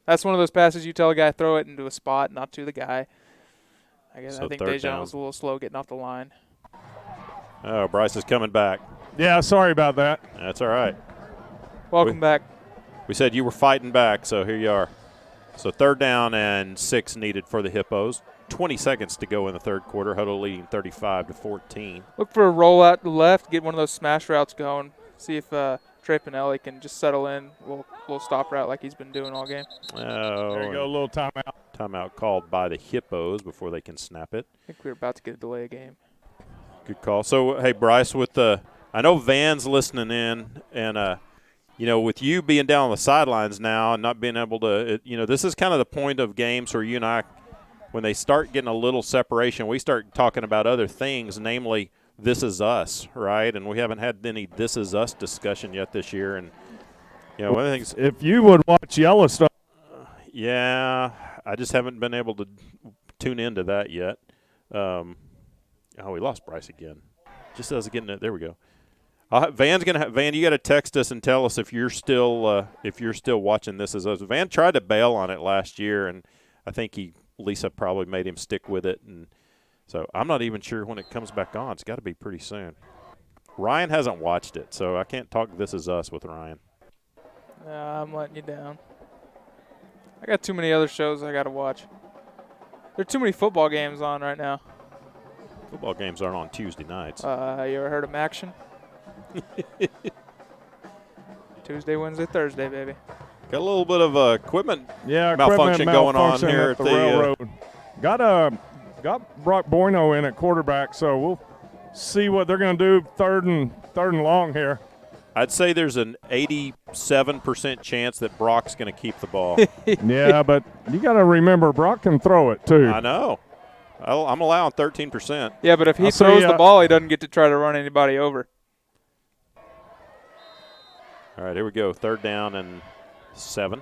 That's one of those passes you tell a guy throw it into a spot, not to the guy. I think Dejan was a little slow getting off the line. Oh, Bryce is coming back. Yeah, sorry about that. That's all right. Welcome back. We said you were fighting back, so here you are. So 3rd down and 6 needed for the Hippos. 20 seconds to go in the third quarter. Hutto leading 35-14. Look for a rollout to left, get one of those smash routes going. See if Trey Pinelli can just settle in. We'll stop route like he's been doing all game. Oh, There you go, a little timeout. Timeout called by the Hippos before they can snap it. I think we were about to get a delay of game. Good call. So, hey, Bryce, I know Van's listening in, and with you being down on the sidelines now and not being able to, this is kind of the point of games where you and I, when they start getting a little separation, we start talking about other things, namely This Is Us, right? And we haven't had any This Is Us discussion yet this year. And, one of the things. If you would watch Yellowstone. Yeah, I just haven't been able to tune into that yet. We lost Bryce again. Just as getting it. There we go. Van, you got to text us and tell us if you're still watching This Is Us. Van tried to bail on it last year, and I think Lisa probably made him stick with it, and so I'm not even sure when it comes back on. It's got to be pretty soon. Ryan hasn't watched it, so I can't talk This Is Us with Ryan. I'm letting you down. I got too many other shows I got to watch. There are too many football games on right now. Football games aren't on Tuesday nights. You ever heard of Maction? Tuesday, Wednesday, Thursday, baby. Got a little bit of equipment malfunction going on here at the railroad. Got Brock Bueno in at quarterback, so we'll see what they're going to do third and long here. I'd say there's an 87% chance that Brock's going to keep the ball. Yeah, but you got to remember Brock can throw it too. I know. I'm allowing 13%. Yeah, but if he throws the ball, he doesn't get to try to run anybody over. All right, here we go. 3rd down and 7.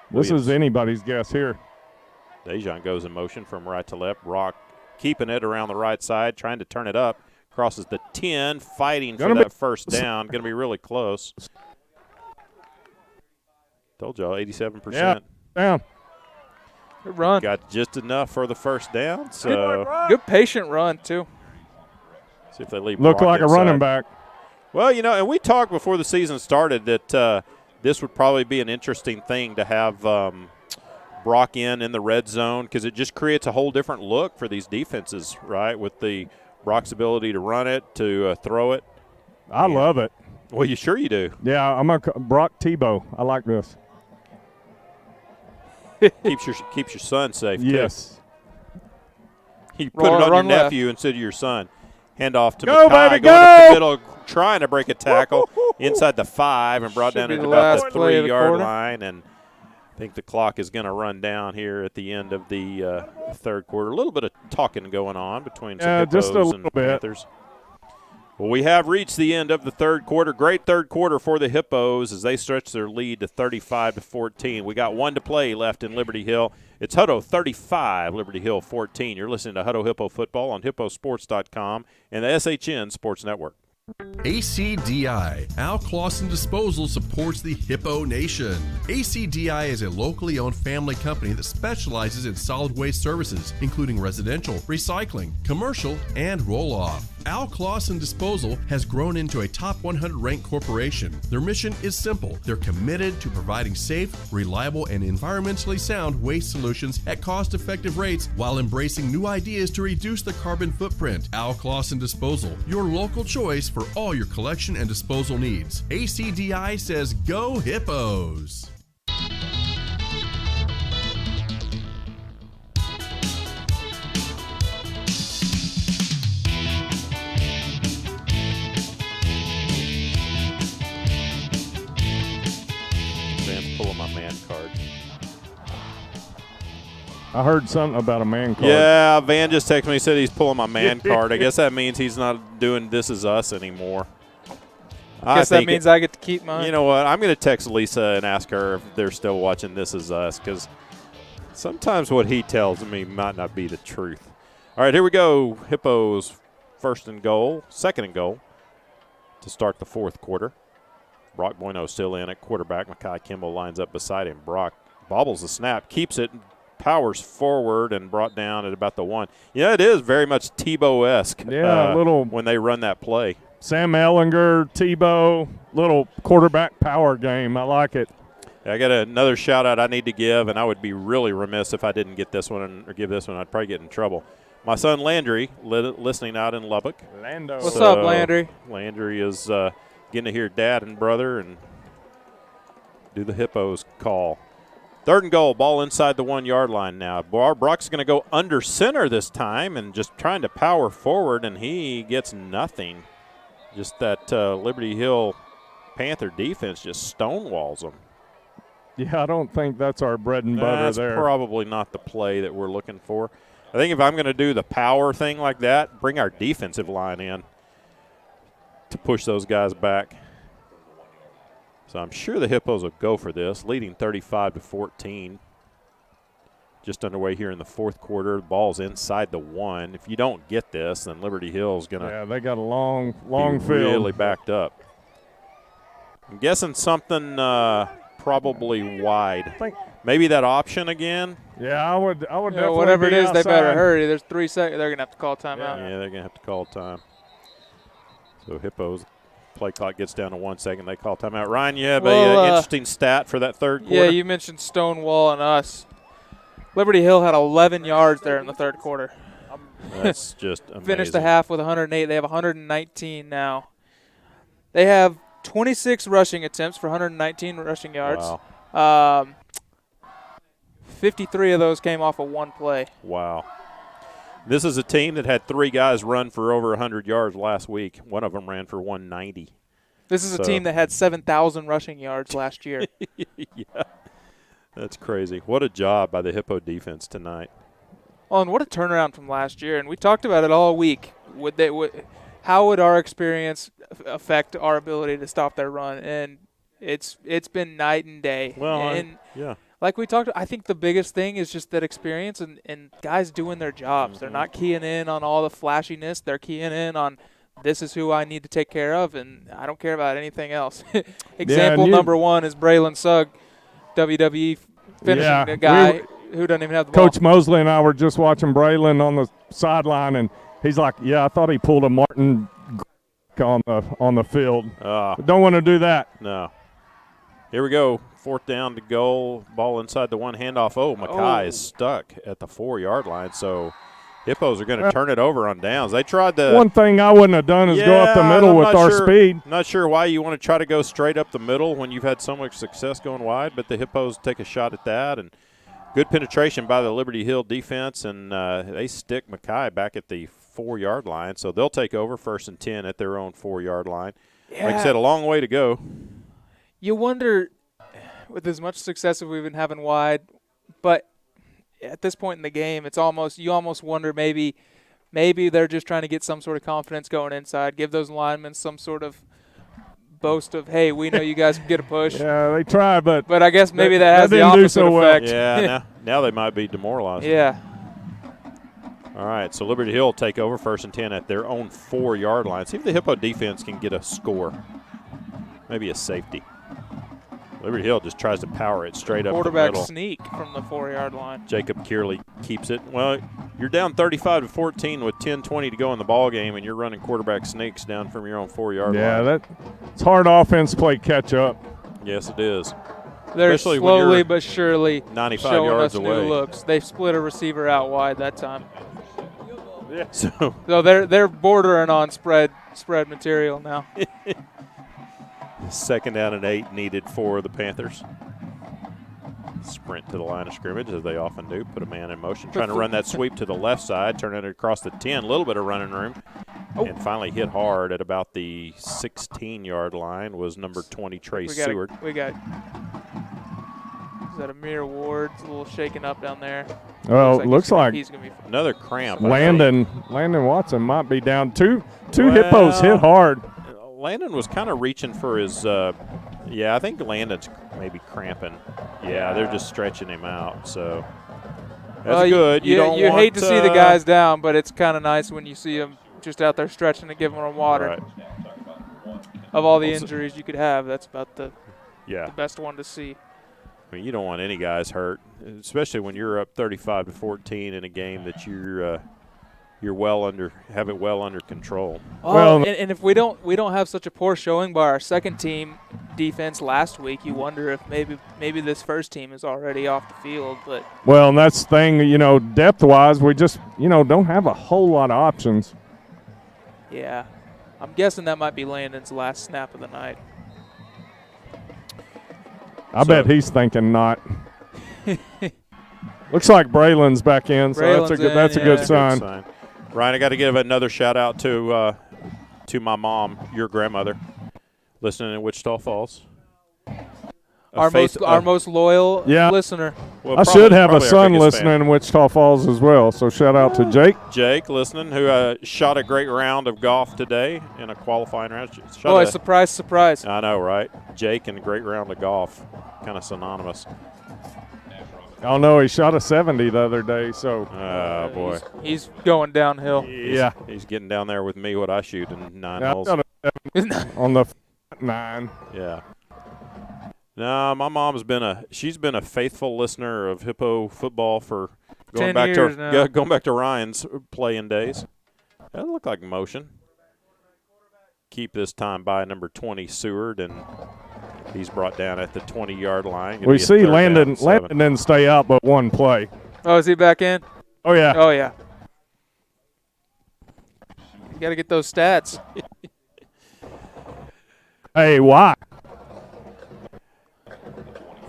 This is anybody's guess here. Dejan goes in motion from right to left. Brock keeping it around the right side, trying to turn it up. Crosses the 10, fighting for that first down. Going to be really close. Told y'all, 87%. Yeah, down. Good run. Got just enough for the first down. So good patient run, too. See if they leave Look Brock like inside. a running back. Well, and we talked before the season started that this would probably be an interesting thing to have Brock in the red zone because it just creates a whole different look for these defenses, right, with the Brock's ability to run it, to throw it. I love it. Well, you do. Yeah, I'm a Brock Tebow. I like this. keeps your son safe, yes. too. You put it on your nephew instead of your son. Hand off to go, Mackay, baby, going up go! the middle, trying to break a tackle inside the 5 and brought down at about the 3-yard line. And I think the clock is going to run down here at the end of the third quarter. A little bit of talking going on between some Hippos just a little and bit. Panthers. Well, we have reached the end of the third quarter. Great third quarter for the Hippos as they stretch their lead to 35-14. We got 1 to play left in Liberty Hill. It's Hutto 35, Liberty Hill 14. You're listening to Hutto Hippo Football on hipposports.com and the SHN Sports Network. ACDI, Al Clausen Disposal supports the Hippo Nation. ACDI is a locally owned family company that specializes in solid waste services, including residential, recycling, commercial, and roll-off. Al Clausen Disposal has grown into a top 100 ranked corporation. Their mission is simple. They're committed to providing safe, reliable, and environmentally sound waste solutions at cost-effective rates while embracing new ideas to reduce the carbon footprint. Al Clausen Disposal, your local choice for all your collection and disposal needs. ACDI says go Hippos! Van's pulling my man card. I heard something about a man card. Yeah, Van just texted me. He said he's pulling my man card. I guess that means he's not doing This Is Us anymore. I guess that means I get to keep mine. You know what? I'm going to text Lisa and ask her if they're still watching This Is Us, because sometimes what he tells me might not be the truth. All right, here we go. Hippos second and goal to start the fourth quarter. Brock Bueno still in at quarterback. Makai Kimball lines up beside him. Brock bobbles the snap, keeps it, powers forward, and brought down at about the 1. Yeah, it is very much Tebow-esque. Yeah, a little when they run that play. Sam Ellinger, Tebow, little quarterback power game. I like it. I got another shout-out I need to give, and I would be really remiss if I didn't get this one or give this one. I'd probably get in trouble. My son Landry, listening out in Lubbock. Lando. What's up, Landry? Landry is getting to hear Dad and brother and do the Hippos call. Third and goal, ball inside the 1 yard line now. Brock's going to go under center this time and just trying to power forward, and he gets nothing. Just that Liberty Hill Panther defense just stonewalls them. Yeah, I don't think that's our bread and butter That's there. probably not the play that we're looking for. I think if I'm going to do the power thing like that, bring our defensive line in to push those guys back. So I'm sure the Hippos will go for this, leading 35-14. Just underway here in the fourth quarter. The ball's inside the 1. If you don't get this, then Liberty Hill's going to they got a long field. Really backed up. I'm guessing something probably wide. Maybe that option again. Yeah, I would definitely whatever it is, outside. they better hurry. There's 3 seconds. They're going to have to call timeout. Yeah, they're going to have to call time. So Hippos, play clock gets down to 1 second. They call timeout. Ryan, you have an interesting stat for that third quarter? Yeah, you mentioned Stonewall and us. Liberty Hill had 11 yards there in the third quarter. That's just amazing. Finished the half with 108. They have 119 now. They have 26 rushing attempts for 119 rushing yards. Wow. 53 of those came off of 1 play. Wow. This is a team that had 3 guys run for over 100 yards last week. One of them ran for 190. This is a team that had 7,000 rushing yards last year. Yeah. That's crazy. What a job by the Hippo defense tonight. Oh, and what a turnaround from last year. And we talked about it all week. How would our experience affect our ability to stop their run? And it's been night and day. Well, yeah. Like we talked, I think the biggest thing is just that experience and guys doing their jobs. They're not keying in on all the flashiness. They're keying in on this is who I need to take care of, and I don't care about anything else. Example number 1 is Braylon Sugg, WWE finishing guy who doesn't even have the ball. Coach Mosley and I were just watching Braylon on the sideline, and he's like, I thought he pulled a Martin on the field. Don't want to do that. No. Here we go. 4th down to goal. Ball inside the 1 handoff. Makai is stuck at the 4 yard line. So Hippos are going to turn it over on downs. They tried to. One thing I wouldn't have done is go up the middle with our speed. Not sure why you want to try to go straight up the middle when you've had so much success going wide, but the Hippos take a shot at that. And good penetration by the Liberty Hill defense, and they stick Makai back at the 4 yard line. So they'll take over 1st and 10 at their own 4 yard line. Yeah. Like I said, a long way to go. You wonder, with as much success as we've been having wide, but at this point in the game, you almost wonder maybe they're just trying to get some sort of confidence going inside, give those linemen some sort of boast of, hey, we know you guys can get a push. Yeah, they try, but I guess maybe that has the opposite effect. Yeah, now they might be demoralized. Yeah. All right, so Liberty Hill take over 1st and 10 at their own 4 yard line. See if the Hippo defense can get a score, maybe a safety. Liberty Hill just tries to power it straight up the middle. Quarterback sneak from the 4 yard line. Jacob Kearley keeps it. Well, you're down 35-14 with 10:20 to go in the ball game, and you're running quarterback sneaks down from your own 4 yard line. Yeah, it's hard offense play catch up. Yes, it is. They're slowly but surely 95 showing yards us away. new looks. They split a receiver out wide that time. Yeah. So they're bordering on spread material now. 2nd down and 8 needed for the Panthers. Sprint to the line of scrimmage, as they often do. Put a man in motion. Trying to run that sweep to the left side. Turn it across the 10. A little bit of running room. And finally hit hard at about the 16-yard line was number 20, Trey Seward. Is that Amir Ward? It's a little shaken up down there. Well, it looks like he's gonna be another cramp. Landon Watson might be down. Two Hippos hit hard. Landon was kind of reaching for his I think Landon's maybe cramping. Yeah, they're just stretching him out. So that's good. You hate to see the guys down, but it's kind of nice when you see them just out there stretching and giving them water. Right. Of all the injuries you could have, that's about the best one to see. I mean, you don't want any guys hurt, especially when you're up 35-14 in a game that you're have it well under control. Well, and if we don't have such a poor showing by our second team defense last week, you wonder if maybe this first team is already off the field. But and that's the thing, depth-wise, we just don't have a whole lot of options. Yeah, I'm guessing that might be Landon's last snap of the night. I bet he's thinking not. Looks like Braylon's back in, so that's a good sign. Ryan, I got to give another shout out to my mom, your grandmother, listening in Wichita Falls. Our most loyal listener. Well, I should have a son listening in Wichita Falls as well, so shout out to Jake. Jake listening, who shot a great round of golf today in a qualifying round. Surprise. I know, right? Jake and a great round of golf, kind of synonymous. Oh, no, he shot a 70 the other day, so. Oh, boy. He's going downhill. He's getting down there with me what I shoot in 9 holes. On the 9. Yeah. No, my mom's been a faithful listener of Hippo football for going back to Ryan's playing days. That looked like motion. Keep this time by number 20 Seward, and he's brought down at the 20-yard line. We see Landon didn't stay out but one play. Oh, is he back in? Oh yeah. You got to get those stats. Hey, why?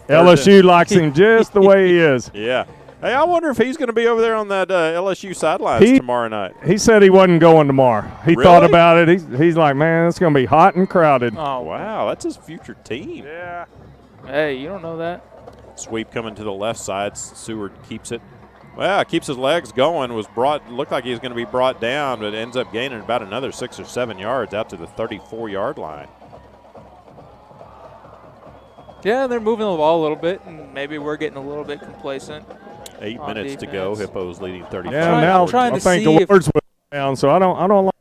LSU likes him just the way he is. Yeah. Hey, I wonder if he's going to be over there on that LSU sidelines tomorrow night. He said he wasn't going tomorrow. He thought about it. He's like, man, it's going to be hot and crowded. Oh, wow. That's his future team. Yeah. Hey, you don't know that. Sweep coming to the left side. Seward keeps it. Well, keeps his legs going. Looked like he was going to be brought down, but ends up gaining about another 6 or 7 yards out to the 34-yard line. Yeah, they're moving the ball a little bit, and maybe we're getting a little bit complacent. 8 minutes to go. Hippos leading 35. Yeah, now I think the words went down, so I don't like.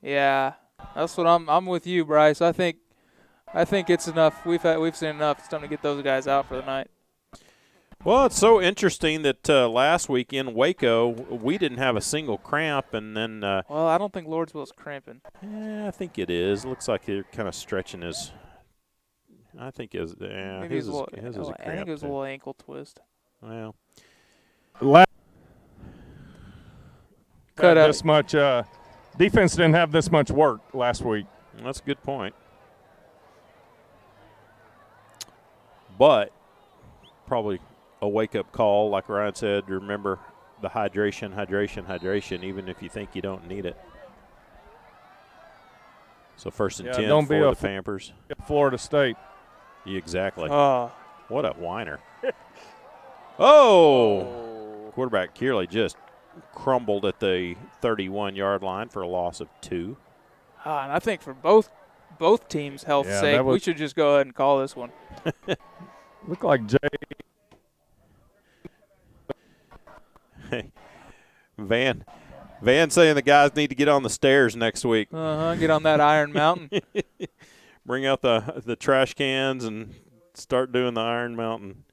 Yeah, that's what I'm with you, Bryce. I think it's enough. We've seen enough. It's time to get those guys out for the night. Well, it's so interesting that last week in Waco we didn't have a single cramp, and then. Well, I don't think Lordsville's cramping. Yeah, I think it is. Looks like they're kind of stretching his. I think his is a cramp. I think it was a little ankle twist. Well, cut out this much. Defense didn't have this much work last week. That's a good point. But probably a wake-up call, like Ryan said. Remember the hydration, even if you think you don't need it. So 1st and 10 don't for be the Panthers. Florida State. Exactly. Oh. What a whiner. Oh! Quarterback Kearley just crumbled at the 31-yard line for a loss of 2. And I think for both teams' health's sake, we should just go ahead and call this one. Looked like Jay. Hey, Van saying the guys need to get on the stairs next week. Get on that Iron Mountain. Bring out the trash cans and start doing the Iron Mountain.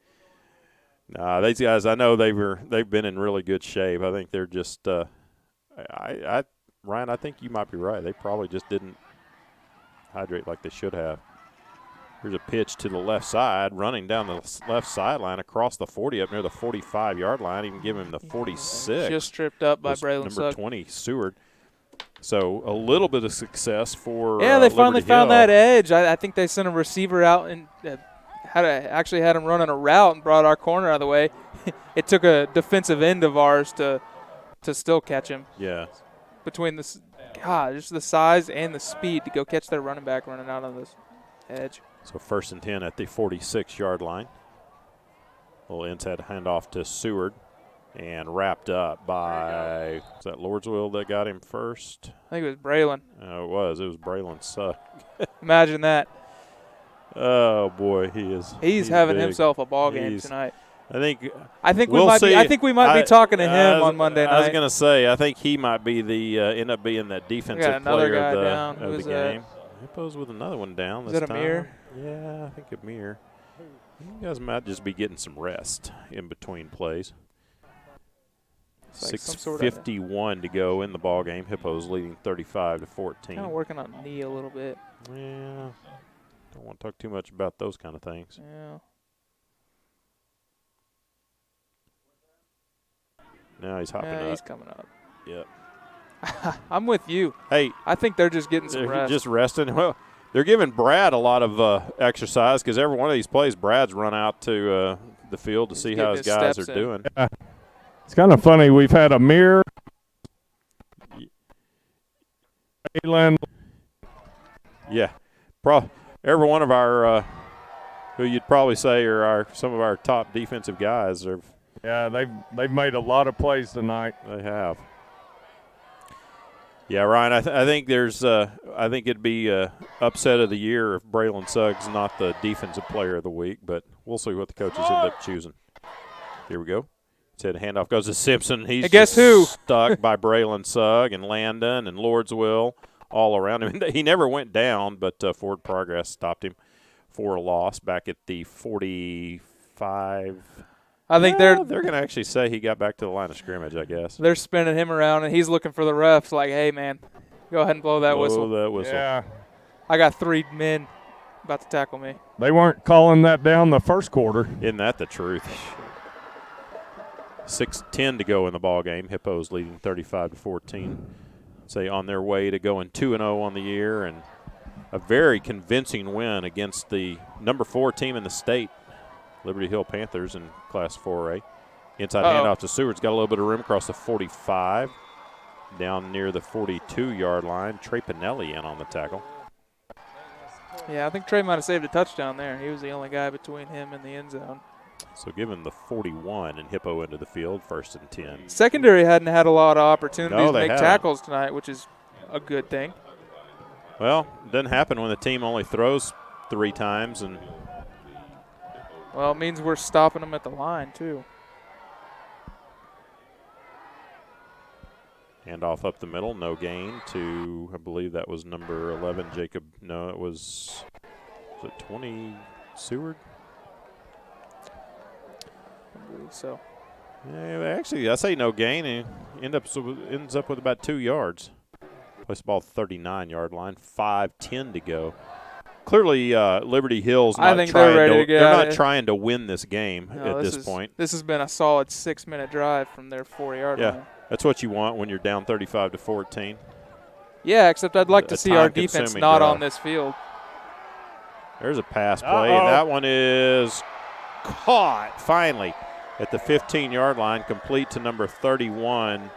Nah, these guys, I know they've been in really good shape. I think they're just Ryan, I think you might be right. They probably just didn't hydrate like they should have. Here's a pitch to the left side, running down the left sideline across the 40 up near the 45-yard line, even give him the 46. Just tripped up by Braylon number Sugg. 20, Seward. So a little bit of success for they finally Liberty found Hill. that edge. I think they sent a receiver out and had him running a route and brought our corner out of the way. It took a defensive end of ours to still catch him. Yeah. Between just the size and the speed to go catch their running back running out on this edge. So 1st and 10 at the 46-yard line. Little inside handoff to Seward. and wrapped up by, was that Lordsville that got him first? I think it was Braylon. It was Braylon Sugg. Imagine that. Oh boy, he's having big. himself a ball game tonight. I think we might see. be. I think we might be talking to him on Monday night. I was going to say, I think he might be the end up being that defensive player of the game. Hippos with another one down this time. Is that Amir? Yeah, I think Amir. You guys might just be getting some rest in between plays. Like 6:51 to go in the ball game. Hippos leading 35-14. Kind of working on knee a little bit. Yeah, don't want to talk too much about those kind of things. Yeah. Now he's hopping up. He's coming up. Yep. I'm with you. Hey, I think they're just getting some rest. Just resting. Well, they're giving Brad a lot of exercise because every one of these plays, Brad's run out to the field to see how his guys are doing. Yeah. It's kind of funny. We've had Amir, Aylan. Yeah. Every one of our, who you'd probably say are some of our top defensive guys. Yeah, they've made a lot of plays tonight. They have. Yeah, Ryan. I think there's. I think it'd be upset of the year if Braylon Sugg's not the defensive player of the week, but we'll see what the coaches end up choosing. Here we go. Said handoff goes to Simpson. He's guess who? Stuck by Braylon Sugg and Landon and Lordsville all around him. He never went down, but Forward Progress stopped him for a loss back at the 45. I think they're going to actually say he got back to the line of scrimmage, I guess. They're spinning him around, and he's looking for the refs like, hey, man, go ahead and blow that whistle. Blow that whistle. Yeah. I got 3 men about to tackle me. They weren't calling that down the first quarter. Isn't that the truth? 6:10 to go in the ball game. Hippos leading 35-14. Say on their way to going 2-0 on the year, and a very convincing win against the number 4 team in the state, Liberty Hill Panthers in Class 4A. Inside handoff to Seward's got a little bit of room across the 45, down near the 42-yard line. Trey Pinelli in on the tackle. Yeah, I think Trey might have saved a touchdown there. He was the only guy between him and the end zone. So give him the 41 and Hippo into the field, 1st and 10. Secondary hadn't had a lot of opportunities to make haven't. tackles tonight, which is a good thing. Well, it doesn't happen when the team only throws 3 times. Well, it means we're stopping them at the line, too. Handoff up the middle, no gain to, I believe that was number 11, Jacob. No, it was it 20, Seward? I believe so. Yeah, actually, I say no gain, and ends up with about 2 yards. Place the ball 39-yard line, 5:10 to go. Clearly, Liberty Hill's not they're not trying to win this game at this point. This has been a solid 6-minute drive from their 4-yard line. Yeah, that's what you want when you're down 35-14. Yeah, except I'd like to see our defense not on this field. There's a pass play, and that one is caught finally at the 15-yard line, complete to number 31,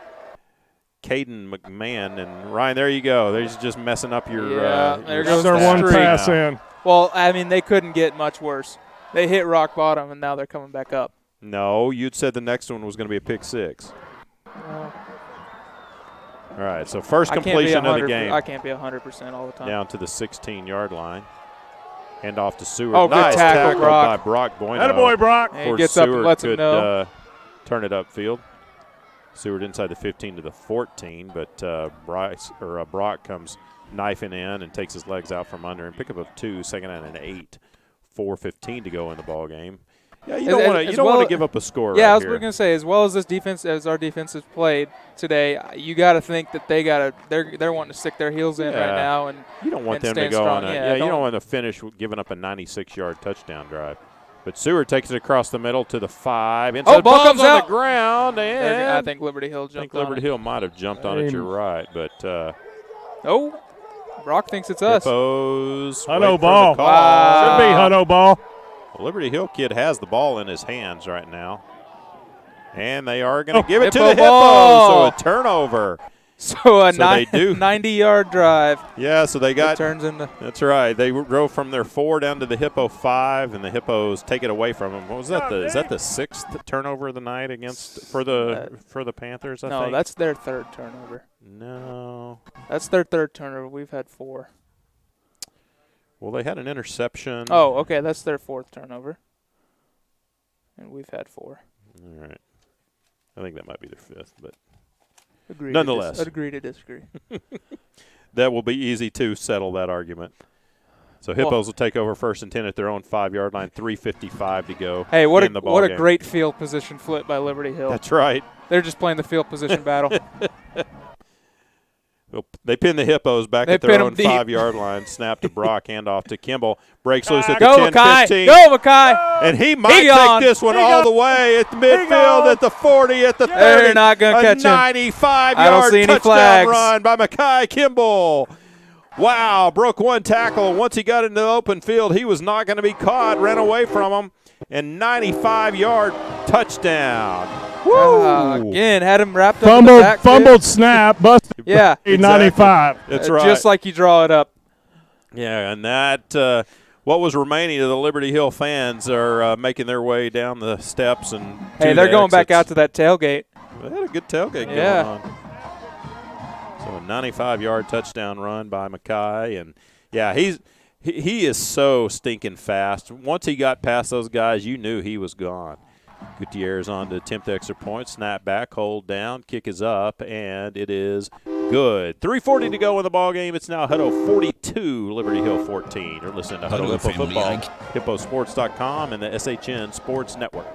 Caden McMahon. And Ryan, there you go. There's just messing up your. There goes their one pass in. Well, I mean, they couldn't get much worse. They hit rock bottom, and now they're coming back up. No, you'd said the next one was going to be a pick 6. All right, so first completion of the game. I can't be 100% all the time. Down to the 16-yard line. Hand off to Seward. Oh, nice good tackle by Brock Boyno. Attaboy, Brock. And he gets up and lets him know. Turn it upfield. Seward inside the 15 to the 14, but Brock comes knifing in and takes his legs out from under and pick up a 2, 2nd and an 8. 4:15 to go in the ball game. Yeah, you don't want to give up a score. Yeah, right I was going to say, as well as our defense has played today, you got to think that they're wanting to stick their heels in right now, and you don't want them to go on you don't want to finish giving up a 96-yard touchdown drive. But Seward takes it across the middle to the 5. Ball comes on out. The ground, and I think Liberty Hill jumped on it. Liberty Hill might have jumped on it. You're right, but Brock thinks it's us. Hippos. Hutto ball. Wow. Should be Hutto ball. The Liberty Hill kid has the ball in his hands right now. And they are going to give it to the Hippos. So a turnover. So a they do. 90-yard drive. Yeah, so they got. Turns into. That's right. They drove from their 4 down to the Hippo 5, and the Hippos take it away from them. What was that? Is that the 6th turnover of the night for the Panthers? I think? That's their 3rd turnover. No, that's their 3rd turnover. We've had 4. Well, they had an interception. Oh, okay, that's their 4th turnover, and we've had 4. All right. I think that might be their 5th, but nonetheless, I'd agree to disagree. That will be easy to settle that argument. So Hippos will take over 1st and 10 at their own 5-yard line. 3:55 to go. Hey, what in the ball a game. Great field position flip by Liberty Hill. That's right. They're just playing the field position battle. They pin the Hippos back at their own 5-yard line. Snap to Brock, handoff to Kimball. Breaks loose at the 10-15. Go, Mackay! And he might take this one all the way at the midfield, at the 40, at the 30. They're not going to catch him. 95-yard touchdown run by Mackay Kimball. Wow, broke one tackle. Once he got into the open field, he was not going to be caught. Ran away from him. And 95-yard touchdown. Woo! Again, had him wrapped up in the back. Fumbled snap, busted. Yeah. 95. That's right. Just like you draw it up. Yeah, and that what was remaining of the Liberty Hill fans are making their way down the steps. And they're going back out to that tailgate. They had a good tailgate going on. So a 95-yard touchdown run by Mackay. And, yeah, he is so stinking fast. Once he got past those guys, you knew he was gone. Gutierrez on to attempt the extra point. Snap back, hold down, kick is up, and it is good. 3:40 to go in the ball game. It's now Hutto 42, Liberty Hill 14. You're listening to Hutto Hippo Football, hipposports.com, and the SHN Sports Network.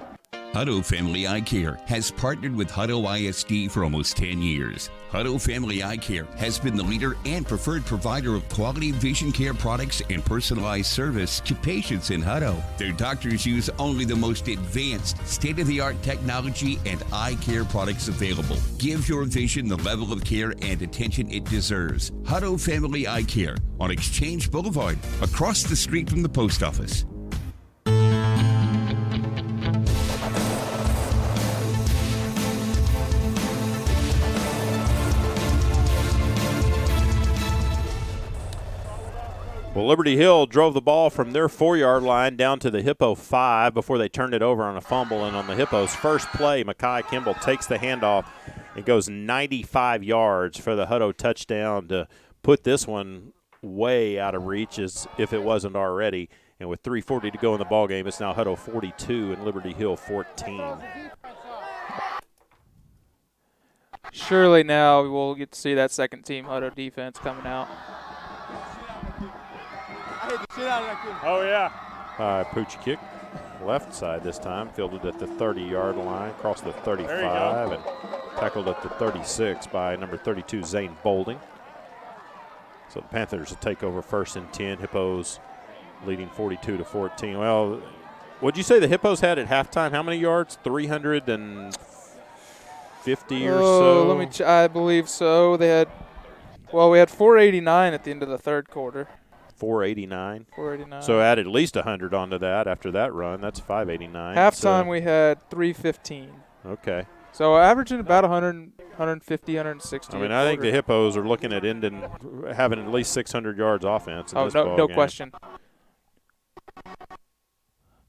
Hutto Family Eye Care has partnered with Hutto ISD for almost 10 years. Hutto Family Eye Care has been the leader and preferred provider of quality vision care products and personalized service to patients in Hutto. Their doctors use only the most advanced, state-of-the-art technology and eye care products available. Give your vision the level of care and attention it deserves. Hutto Family Eye Care on Exchange Boulevard, across the street from the post office. Well, Liberty Hill drove the ball from their 4-yard line down to the Hippo 5 before they turned it over on a fumble. And on the Hippos' first play, Mackay Kimball takes the handoff and goes 95 yards for the Hutto touchdown to put this one way out of reach as if it wasn't already. And with 3:40 to go in the ballgame, it's now Hutto 42 and Liberty Hill 14. Surely now we'll get to see that second-team Hutto defense coming out. Oh, yeah. Pooch kick, left side this time, fielded at the 30-yard line, across the 35, and tackled at the 36 by number 32, Zane Bolding. So the Panthers will take over 1st and 10. Hippos leading 42-14. Well, what'd you say the Hippos had at halftime? How many yards? 350 or so? I believe so. We had 489 at the end of the 3rd quarter. 489. 489. So add at least 100 onto that after that run. That's 589. Halftime we had 315. Okay. So averaging about 100, 150, 160. I mean, I think the Hippos are looking at having at least 600 yards offense in this ball no game. question.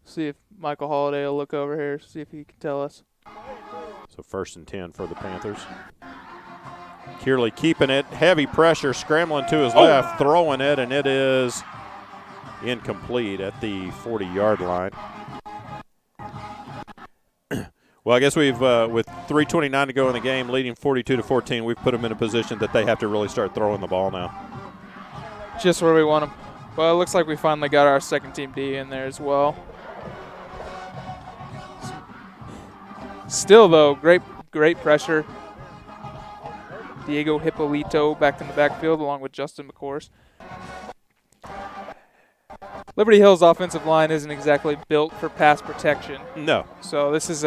See if Michael Holliday will look over here, see if he can tell us. So 1st and 10 for the Panthers. Kearley keeping it, heavy pressure, scrambling to his left, throwing it, and it is incomplete at the 40-yard line. Well, I guess we've, with 3:29 to go in the game, leading 42-14, we've put them in a position that they have to really start throwing the ball now. Just where we want them. Well, it looks like we finally got our second-team D in there as well. Still, though, great pressure. Diego Hippolito back in the backfield along with Justin McCourse. Liberty Hill's offensive line isn't exactly built for pass protection. No. So this is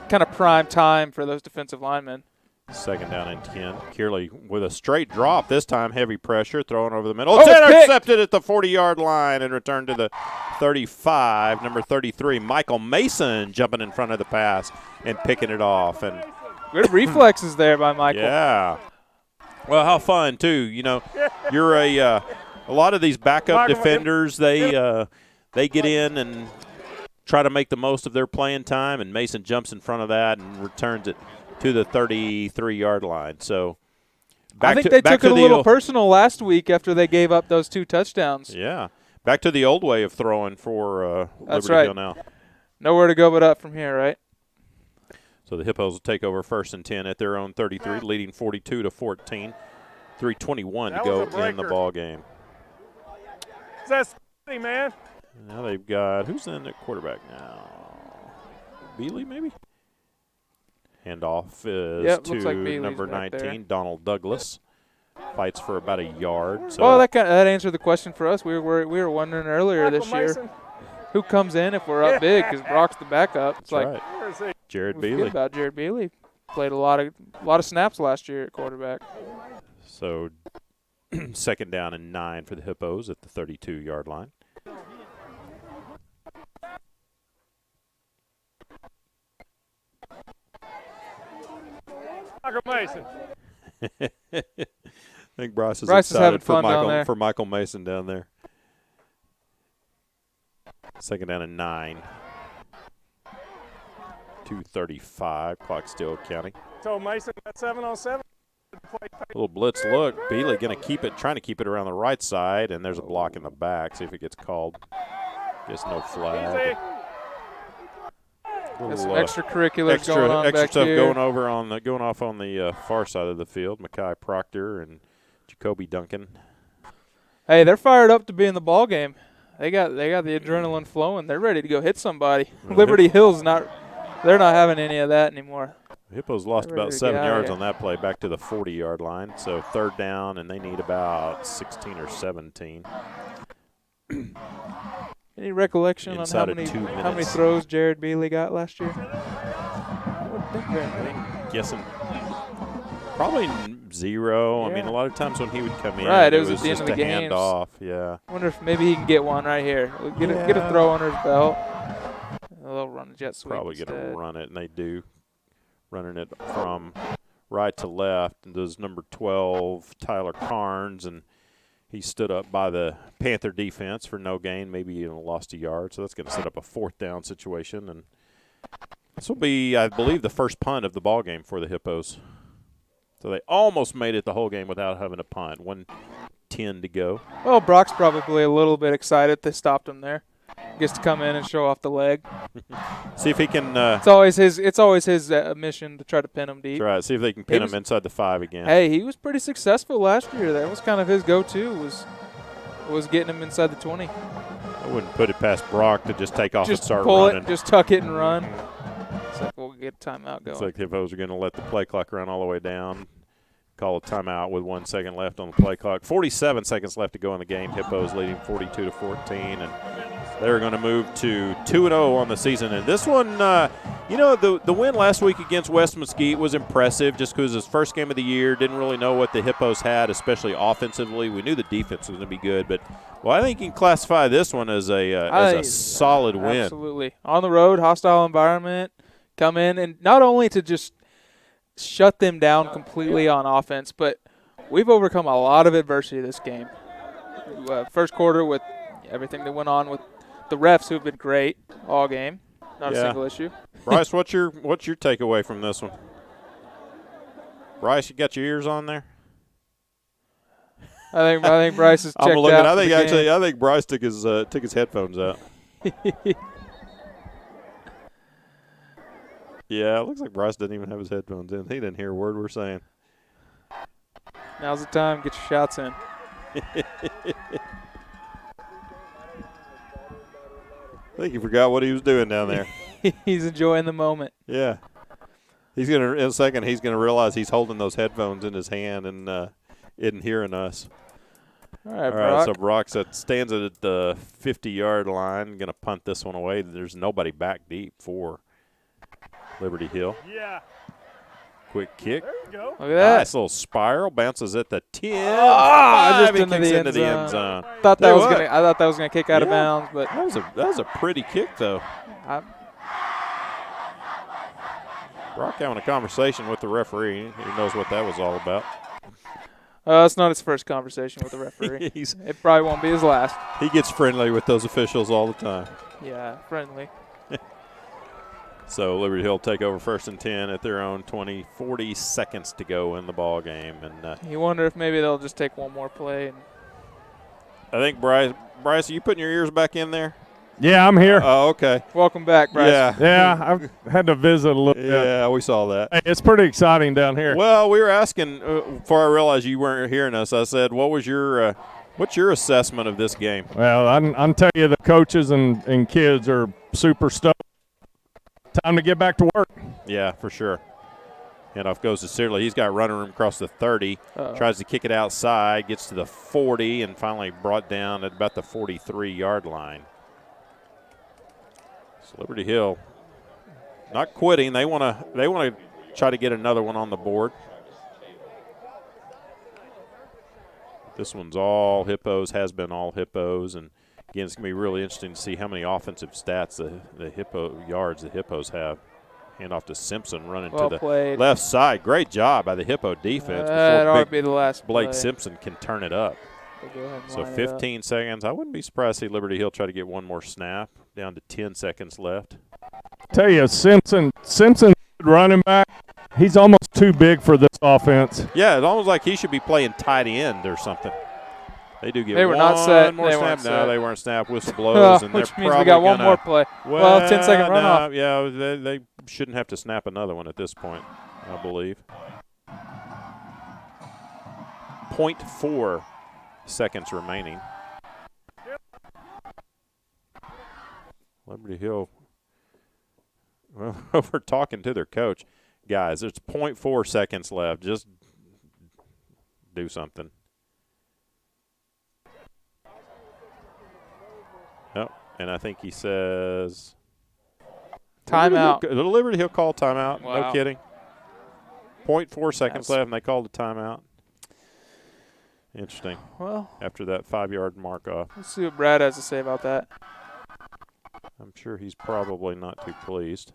kind of prime time for those defensive linemen. 2nd down and 10. Kearley with a straight drop. This time heavy pressure, throwing over the middle. It's intercepted at the 40-yard line and returned to the 35. Number 33, Michael Mason, jumping in front of the pass and picking it off. And good reflexes there by Michael. Yeah. Well, how fun too. You know, you're a lot of these backup defenders. They get in and try to make the most of their playing time, and Mason jumps in front of that and returns it to the 33-yard line. So I think they took it a little personal last week after they gave up those 2 touchdowns. Yeah, back to the old way of throwing for That's Liberty right. Hill now. Nowhere to go but up from here, right? So the Hippos will take over 1st and 10 at their own 33, leading 42-14. 3:21 to go in the ball game. That's man. Now they've got, who's in at quarterback now? Bealey, maybe? Handoff is to like number 19, right Donald Douglas. Fights for about a yard. So well, that answered the question for us. We were wondering earlier this year who comes in if we're up big, because Brock's the backup. It's right. Jared Bealey. About Jared Bealey. Played a lot of snaps last year at quarterback. So 2nd down and 9 for the Hippos at the 32-yard line. Michael Mason. I think Bryce is having excited fun for Michael Mason down there. 2nd down and 9. 2:35. Clock still counting. Told Mason that 7-on-7. Little blitz look. Bealey going to trying to keep it around the right side, and there's a block in the back. See if it gets called. Guess no flag. Got some extracurriculars going on extra back stuff here. going off on the far side of the field. Mackay Proctor and Jacoby Duncan. Hey, they're fired up to be in the ball game. They got the adrenaline flowing. They're ready to go hit somebody. Liberty Hill's not. They're not having any of that anymore. Hippos lost about 7 yards on that play, back to the 40-yard line. So 3rd down, and they need about 16 or 17. Any recollection on how many throws Jared Bealey got last year? I wouldn't think very many. Guessing probably 0. Yeah. I mean, a lot of times when he would come in, Right, it was at the end just of the a games. handoff. Yeah. I wonder if maybe he can get one right here. Get a throw under his belt. They'll run a jet sweep. Probably going to run it, and they do. Running it from right to left. And there's number 12, Tyler Carnes, and he stood up by the Panther defense for no gain, maybe lost a yard. So that's going to set up a 4th down situation. And this will be, I believe, the first punt of the ball game for the Hippos. So they almost made it the whole game without having a punt. 1:10 to go. Well, Brock's probably a little bit excited they stopped him there. Gets to come in and show off the leg. See if he can. It's always his mission to try to pin him deep. Try it. See if they can pin him inside the 5 again. Hey, he was pretty successful last year. That was kind of his go-to was getting him inside the 20. I wouldn't put it past Brock to just take off and start pull running. Just tuck it and run. It's like we'll get a timeout going. It's like the Hippos are going to let the play clock run all the way down. Call a timeout with 1 second left on the play clock. 47 seconds left to go in the game. Hippos leading 42-14, and they're going to move to 2-0 on the season. And this one, the win last week against West Mesquite was impressive just because it was his first game of the year. Didn't really know what the Hippos had, especially offensively. We knew the defense was going to be good, but I think you can classify this one as a solid win. Absolutely. On the road, hostile environment, come in, and not only to just shut them down completely on offense, but we've overcome a lot of adversity this game. First quarter with everything that went on with the refs, who've been great all game, not a single issue. Bryce, what's your takeaway from this one? Bryce, you got your ears on there? I think Bryce is checked I'm looking. out. I think Bryce took his headphones out. Yeah, it looks like Bryce doesn't even have his headphones in. He didn't hear a word we're saying. Now's the time. Get your shots in. I think he forgot what he was doing down there. He's enjoying the moment. Yeah. In a second, he's gonna realize he's holding those headphones in his hand and isn't hearing us. All right, Brock. So Brock stands at the 50-yard line, gonna punt this one away. There's nobody back deep for Liberty Hill. Yeah. Quick kick. There you go. Look at that. Nice little spiral. Bounces at the 10. Just into the end zone. I thought that was gonna kick out of bounds, but that was a pretty kick though. I Brock having a conversation with the referee. He knows what that was all about. It's not his first conversation with the referee. It probably won't be his last. He gets friendly with those officials all the time. Yeah, friendly. So Liberty Hill take over 1st and 10 at their own 20, 40 seconds to go in the ball game. And you wonder if maybe they'll just take one more play. And I think, Bryce, are you putting your ears back in there? Yeah, I'm here. Oh, okay. Welcome back, Bryce. Yeah, I've had to visit a little bit. Yeah, we saw that. Hey, it's pretty exciting down here. Well, we were asking, before I realized you weren't hearing us, I said, what's your assessment of this game? Well, I'm telling you, the coaches and kids are super stoked. Time to get back to work. Yeah, for sure. Handoff goes to Searley. He's got running room across the 30. Tries to kick it outside, gets to the 40, and finally brought down at about the 43-yard line. So Liberty Hill not quitting. They want to try to get another one on the board. This one's all Hippos, has been all Hippos, and again, it's going to be really interesting to see how many offensive stats the Hippos have. Handoff to Simpson running to the left side. Great job by the Hippo defense. That ought to be the last Blake play. Simpson can turn it up. So 15 seconds. I wouldn't be surprised to see Liberty Hill try to get one more snap. Down to 10 seconds left. Tell you, Simpson running back, he's almost too big for this offense. Yeah, it's almost like he should be playing tight end or something. They do get they were one not set. more they snap. weren't No, set. they weren't snapped. Whistle blows, and which they're means probably we got one gonna, more play. Well, 10-second runoff. No, yeah, they shouldn't have to snap another one at this point, I believe. 0.4 seconds remaining. Liberty Hill, well, we're talking to their coach. Guys, there's 0.4 seconds left. Just do something. Yep, and I think he says timeout. The Liberty Hill call timeout. Wow. No kidding. 0.4 seconds left, and they called a timeout. Interesting. Well, after that 5-yard mark off. Let's see what Brad has to say about that. I'm sure he's probably not too pleased.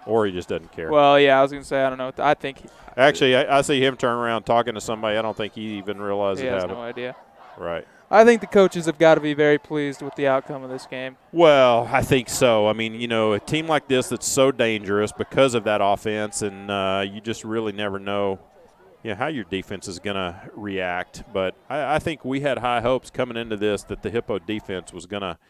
Or he just doesn't care. Well, yeah, I was going to say, I don't know. I think actually, I see him turn around talking to somebody. I don't think he even realizes he has no idea. Right. I think the coaches have got to be very pleased with the outcome of this game. Well, I think so. I mean, you know, a team like this that's so dangerous because of that offense, and you just really never know, you know, how your defense is going to react. But I think we had high hopes coming into this that the Hippo defense was going to –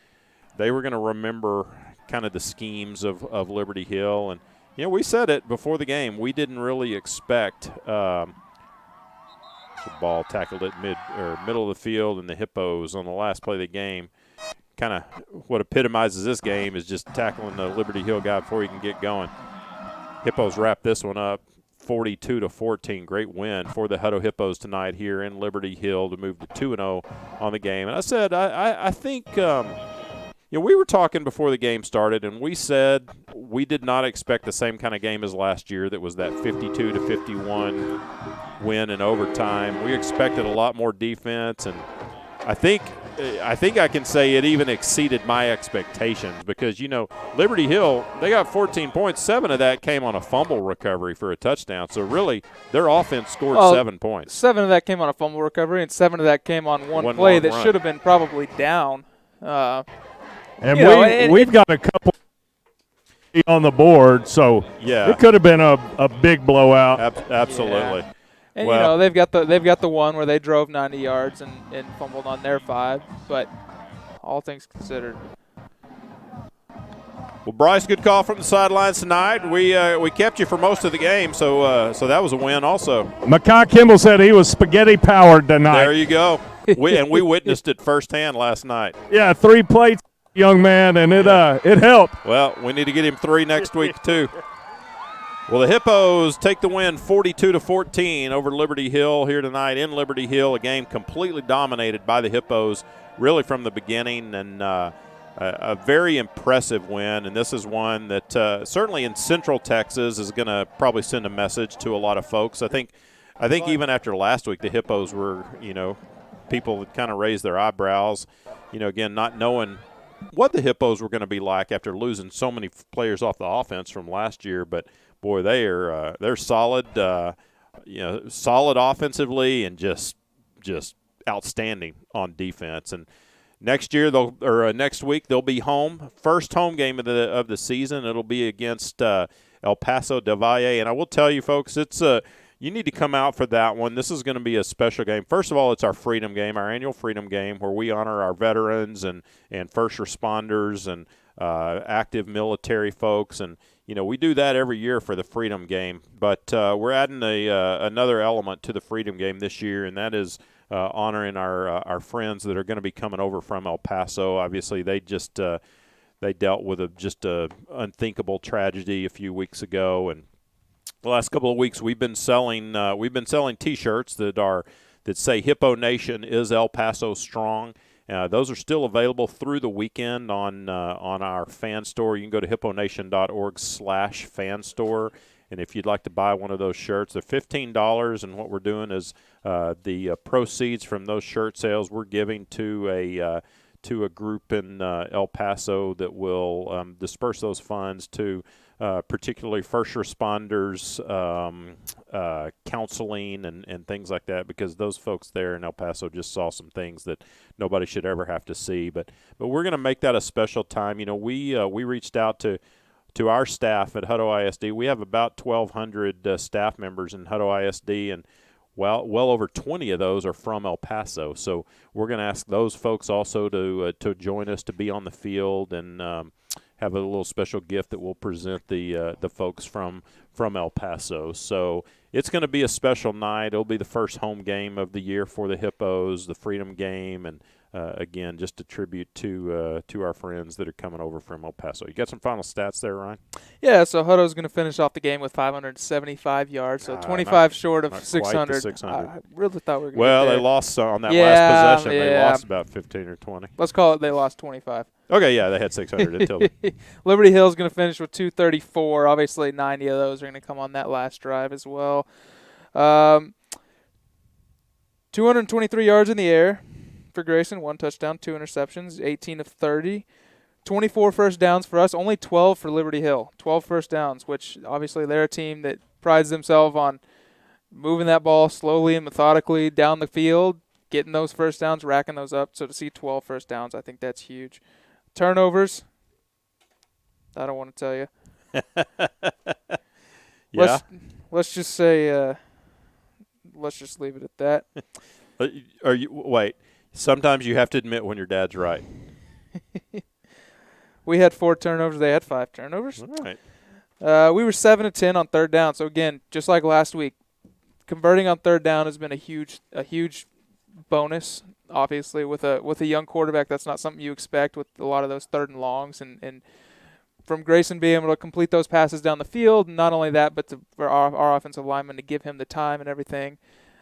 they were going to remember kind of the schemes of Liberty Hill. And, you know, we said it before the game. We didn't really expect the ball tackled at middle of the field, and the Hippos on the last play of the game. Kind of what epitomizes this game is just tackling the Liberty Hill guy before he can get going. Hippos wrap this one up 42-14. Great win for the Hutto Hippos tonight here in Liberty Hill to move to 2-0 on the game. And I said, I think you know, we were talking before the game started, and we said we did not expect the same kind of game as last year that was that 52-51 win in overtime. We expected a lot more defense, and I think I can say it even exceeded my expectations because, you know, Liberty Hill, they got 14 points. 7 of that came on a fumble recovery for a touchdown. So, really, their offense scored 7 points. 7 of that came on a fumble recovery, and 7 of that came on one play that should have been probably down. And we've got a couple on the board, so yeah, it could have been a big blowout. Absolutely. Yeah. And, well, you know, they've got the one where they drove 90 yards and fumbled on their 5, but all things considered. Well, Bryce, good call from the sidelines tonight. We kept you for most of the game, so that was a win also. Makai Kimball said he was spaghetti-powered tonight. There you go. We witnessed it firsthand last night. Yeah, 3 plates, young man, and it helped. Well, we need to get him 3 next week too. Well, the Hippos take the win 42-14 over Liberty Hill here tonight in Liberty Hill, a game completely dominated by the Hippos really from the beginning, and a very impressive win. And this is one that certainly in Central Texas is going to probably send a message to a lot of folks. I think even after last week, the Hippos were, you know, people would kind of raise their eyebrows, you know, again, not knowing what the Hippos were going to be like after losing so many players off the offense from last year. But boy, they're solid. solid offensively and just outstanding on defense. And next week they'll be home. First home game of the season. It'll be against El Paso del Valle. And I will tell you, folks, it's you need to come out for that one. This is going to be a special game. First of all, it's our Freedom Game, our annual Freedom Game, where we honor our veterans and first responders and active military folks. And, we do that every year for the Freedom Game. But we're adding another element to the Freedom Game this year, and that is honoring our friends that are going to be coming over from El Paso. Obviously, they just they dealt with a unthinkable tragedy a few weeks ago, and the last couple of weeks we've been selling T-shirts that say Hippo Nation is El Paso strong. Those are still available through the weekend on our fan store. You can go to hipponation.org/fan store. And if you'd like to buy one of those shirts, they're $15. And what we're doing is the proceeds from those shirt sales we're giving to a group in El Paso that will disperse those funds to particularly first responders, counseling, and things like that, because those folks there in El Paso just saw some things that nobody should ever have to see. But we're going to make that a special time. We reached out to our staff at Hutto ISD. We have about 1,200 staff members in Hutto ISD, and well over 20 of those are from El Paso. So we're going to ask those folks also to join us to be on the field and have a little special gift that we'll present the folks from El Paso. So it's going to be a special night. It'll be the first home game of the year for the Hippos, the Freedom Game, and again, just a tribute to our friends that are coming over from El Paso. You got some final stats there, Ryan? Yeah, so Hutto's going to finish off the game with 575 yards, so 25 short of 600. 600. I really thought we were going to Well, they lost on that last possession. They lost about 15 or 20. Let's call it they lost 25. Okay, yeah, they had 600 until Liberty Hill's going to finish with 234. Obviously, 90 of those are going to come on that last drive as well. 223 yards in the air for Grayson, 1 touchdown, 2 interceptions, 18 of 30. 24 first downs for us, only 12 for Liberty Hill. 12 first downs, which obviously they're a team that prides themselves on moving that ball slowly and methodically down the field, getting those first downs, racking those up. So to see 12 first downs, I think that's huge. Turnovers, I don't want to tell you. Yeah. Let's just say, let's just leave it at that. Wait. Sometimes you have to admit when your dad's right. We had 4 turnovers. They had 5 turnovers. All right. We were 7 of 10 on third down. So again, just like last week, converting on third down has been a huge bonus. Obviously, with a young quarterback, that's not something you expect with a lot of those third and longs, and from Grayson being able to complete those passes down the field. Not only that, but for our offensive lineman to give him the time and everything.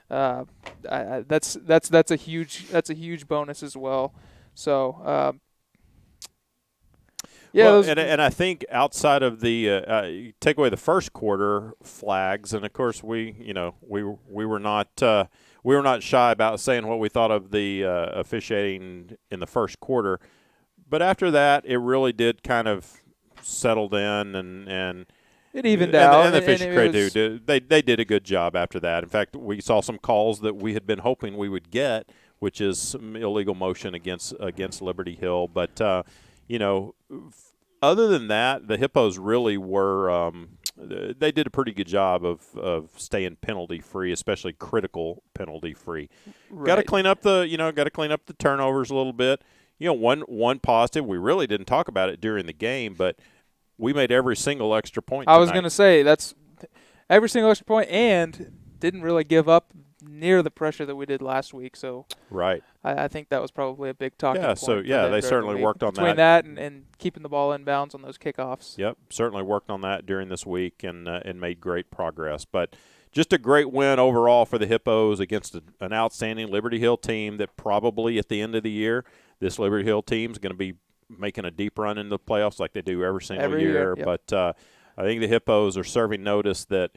That's a huge bonus as well. So. Yeah, well, and I think outside of the take away the first quarter flags, and of course we were not shy about saying what we thought of the officiating in the first quarter, but after that it really did kind of settled in and it evened out. And the official crew they did a good job after that. In fact, we saw some calls that we had been hoping we would get, which is some illegal motion against Liberty Hill, but. Other than that, the Hippos really were they did a pretty good job of staying penalty free, especially critical penalty free. Right. Got to clean up the turnovers a little bit. One positive, we really didn't talk about it during the game, but we made every single extra point tonight. I was going to say that's every single extra point, and didn't really give up near the pressure that we did last week. So right, I think that was probably a big talking point. So they certainly worked on between that and keeping the ball in bounds on those kickoffs. Yep, certainly worked on that during this week and made great progress. But just a great win overall for the Hippos against an outstanding Liberty Hill team that probably at the end of the year, this Liberty Hill team is going to be making a deep run into the playoffs like they do every single year. Yep. But I think the Hippos are serving notice that,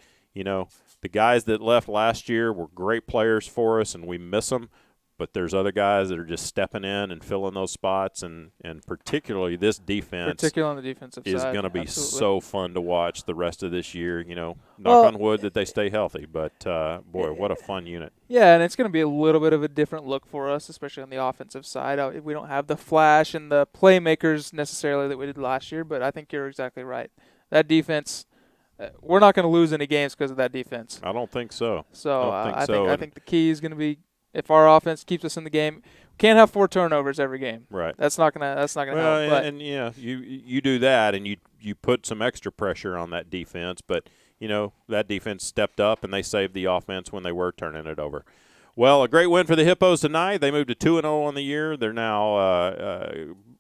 the guys that left last year were great players for us, and we miss them. but there's other guys that are just stepping in and filling those spots, and particularly this defense. Particularly on the defensive is side. going to be Absolutely. so fun to watch the rest of this year. Knock on wood that they stay healthy, but boy, what a fun unit. Yeah, and it's going to be a little bit of a different look for us, especially on the offensive side. We don't have the flash and the playmakers necessarily that we did last year, but I think you're exactly right. That defense, we're not going to lose any games because of that defense. I don't think so. So I think the key is going to be, if our offense keeps us in the game, we can't have 4 turnovers every game. Right. That's not gonna help. And you do that, and you put some extra pressure on that defense, but that defense stepped up and they saved the offense when they were turning it over. Well, a great win for the Hippos tonight. They moved to 2-0 on the year. They're now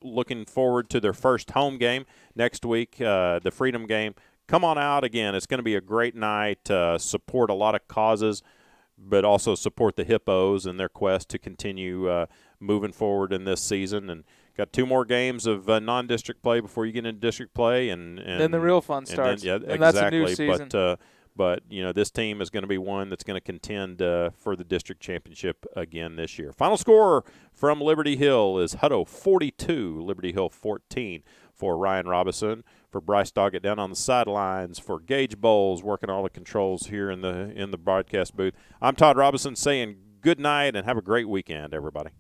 looking forward to their first home game next week, the Freedom game. Come on out again. It's going to be a great night. Support a lot of causes, but also support the Hippos and their quest to continue moving forward in this season. And got 2 more games of non-district play before you get into district play, and then the real fun starts. And exactly. That's a new season. But this team is going to be one that's going to contend for the district championship again this year. Final score from Liberty Hill is Hutto 42, Liberty Hill 14. For Ryan Robinson, for Bryce Doggett down on the sidelines, for Gage Bowles working all the controls here in the broadcast booth. I'm Todd Robinson saying good night and have a great weekend, everybody.